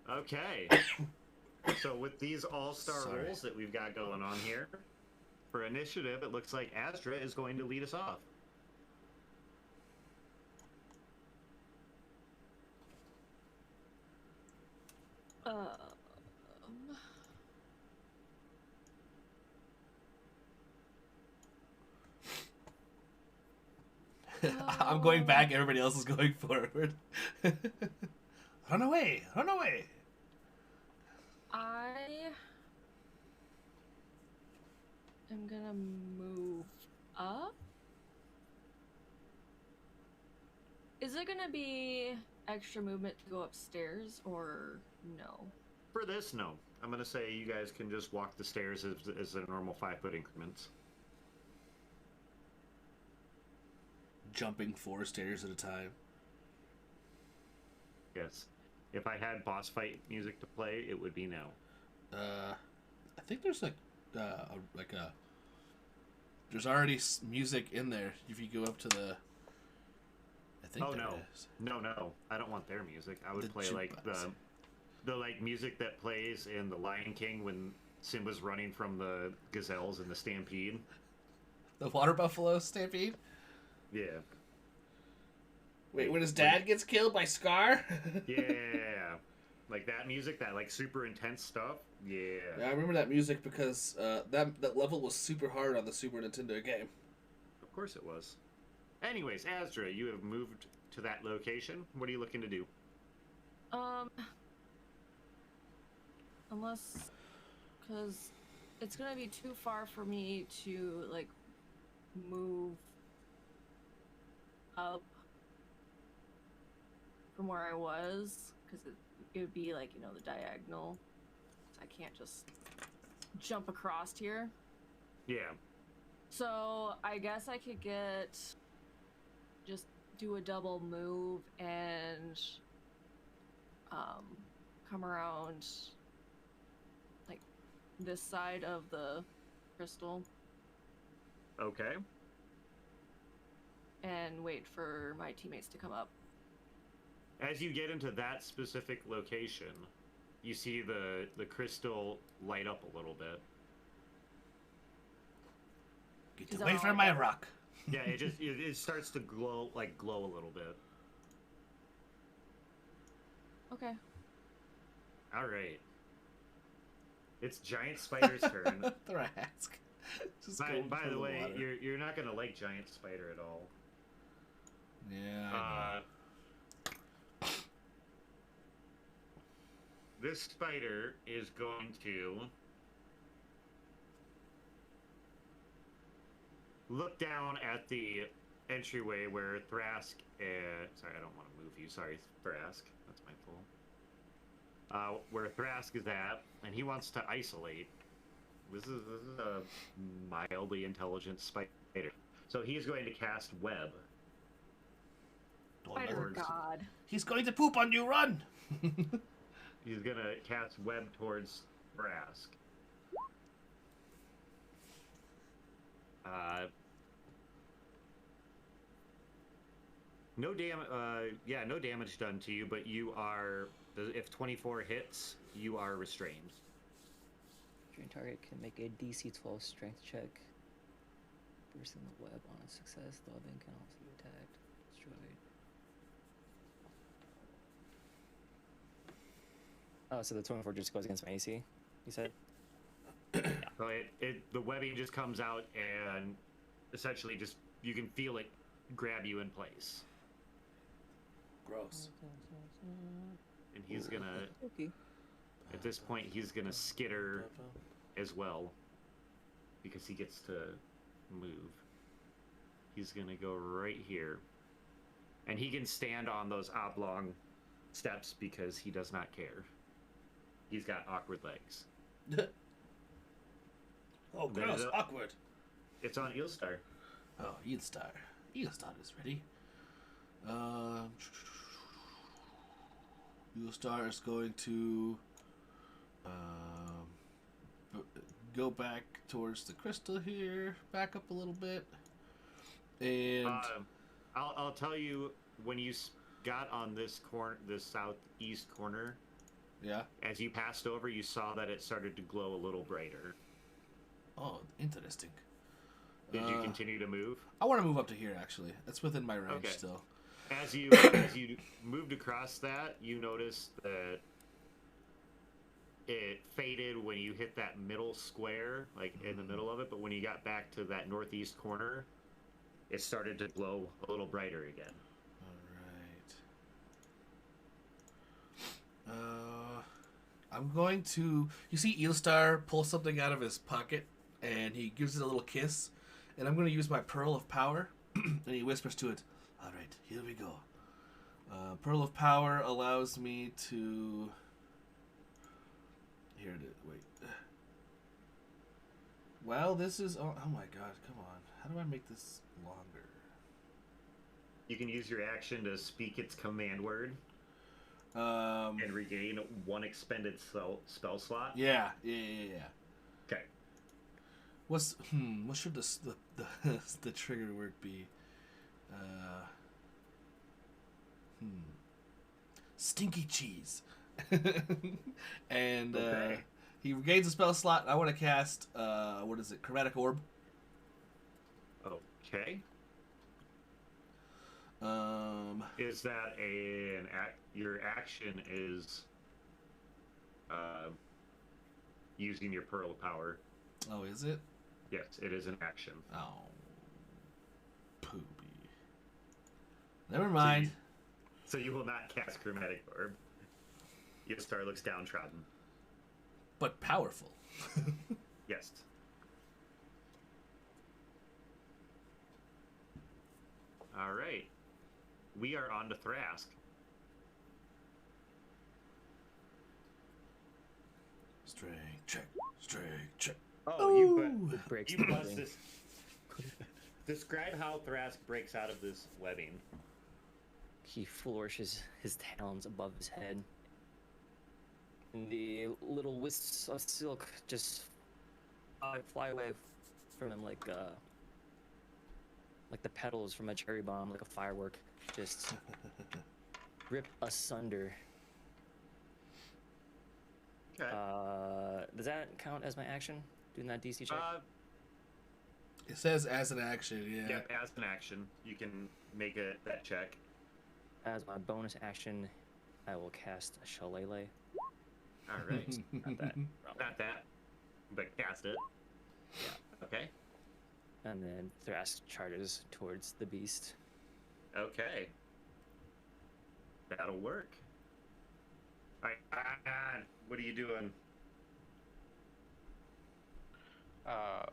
S2: Okay. So with these all-star rolls that we've got going on here, for initiative, it looks like Astra is going to lead us off.
S1: I'm going back, everybody else is going forward. Run away! Run away!
S3: I am gonna move up. Is it gonna be extra movement to go upstairs or no?
S2: For this, no. I'm going to say you guys can just walk the stairs as a normal 5-foot increments.
S1: Jumping 4 stairs at a time.
S2: Yes. If I had boss fight music to play, it would be now.
S1: I think there's there's already music in there. If you go up to the, I think.
S2: Oh no! I don't want their music. I would play like the like music that plays in The Lion King when Simba's running from the gazelles in the stampede.
S1: The water buffalo stampede.
S2: Yeah.
S1: Wait, when his dad gets killed by Scar?
S2: Yeah. Like that music, that like super intense stuff. Yeah.
S1: Yeah, I remember that music because that level was super hard on the Super Nintendo game.
S2: Of course it was. Anyways, Asdra, you have moved to that location. What are you looking to do?
S3: Unless, because it's gonna be too far for me to like move up from where I was, because it would be like, you know, the diagonal. I can't just jump across here.
S2: Yeah.
S3: So I guess I could just do a double move and come around like this side of the crystal.
S2: Okay.
S3: And wait for my teammates to come up.
S2: As you get into that specific location, you see the crystal light up a little bit.
S1: Get
S3: She's
S1: away
S3: all
S1: from
S3: like
S1: my
S3: that.
S1: rock.
S2: Yeah, it starts to glow a little bit.
S3: Okay.
S2: All right. It's Giant Spider's turn.
S1: Thrask. Just
S2: By,
S1: going
S2: by
S1: for
S2: the way,
S1: water.
S2: you're not gonna like Giant Spider at all.
S1: Yeah. I know.
S2: This spider is going to look down at the entryway where Thrask. Sorry, I don't want to move you. Sorry, Thrask. That's my fault. Where Thrask is at, and he wants to isolate. This is a mildly intelligent spider. So he's going to cast Web.
S3: Spider
S2: Towards-
S3: God.
S1: He's going to poop on you. Run.
S2: He's going to cast Web towards Thrask. No damage done to you, but you are. If 24 hits, you are restrained.
S5: Your target can make a DC 12 strength check. Bursting the web on a success, the weapon can also be attacked, destroyed. Oh, so the 24 just goes against my AC, you said?
S2: So the webbing just comes out and essentially just you can feel it grab you in place,
S1: Gross.
S2: and he's gonna.
S5: Okay.
S2: At this point, he's gonna skitter as well because he gets to move. He's gonna go right here, and he can stand on those oblong steps because he does not care. He's got awkward legs.
S1: Oh, gross.
S2: There's
S1: Awkward.
S2: It's on Eelstar.
S1: Oh, Eelstar. Eelstar is ready. Eelstar is going to go back towards the crystal here. Back up a little bit. And
S2: I'll tell you when you got on this corner, this southeast corner.
S1: yeah.
S2: As you passed over, you saw that it started to glow a little brighter.
S1: Oh, interesting.
S2: Did you continue to move?
S1: I want to move up to here, actually. That's within my range
S2: Okay.
S1: still.
S2: As you moved across that, you noticed that it faded when you hit that middle square, like in the middle of it. But when you got back to that northeast corner, it started to glow a little brighter again.
S1: All right. I'm going to. You see, Eelstar pull something out of his pocket, and he gives it a little kiss. And I'm going to use my Pearl of Power, and he whispers to it, "All right, here we go." Pearl of Power allows me to. Here it is. Wait. Well, this is. Oh my God! Come on. How do I make this longer?
S2: You can use your action to speak its command word
S1: And
S2: regain one expended spell slot.
S1: yeah.
S2: Okay.
S1: What should the trigger word be? Stinky cheese. And
S2: Okay.
S1: he regains a spell slot. I want to cast what is it? Chromatic Orb.
S2: Okay. Is that your action is using your Pearl of Power?
S1: Oh, is it?
S2: Yes, it is an action.
S1: Oh, poopy. Never mind.
S2: So you will not cast Chromatic Orb. Eelstar looks downtrodden.
S1: But powerful.
S2: Yes. All right. We are on to Thrask.
S1: Strength check. Strength check.
S2: Oh,
S1: Ooh.
S5: It breaks
S2: you
S5: the
S2: bust
S5: webbing.
S2: this. Describe how Thrask breaks out of this webbing.
S5: He flourishes his talons above his head. And the little wisps of silk just fly away from him like the petals from a cherry bomb, like a firework. Just rip asunder.
S2: Okay.
S5: Does that count as my action? Doing that DC check?
S1: It says as an action, yeah.
S2: Yep, as an action, you can make that check.
S5: As my bonus action, I will cast a Shillelagh.
S2: All right.
S5: Not that.
S2: Not that, but cast it.
S5: Yeah.
S2: Okay.
S5: And then Thrask charges towards the beast.
S2: Okay. That'll work. All right. What are you doing?
S4: Gonna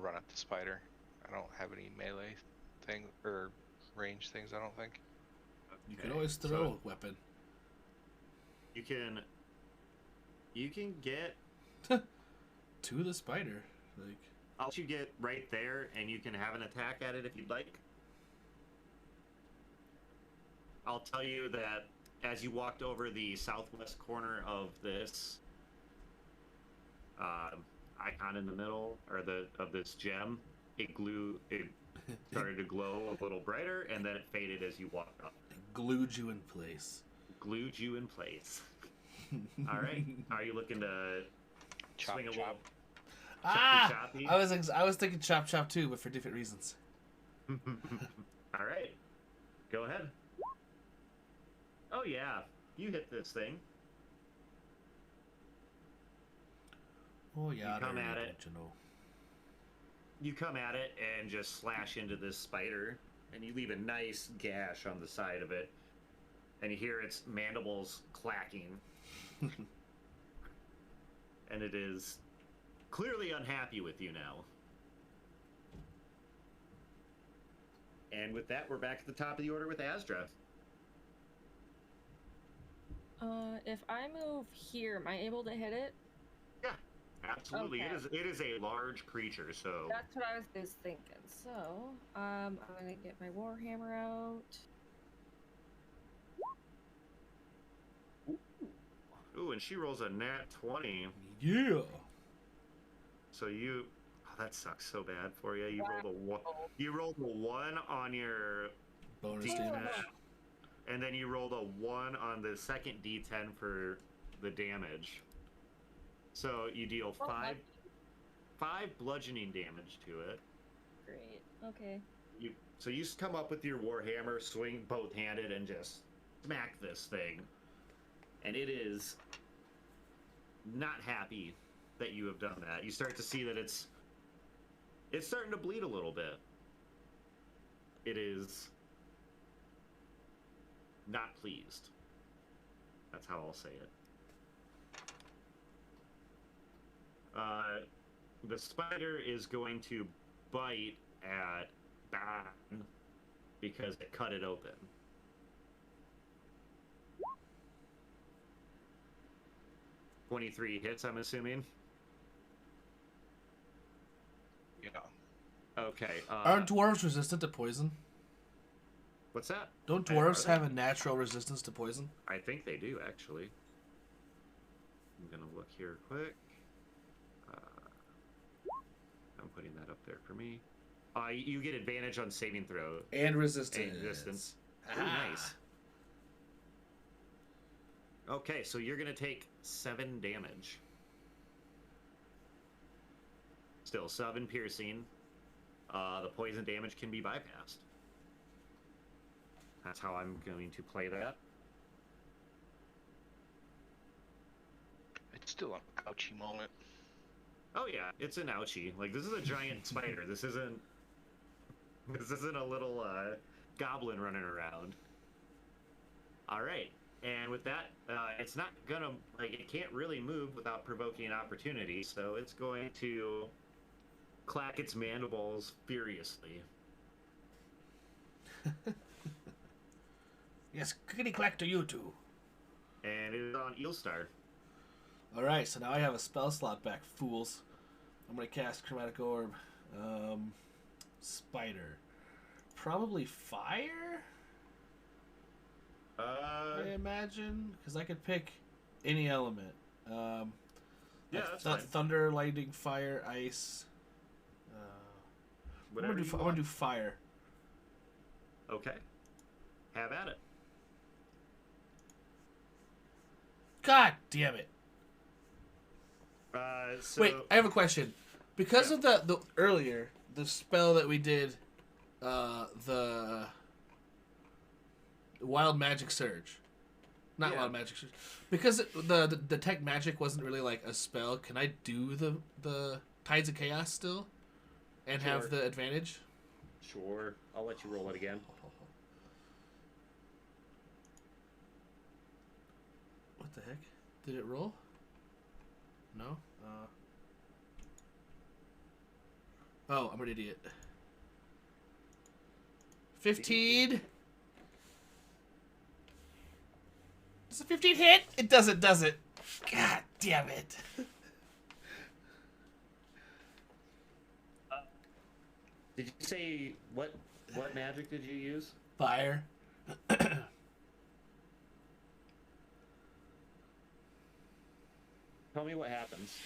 S4: run at the spider. I don't have any melee thing or range things. I don't think.
S1: You can always throw a weapon.
S2: You can get.
S1: To the spider, like.
S2: I'll let you get right there, and you can have an attack at it if you'd like. I'll tell you that as you walked over the southwest corner of this icon in the middle, or of this gem, it started to glow a little brighter, and then it faded as you walked up.
S1: It glued you in place.
S2: Glued you in place. All right. Are you looking to
S4: Chop,
S2: swing a
S4: chop.
S2: choppy?
S1: I was thinking chop chop too, but for different reasons.
S2: All right. Go ahead. Oh yeah, you hit this thing.
S1: Oh yeah,
S2: You come at it.
S1: You know.
S2: You come at it and just slash into this spider, and you leave a nice gash on the side of it, and you hear its mandibles clacking. And it is clearly unhappy with you now. And with that, we're back at the top of the order with Asdra.
S3: If I move here, am I able to hit it?
S2: Yeah, absolutely.
S3: Okay.
S2: It is a large creature, so
S3: That's what I was thinking. So, I'm gonna get my warhammer out.
S2: ooh, and she rolls a nat 20.
S1: Yeah.
S2: So you, oh, that sucks so bad for you. You rolled a one. You rolled a 1 on your
S1: Bonus
S2: D10,
S1: damage.
S2: and then you rolled a 1 on the second D10 for the damage. So you deal five bludgeoning damage to it.
S3: Great. Okay.
S2: So you come up with your warhammer, swing both-handed, and just smack this thing. And it is not happy that you have done that. You start to see that it's starting to bleed a little bit. It is not pleased. That's how I'll say it. The spider is going to bite at Ban because it cut it open. $23 hits, I'm assuming.
S4: Yeah.
S2: Okay.
S1: Aren't dwarves resistant to poison?
S2: What's that?
S1: Don't dwarves have a natural resistance to poison?
S2: I think they do, actually. I'm gonna look here quick. I'm putting that up there for me. You get advantage on saving throw.
S1: And resistance.
S2: And resistance.
S1: Ah.
S2: Ooh, nice. Okay, so you're gonna take 7 damage. Still 7 piercing. The poison damage can be bypassed. That's how I'm going to play that.
S4: It's still an ouchie moment.
S2: Oh yeah, it's an ouchie. Like, this is a giant spider. This isn't a little goblin running around. All right, and with that, it's not gonna, like, it can't really move without provoking an opportunity, so it's going to clack its mandibles furiously.
S1: Yes, clickety clack to you two.
S2: And it is on Eelstar.
S1: Alright, so now I have a spell slot back, fools. I'm gonna cast Chromatic Orb. Spider. Probably fire? I imagine? Because I could pick any element.
S2: Yeah,
S1: like
S2: that's fine.
S1: Thunder, lightning, fire, ice. I'm
S2: Whatever
S1: gonna
S2: you
S1: do
S2: want.
S1: fire.
S2: Okay. Have at it.
S1: God damn it.
S2: So
S1: Wait, I have a question. Because of the earlier the spell that we did, the Wild Magic Surge, not
S2: Yeah.
S1: Wild Magic Surge, because the detect magic wasn't really like a spell. Can I do the Tides of Chaos still, and
S2: Sure.
S1: have the advantage?
S2: Sure, I'll let you roll it again.
S1: What the heck? Did it roll? No. Oh, I'm an idiot. 15. Does a 15 hit? It doesn't, does it? God damn it.
S2: Did you say what magic did you use?
S1: Fire.
S2: Tell me what happens.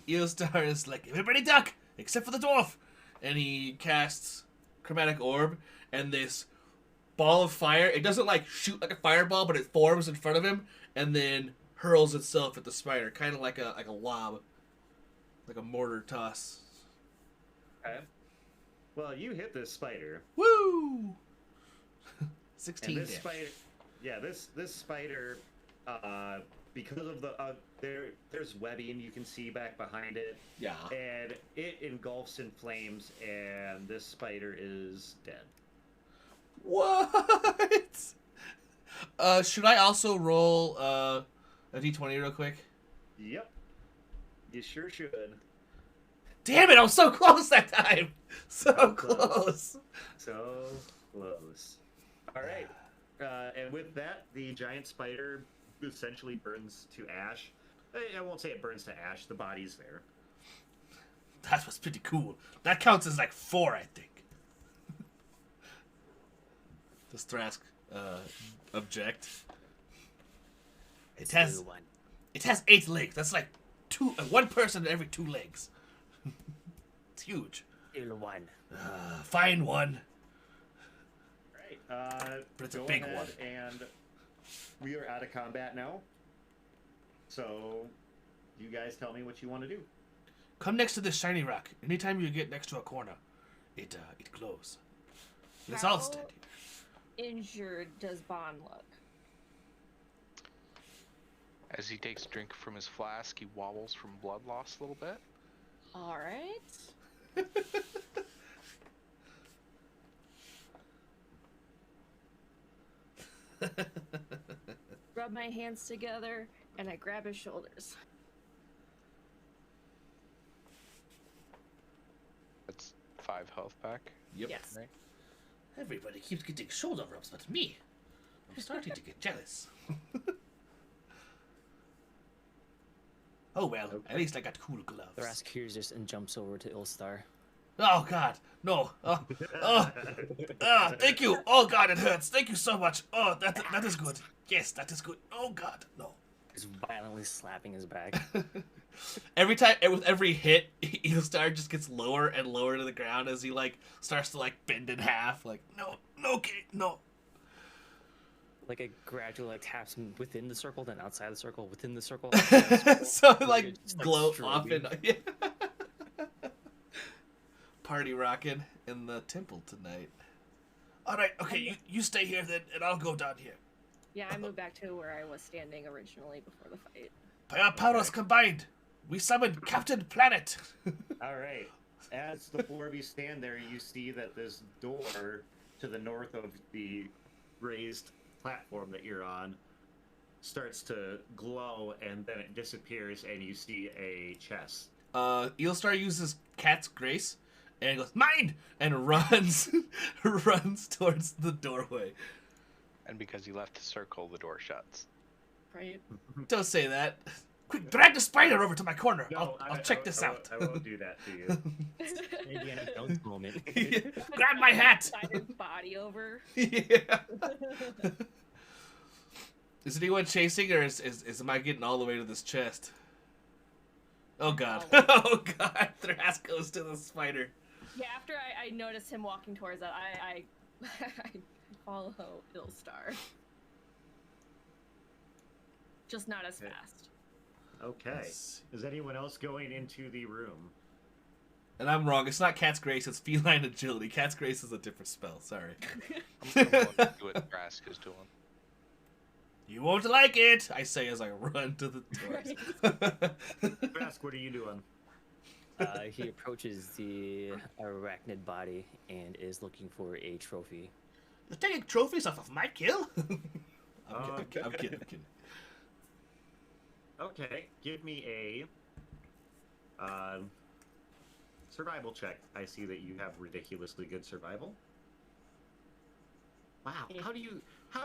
S1: Eostar is like, everybody duck! Except for the dwarf! And he casts Chromatic Orb, and this ball of fire, it doesn't like shoot like a fireball, but it forms in front of him, and then hurls itself at the spider, kind of like a lob. Like a mortar toss.
S2: Okay. Well, you hit this spider.
S1: Woo! 16
S2: And this
S1: damage.
S2: spider, yeah, this spider, because of the there's webbing you can see back behind it,
S1: Yeah.
S2: and it engulfs in flames, and this spider is dead.
S1: What? Should I also roll a d20 real quick?
S2: Yep, you sure should.
S1: Damn it! I was so close that time. So
S2: So
S1: close.
S2: close. So close. All right, and with that, the giant spider essentially burns to ash. I won't say it burns to ash. The body's there.
S1: That was pretty cool. That counts as like 4, I think. Does Thrask object? It has 8 legs. That's like 1 person every 2 legs. It's huge. Fine one.
S2: Right.
S1: But it's a
S2: go
S1: big
S2: ahead
S1: one.
S2: And we are out of combat now. So, you guys tell me what you want to do.
S1: Come next to this shiny rock. Anytime you get next to a corner, it glows. Let's all
S3: How
S1: stand here.
S3: injured does Bond look?
S4: As he takes a drink from his flask, he wobbles from blood loss a little bit.
S3: All right. Rub my hands together and I grab his shoulders.
S4: That's 5 health back.
S1: Yep.
S3: Yes.
S1: Everybody keeps getting shoulder rubs but me. I'm starting to get jealous. Oh well, at least I got cool gloves.
S5: Thrask hears this and jumps over to Ilstar.
S1: Oh god, no. Thank you. Oh god, it hurts. Thank you so much. Oh, that is good. Yes, that is good. Oh god, no.
S5: He's violently slapping his back.
S1: Every time, with every hit, Eostar just gets lower and lower to the ground as he like starts to like bend in half. Like, no, Kate, no.
S5: Like it gradually like taps him within the circle, then outside the circle, within the circle.
S1: So
S5: Where
S1: like
S5: you're just,
S1: glow
S5: strobing.
S1: off and yeah. Party rocking in the temple tonight. All right, okay, you stay here then, and I'll go down here.
S3: Yeah, I moved back to where I was standing originally before the fight.
S1: By our powers combined, we summon Captain Planet.
S2: All right. As the four of you stand there, you see that this door to the north of the raised platform that you're on starts to glow, and then it disappears, and you see a chest.
S1: Eelstar uses Cat's Grace and goes, mine! And runs runs towards the doorway.
S4: And because he left the circle, the door shuts.
S3: Right?
S1: Don't say that. Quick, drag the spider over to my corner.
S2: No,
S1: I'll check this out.
S2: I won't do that to you.
S5: Indiana Jones moment.
S1: Grab my hat!
S3: Spider's body over.
S1: Yeah. Is anyone chasing, or is am I getting all the way to this chest? Oh god. Oh god. Thrask goes to the spider.
S3: Yeah, after I noticed him walking towards that, I follow Illstar. Just not as fast.
S2: Okay.
S1: Yes.
S2: Is anyone else going into the room?
S1: And I'm wrong. It's not Cat's Grace. It's Feline Agility. Cat's Grace is a different spell. Sorry.
S4: I'm going to do what Brask is doing.
S1: You won't like it, I say as I run to the doors.
S2: Brask, what are you doing?
S5: He approaches the arachnid body and is looking for a trophy.
S1: You're taking trophies off of my kill? I'm kidding.
S2: Okay, give me a survival check. I see that you have ridiculously good survival. Wow, how do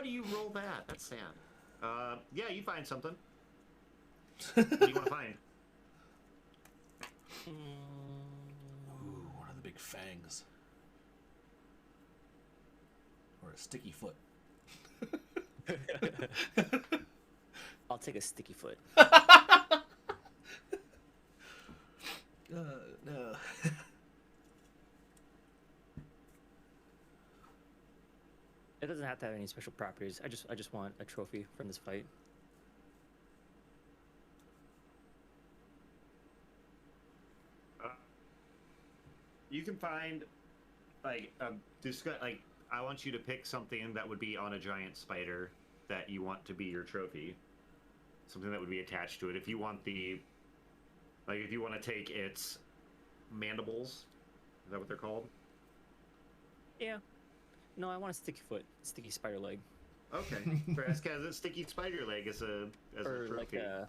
S2: you roll that? That's sad. Yeah, you find something. What do you want to find?
S1: Ooh, one of the big fangs. Or a sticky foot.
S5: I'll take a sticky foot.
S1: No.
S5: It doesn't have to have any special properties. I just want a trophy from this fight.
S2: You can find like I want you to pick something that would be on a giant spider that you want to be your trophy. Something that would be attached to it. If you want if you want to take its mandibles, is that what they're called?
S5: Yeah. No, I want a sticky foot, sticky spider leg.
S2: Okay. Brask has a sticky spider leg as a trophy.
S5: Like a...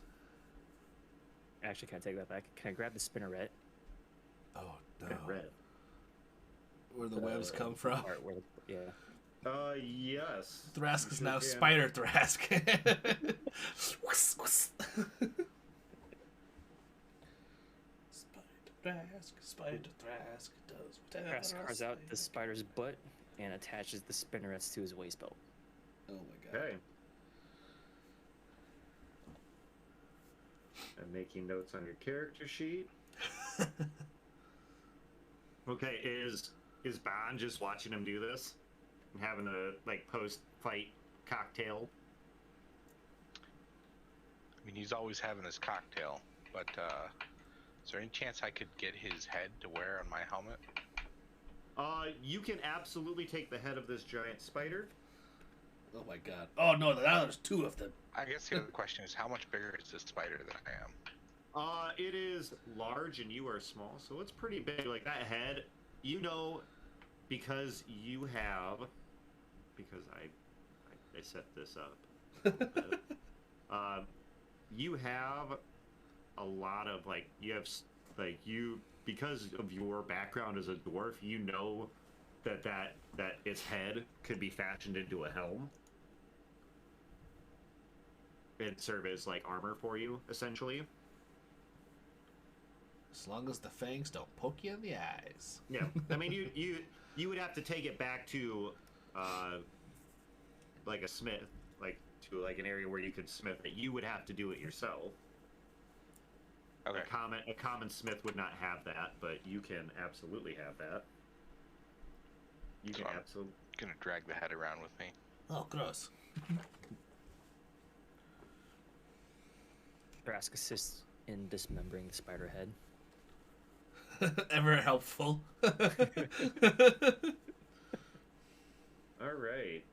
S5: Actually, can I take that back? Can I grab the spinneret?
S1: Oh, no.
S2: Red.
S1: Where the webs come from.
S5: Part where yeah.
S2: Yes.
S1: Thrask is
S2: You
S1: now
S2: can.
S1: Spider Thrask. Spider Thrask does whatever.
S5: Brass
S1: I
S5: carves out
S1: say.
S5: the spider's butt and attaches the spinnerets to his waist belt.
S1: Oh my god.
S2: Okay. I'm making notes on your character sheet. Okay, is Bond just watching him do this and having a post-fight cocktail?
S4: I mean, he's always having his cocktail, but is there any chance I could get his head to wear on my helmet?
S2: You can absolutely take the head of this giant spider.
S1: Oh my god. Oh no, now there's two of them.
S4: I guess the other question is, how much bigger is this spider than I am?
S2: It is large and you are small, so it's pretty big. Like that head, because you have, because I set this up. You have a lot of because of your background as a dwarf, you know that its head could be fashioned into a helm and serve as armor for you, essentially.
S1: As long as the fangs don't poke you in the eyes.
S2: Yeah, I mean, you would have to take it back to a smith, to an area where you could smith it. You would have to do it yourself.
S4: Okay.
S2: A common smith would not have that, but you can absolutely have that. You
S4: So
S2: can
S4: I'm
S2: absolutely.
S4: gonna drag the head around with me.
S1: Oh, gross.
S5: Brask assists in dismembering the spider head.
S1: Ever helpful.
S2: All right.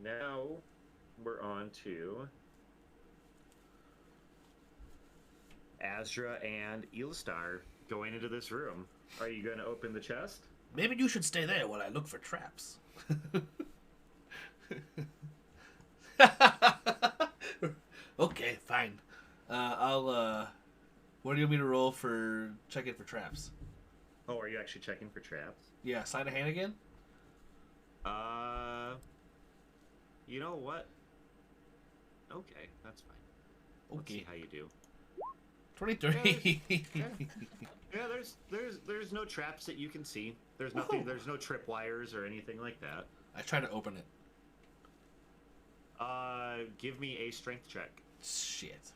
S2: Now we're on to Azra and Eelstar going into this room. Are you going to open the chest?
S1: Maybe you should stay there while I look for traps. Okay, fine. What do you want me to roll for checking for traps?
S2: Oh, are you actually checking for traps?
S1: Yeah, sleight of hand again?
S2: You know what? Okay, that's fine. Let's
S1: Okay.
S2: see how you do.
S1: 23.
S2: Yeah, there's no traps that you can see. There's nothing.
S1: Woohoo.
S2: There's no tripwires or anything like that.
S1: I try to open it.
S2: Give me a strength check.
S1: Shit.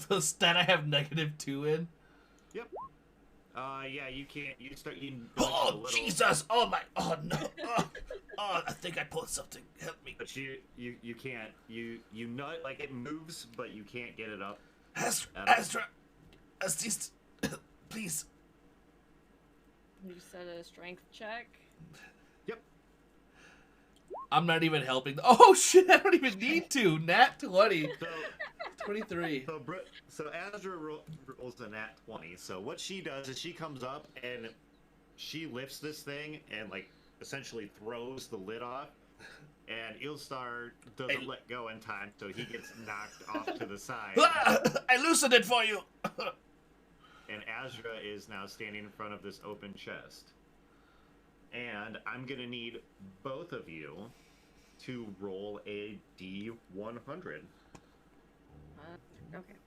S1: The stat I have -2 in?
S2: Yep. Yeah, you can't. You start. You
S1: Oh, Jesus! Oh my... Oh, no! Oh. Oh, I think I pulled something. Help me.
S2: But you can't you know it, like it moves, but you can't get it up.
S1: Astra, assist, please.
S3: You said a strength check.
S2: Yep.
S1: I'm not even helping. Oh shit! I don't even need to. Nat 20.
S2: So
S1: 23.
S2: so Azra rolls a nat 20. So what she does is she comes up and she lifts this thing and like essentially throws the lid off. And Ilstar doesn't let go in time, so he gets knocked off to the side.
S1: I loosened it for you.
S2: And Azra is now standing in front of this open chest. And I'm going to need both of you to roll a D100.
S3: Okay.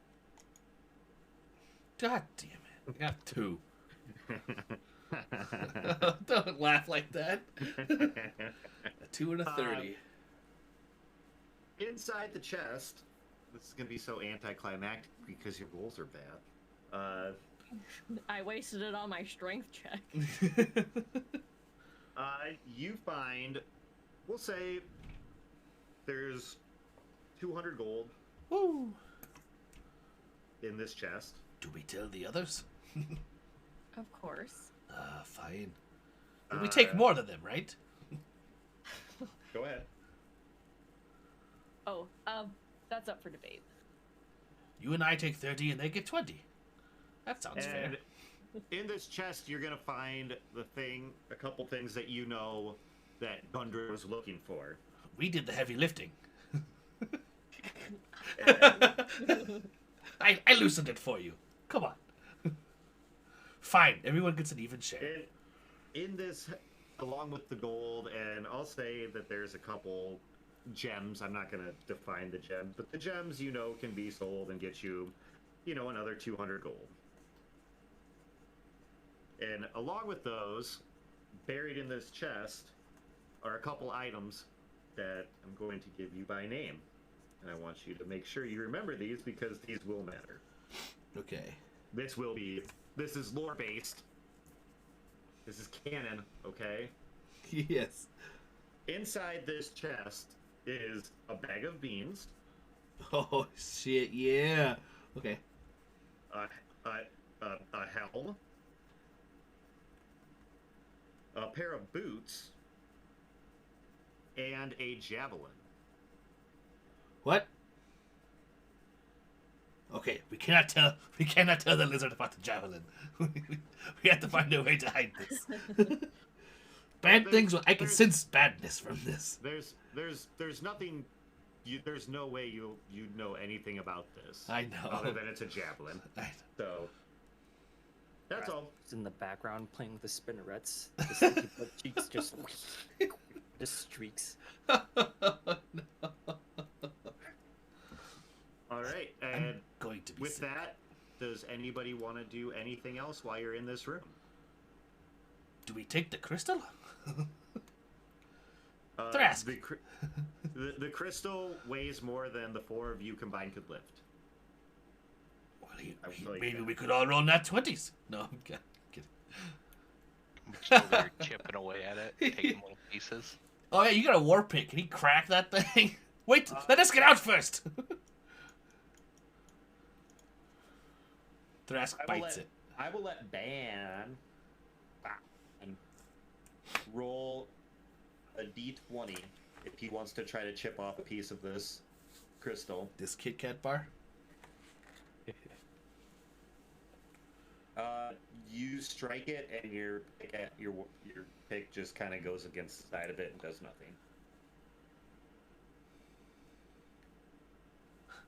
S1: God damn it! I got 2. Don't laugh like that. A 2 and a 30.
S2: Inside the chest, this is going to be so anticlimactic because your rolls are bad.
S3: I wasted it on my strength check.
S2: You find, we'll say, there's 200 gold
S1: Woo!
S2: in this chest.
S1: Do we tell the others?
S3: Of course.
S1: Fine. We take more than them, right?
S2: Go ahead.
S3: Oh, that's up for debate.
S1: You and I take 30 and they get 20. That sounds fair.
S2: And in this chest, you're going to find a couple things that you know that Gundra was looking for.
S1: We did the heavy lifting.
S2: And
S1: I loosened it for you. Come on. Fine. Everyone gets an even share.
S2: in this, along with the gold, and I'll say that there's a couple gems. I'm not going to define the gems, but the gems, can be sold and get you, another 200 gold. And along with those, buried in this chest, are a couple items that I'm going to give you by name. And I want you to make sure you remember these because these will matter.
S1: Okay.
S2: This is lore-based. This is canon, okay?
S1: Yes.
S2: Inside this chest is a bag of beans,
S1: Oh, shit, yeah. Okay.
S2: a helm, a pair of boots, and a javelin.
S1: What? Okay, we cannot tell the lizard about the javelin. We have to find a way to hide this. Bad things. I can sense badness from this.
S2: There's nothing. There's no way you know anything about this.
S1: I know.
S2: Other than it's a javelin. So that's all.
S5: It's in the background playing with the spinnerets. The cheeks just streaks.
S1: No.
S2: All right, and
S1: I'm going to be
S2: with
S1: sick.
S2: that, does anybody want to do anything else while you're in this room?
S1: Do we take the crystal? Thrask.
S2: The crystal weighs more than the four of you combined could lift.
S1: Well, maybe we could all roll nat 20s. No, I'm kidding.
S4: Just over there chipping away at it, taking little pieces.
S1: Oh yeah, you got a war pick. Can he crack that thing? Wait, let us get out first. Thrask bites it.
S2: I will let Ban roll a d20 if he wants to try to chip off a piece of this crystal.
S1: This Kit Kat bar?
S2: You strike it, and your pick just kind of goes against the side of it and does nothing.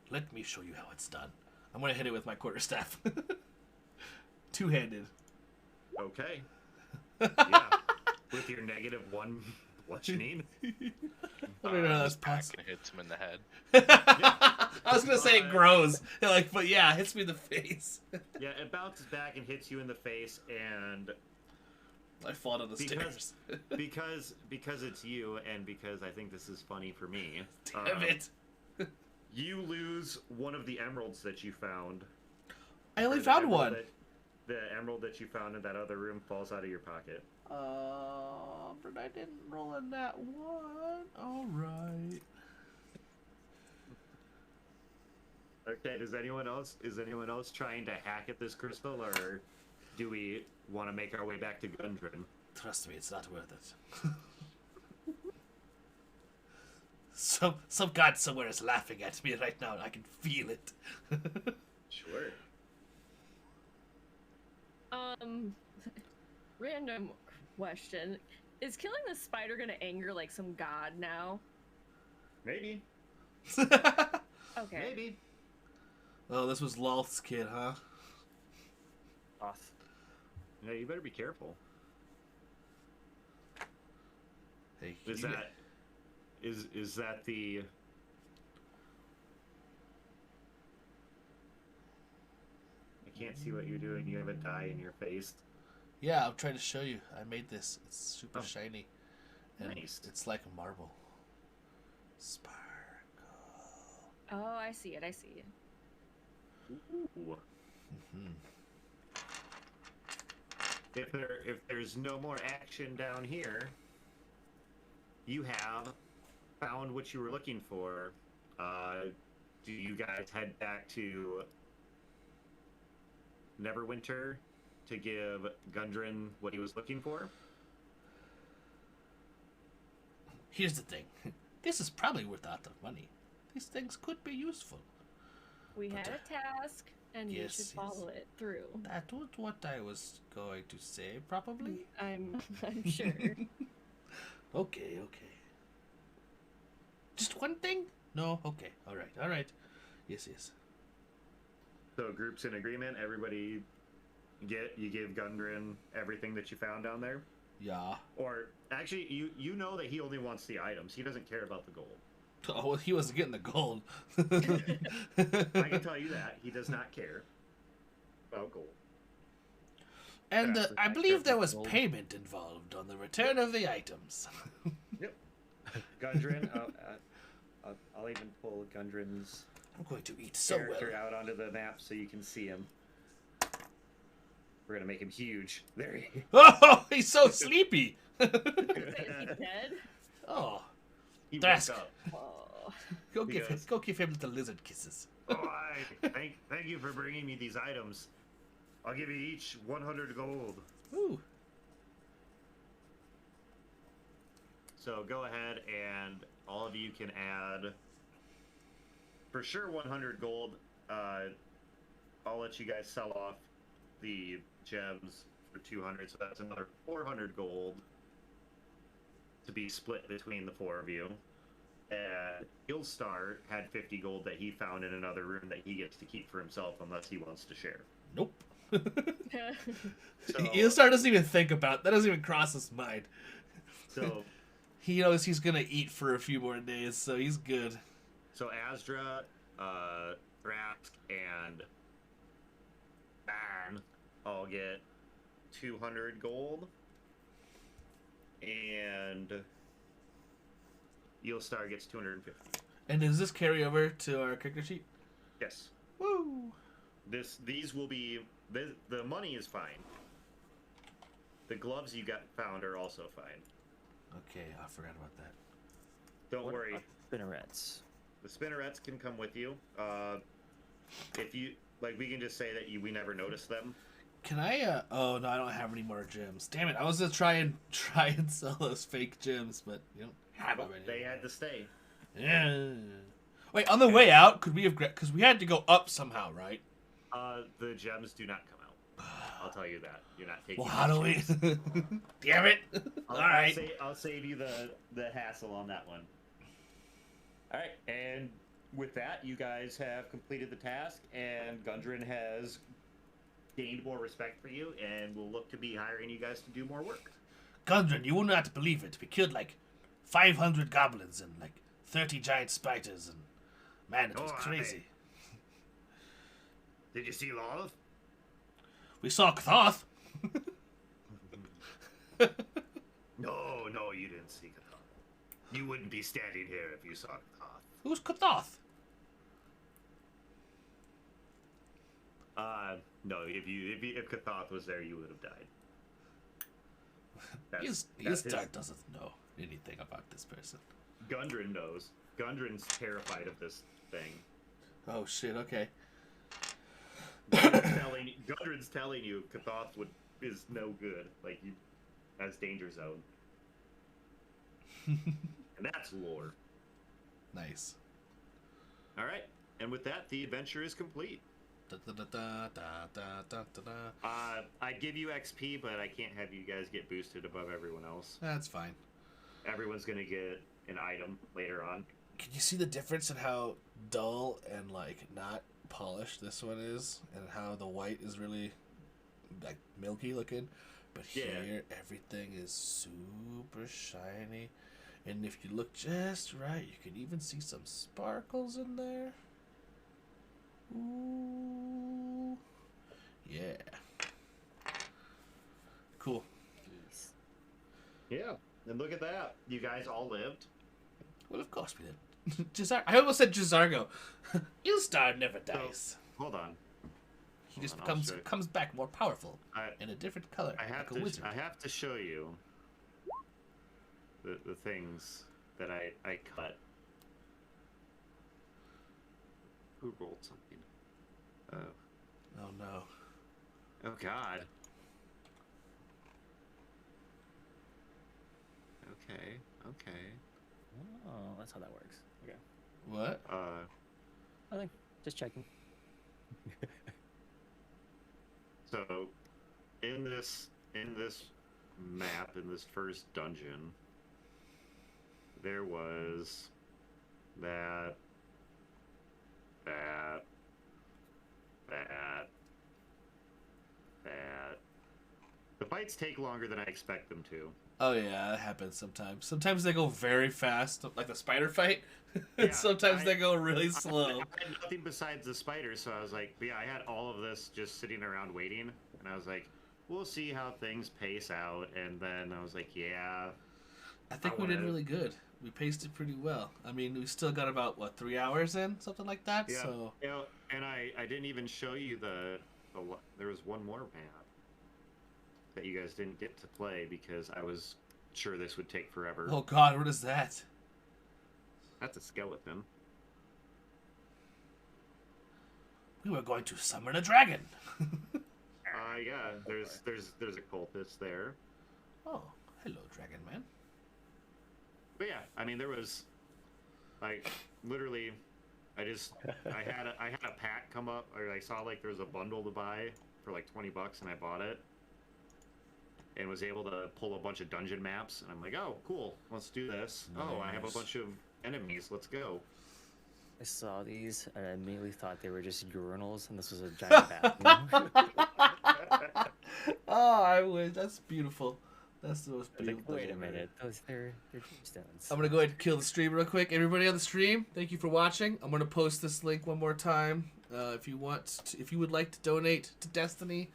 S1: Let me show you how it's done. I'm gonna hit it with my quarterstaff. Two-handed.
S2: Okay. Yeah. With your -1 bludgeoning.
S1: I don't know how that's possible.
S4: And hits him in the head.
S1: I was gonna say it grows, but yeah, it hits me in the face.
S2: Yeah, it bounces back and hits you in the face, and
S1: I fall down the stairs.
S2: because it's you, and because I think this is funny for me.
S1: Damn it!
S2: You lose one of the emeralds that you found.
S1: I only
S2: Or the
S1: found
S2: emerald
S1: one.
S2: The emerald that you found in that other room falls out of your pocket.
S1: But I didn't roll in that one. All right.
S2: Okay, is anyone else trying to hack at this crystal, or do we want to make our way back to Gundren?
S1: Trust me, it's not worth it. Some god somewhere is laughing at me right now, and I can feel it.
S2: Sure.
S3: Random question. Is killing the spider gonna anger like some god now?
S2: Maybe.
S3: Okay.
S2: Maybe.
S1: Oh, this was Lolth's kid, huh?
S5: Off.
S2: Yeah, you better be careful.
S1: Hey,
S2: Is
S1: you-
S2: that is that the? I can't see what you're doing. You have a dye in your face.
S1: Yeah, I'm trying to show you. I made this. It's super
S2: Oh.
S1: shiny. And
S2: Nice.
S1: it's like a marble. Sparkle.
S3: Oh, I see it. I see it.
S2: Ooh.
S1: Hmm.
S2: If there's no more action down here, you have found what you were looking for. Do you guys head back to Neverwinter to give Gundren what he was looking for?
S1: Here's the thing. This is probably worth a lot of money. These things could be useful.
S3: We
S1: But,
S3: had a task, and we
S1: yes,
S3: should
S1: yes.
S3: follow it through.
S1: That was what I was going to say, probably.
S3: I'm sure.
S1: Okay. Just one thing? No? Okay. All right. Yes.
S2: So group's in agreement. Everybody you give Gundren everything that you found down there?
S1: Yeah.
S2: Or actually, you know that he only wants the items. He doesn't care about the gold.
S1: Oh, well, he wasn't getting the gold.
S2: I can tell you that he does not care about gold.
S1: And
S5: That's
S1: I
S5: the
S1: believe
S5: fact
S1: there
S5: of
S1: was
S5: gold.
S1: payment involved on the return of the items.
S2: Yep. Gundren, I'll even pull Gundren's
S1: I'm going to eat so
S2: character
S1: well.
S2: out onto the map so you can see him. We're gonna make him huge. There he.
S1: Oh, he's so sleepy.
S3: Is he dead?
S1: Oh,
S2: He
S1: That's-
S2: woke up.
S3: Oh.
S1: go give him the lizard kisses.
S2: Oh, thank you for bringing me these items. I'll give you each 100 gold.
S1: Ooh.
S2: So go ahead and all of you can add for sure 100 gold. I'll let you guys sell off the gems for 200, so that's another 400 gold to be split between the four of you. And Gilstar had 50 gold that he found in another room that he gets to keep for himself unless he wants to share.
S1: Nope.
S2: So,
S1: Ilstar doesn't even think about that. Doesn't even cross his mind.
S2: so
S1: He knows he's gonna eat for a few more days, so he's good.
S2: So Asdra, Thrask, and Barn all get 200 gold. And Eelstar gets 250.
S1: And does this carry over to our character sheet?
S2: Yes.
S1: Woo!
S2: These will be the money is fine. The gloves you got found are also fine.
S1: Okay, I forgot about that.
S2: Don't
S5: What
S2: worry.
S5: about spinnerets?
S2: The spinnerets can come with you. If you like, we can just say that we never noticed them.
S1: Can I? Oh no, I don't have any more gems. Damn it! I was gonna try and sell those fake gems, but you don't have them anymore.
S2: They had to stay.
S1: Yeah. Wait, on the way out, could we have? Because we had to go up somehow, right?
S2: The gems do not come out. I'll tell you that. You're not taking.
S1: Well, how do we? Damn it! All right.
S2: I'll save you the hassle on that one. All right, and with that, you guys have completed the task, and Gundren has gained more respect for you, and will look to be hiring you guys to do more work.
S1: Gundren, you will not believe it. We killed like 500 goblins and like 30 giant spiders, and man, it was
S2: Oh,
S1: crazy.
S2: Did you see Lolth?
S1: We saw Ktoth.
S2: No, you didn't see Kathoth. You wouldn't be standing here if you saw Kathoth.
S1: Who's Ktoth?
S2: No, if Kathoth was there, you would have died.
S1: Istar doesn't know anything about this person.
S2: Gundren knows. Gundren's terrified of this thing.
S1: Oh shit, okay.
S2: Gundren's telling you Kathoth is no good. Like, you has danger zone. And that's lore.
S1: Nice.
S2: Alright, and with that, the adventure is complete. I give you XP, but I can't have you guys get boosted above everyone else.
S1: That's fine.
S2: Everyone's gonna get an item later on.
S1: Can you see the difference in how dull and like not polished this one is, and how the white is really like milky looking? But here, everything is super shiny, and if you look just right, you can even see some sparkles in there. Ooh, yeah. Cool.
S2: Yeah, and look at that. You guys all lived.
S1: Well, of course we did. I almost said Jizargo. Ilstar never dies.
S2: Hold on.
S1: He just comes back more powerful in a different color,
S2: I have
S1: like a wizard.
S2: I have to show you the things that I cut. Who rolled something?
S1: Oh no.
S2: Oh God. Okay.
S5: Oh, that's how that works. Okay.
S1: What?
S5: Nothing. Just checking.
S2: So, in this map, in this first dungeon, there was that. The fights take longer than I expect them to.
S1: Oh yeah, that happens sometimes. Sometimes they go very fast, like the spider fight.
S2: Yeah,
S1: Sometimes they go really slow.
S2: I had nothing besides the spiders, so I was like, yeah, I had all of this just sitting around waiting, and I was like, we'll see how things pace out, and then I was like, yeah.
S1: I think we did really good. We paced it pretty well. I mean, we still got about, 3 hours in? Something like that?
S2: Yeah,
S1: so...
S2: yeah, and I didn't even show you there was one more map that you guys didn't get to play because I was sure this would take forever.
S1: Oh god, what is that?
S2: That's a skeleton.
S1: We were going to summon a dragon.
S2: Yeah, there's a cultist there.
S1: Oh, hello, dragon man.
S2: But yeah, I mean, there was, like, literally, I had a pack come up, or I saw like there was a bundle to buy for like $20, and I bought it, and was able to pull a bunch of dungeon maps, and I'm like, oh, cool, let's do this. Nice. Oh, I have a bunch of enemies, let's go.
S5: I saw these, and I immediately thought they were just urinals, and this was a giant bathroom.
S1: Oh, I wish. That's beautiful. That's the most beautiful.
S5: Wait a minute, they're tombstones.
S1: I'm gonna go ahead and kill the stream real quick. Everybody on the stream, thank you for watching. I'm gonna post this link one more time. If you would like to donate to Destiny,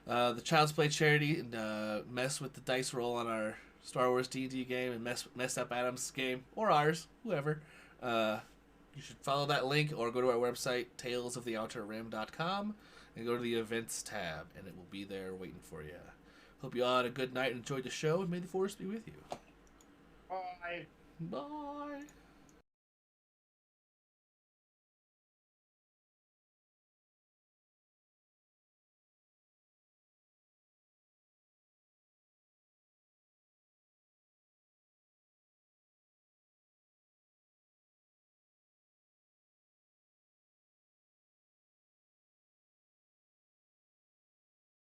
S1: the Child's Play charity, and mess with the dice roll on our Star Wars D&D game, and mess up Adam's game or ours, whoever. You should follow that link or go to our website talesoftheouterrim.com and go to the events tab, and it will be there waiting for you. Hope you all had a good night and enjoyed the show, and may the force be with you.
S2: Bye.
S1: Bye.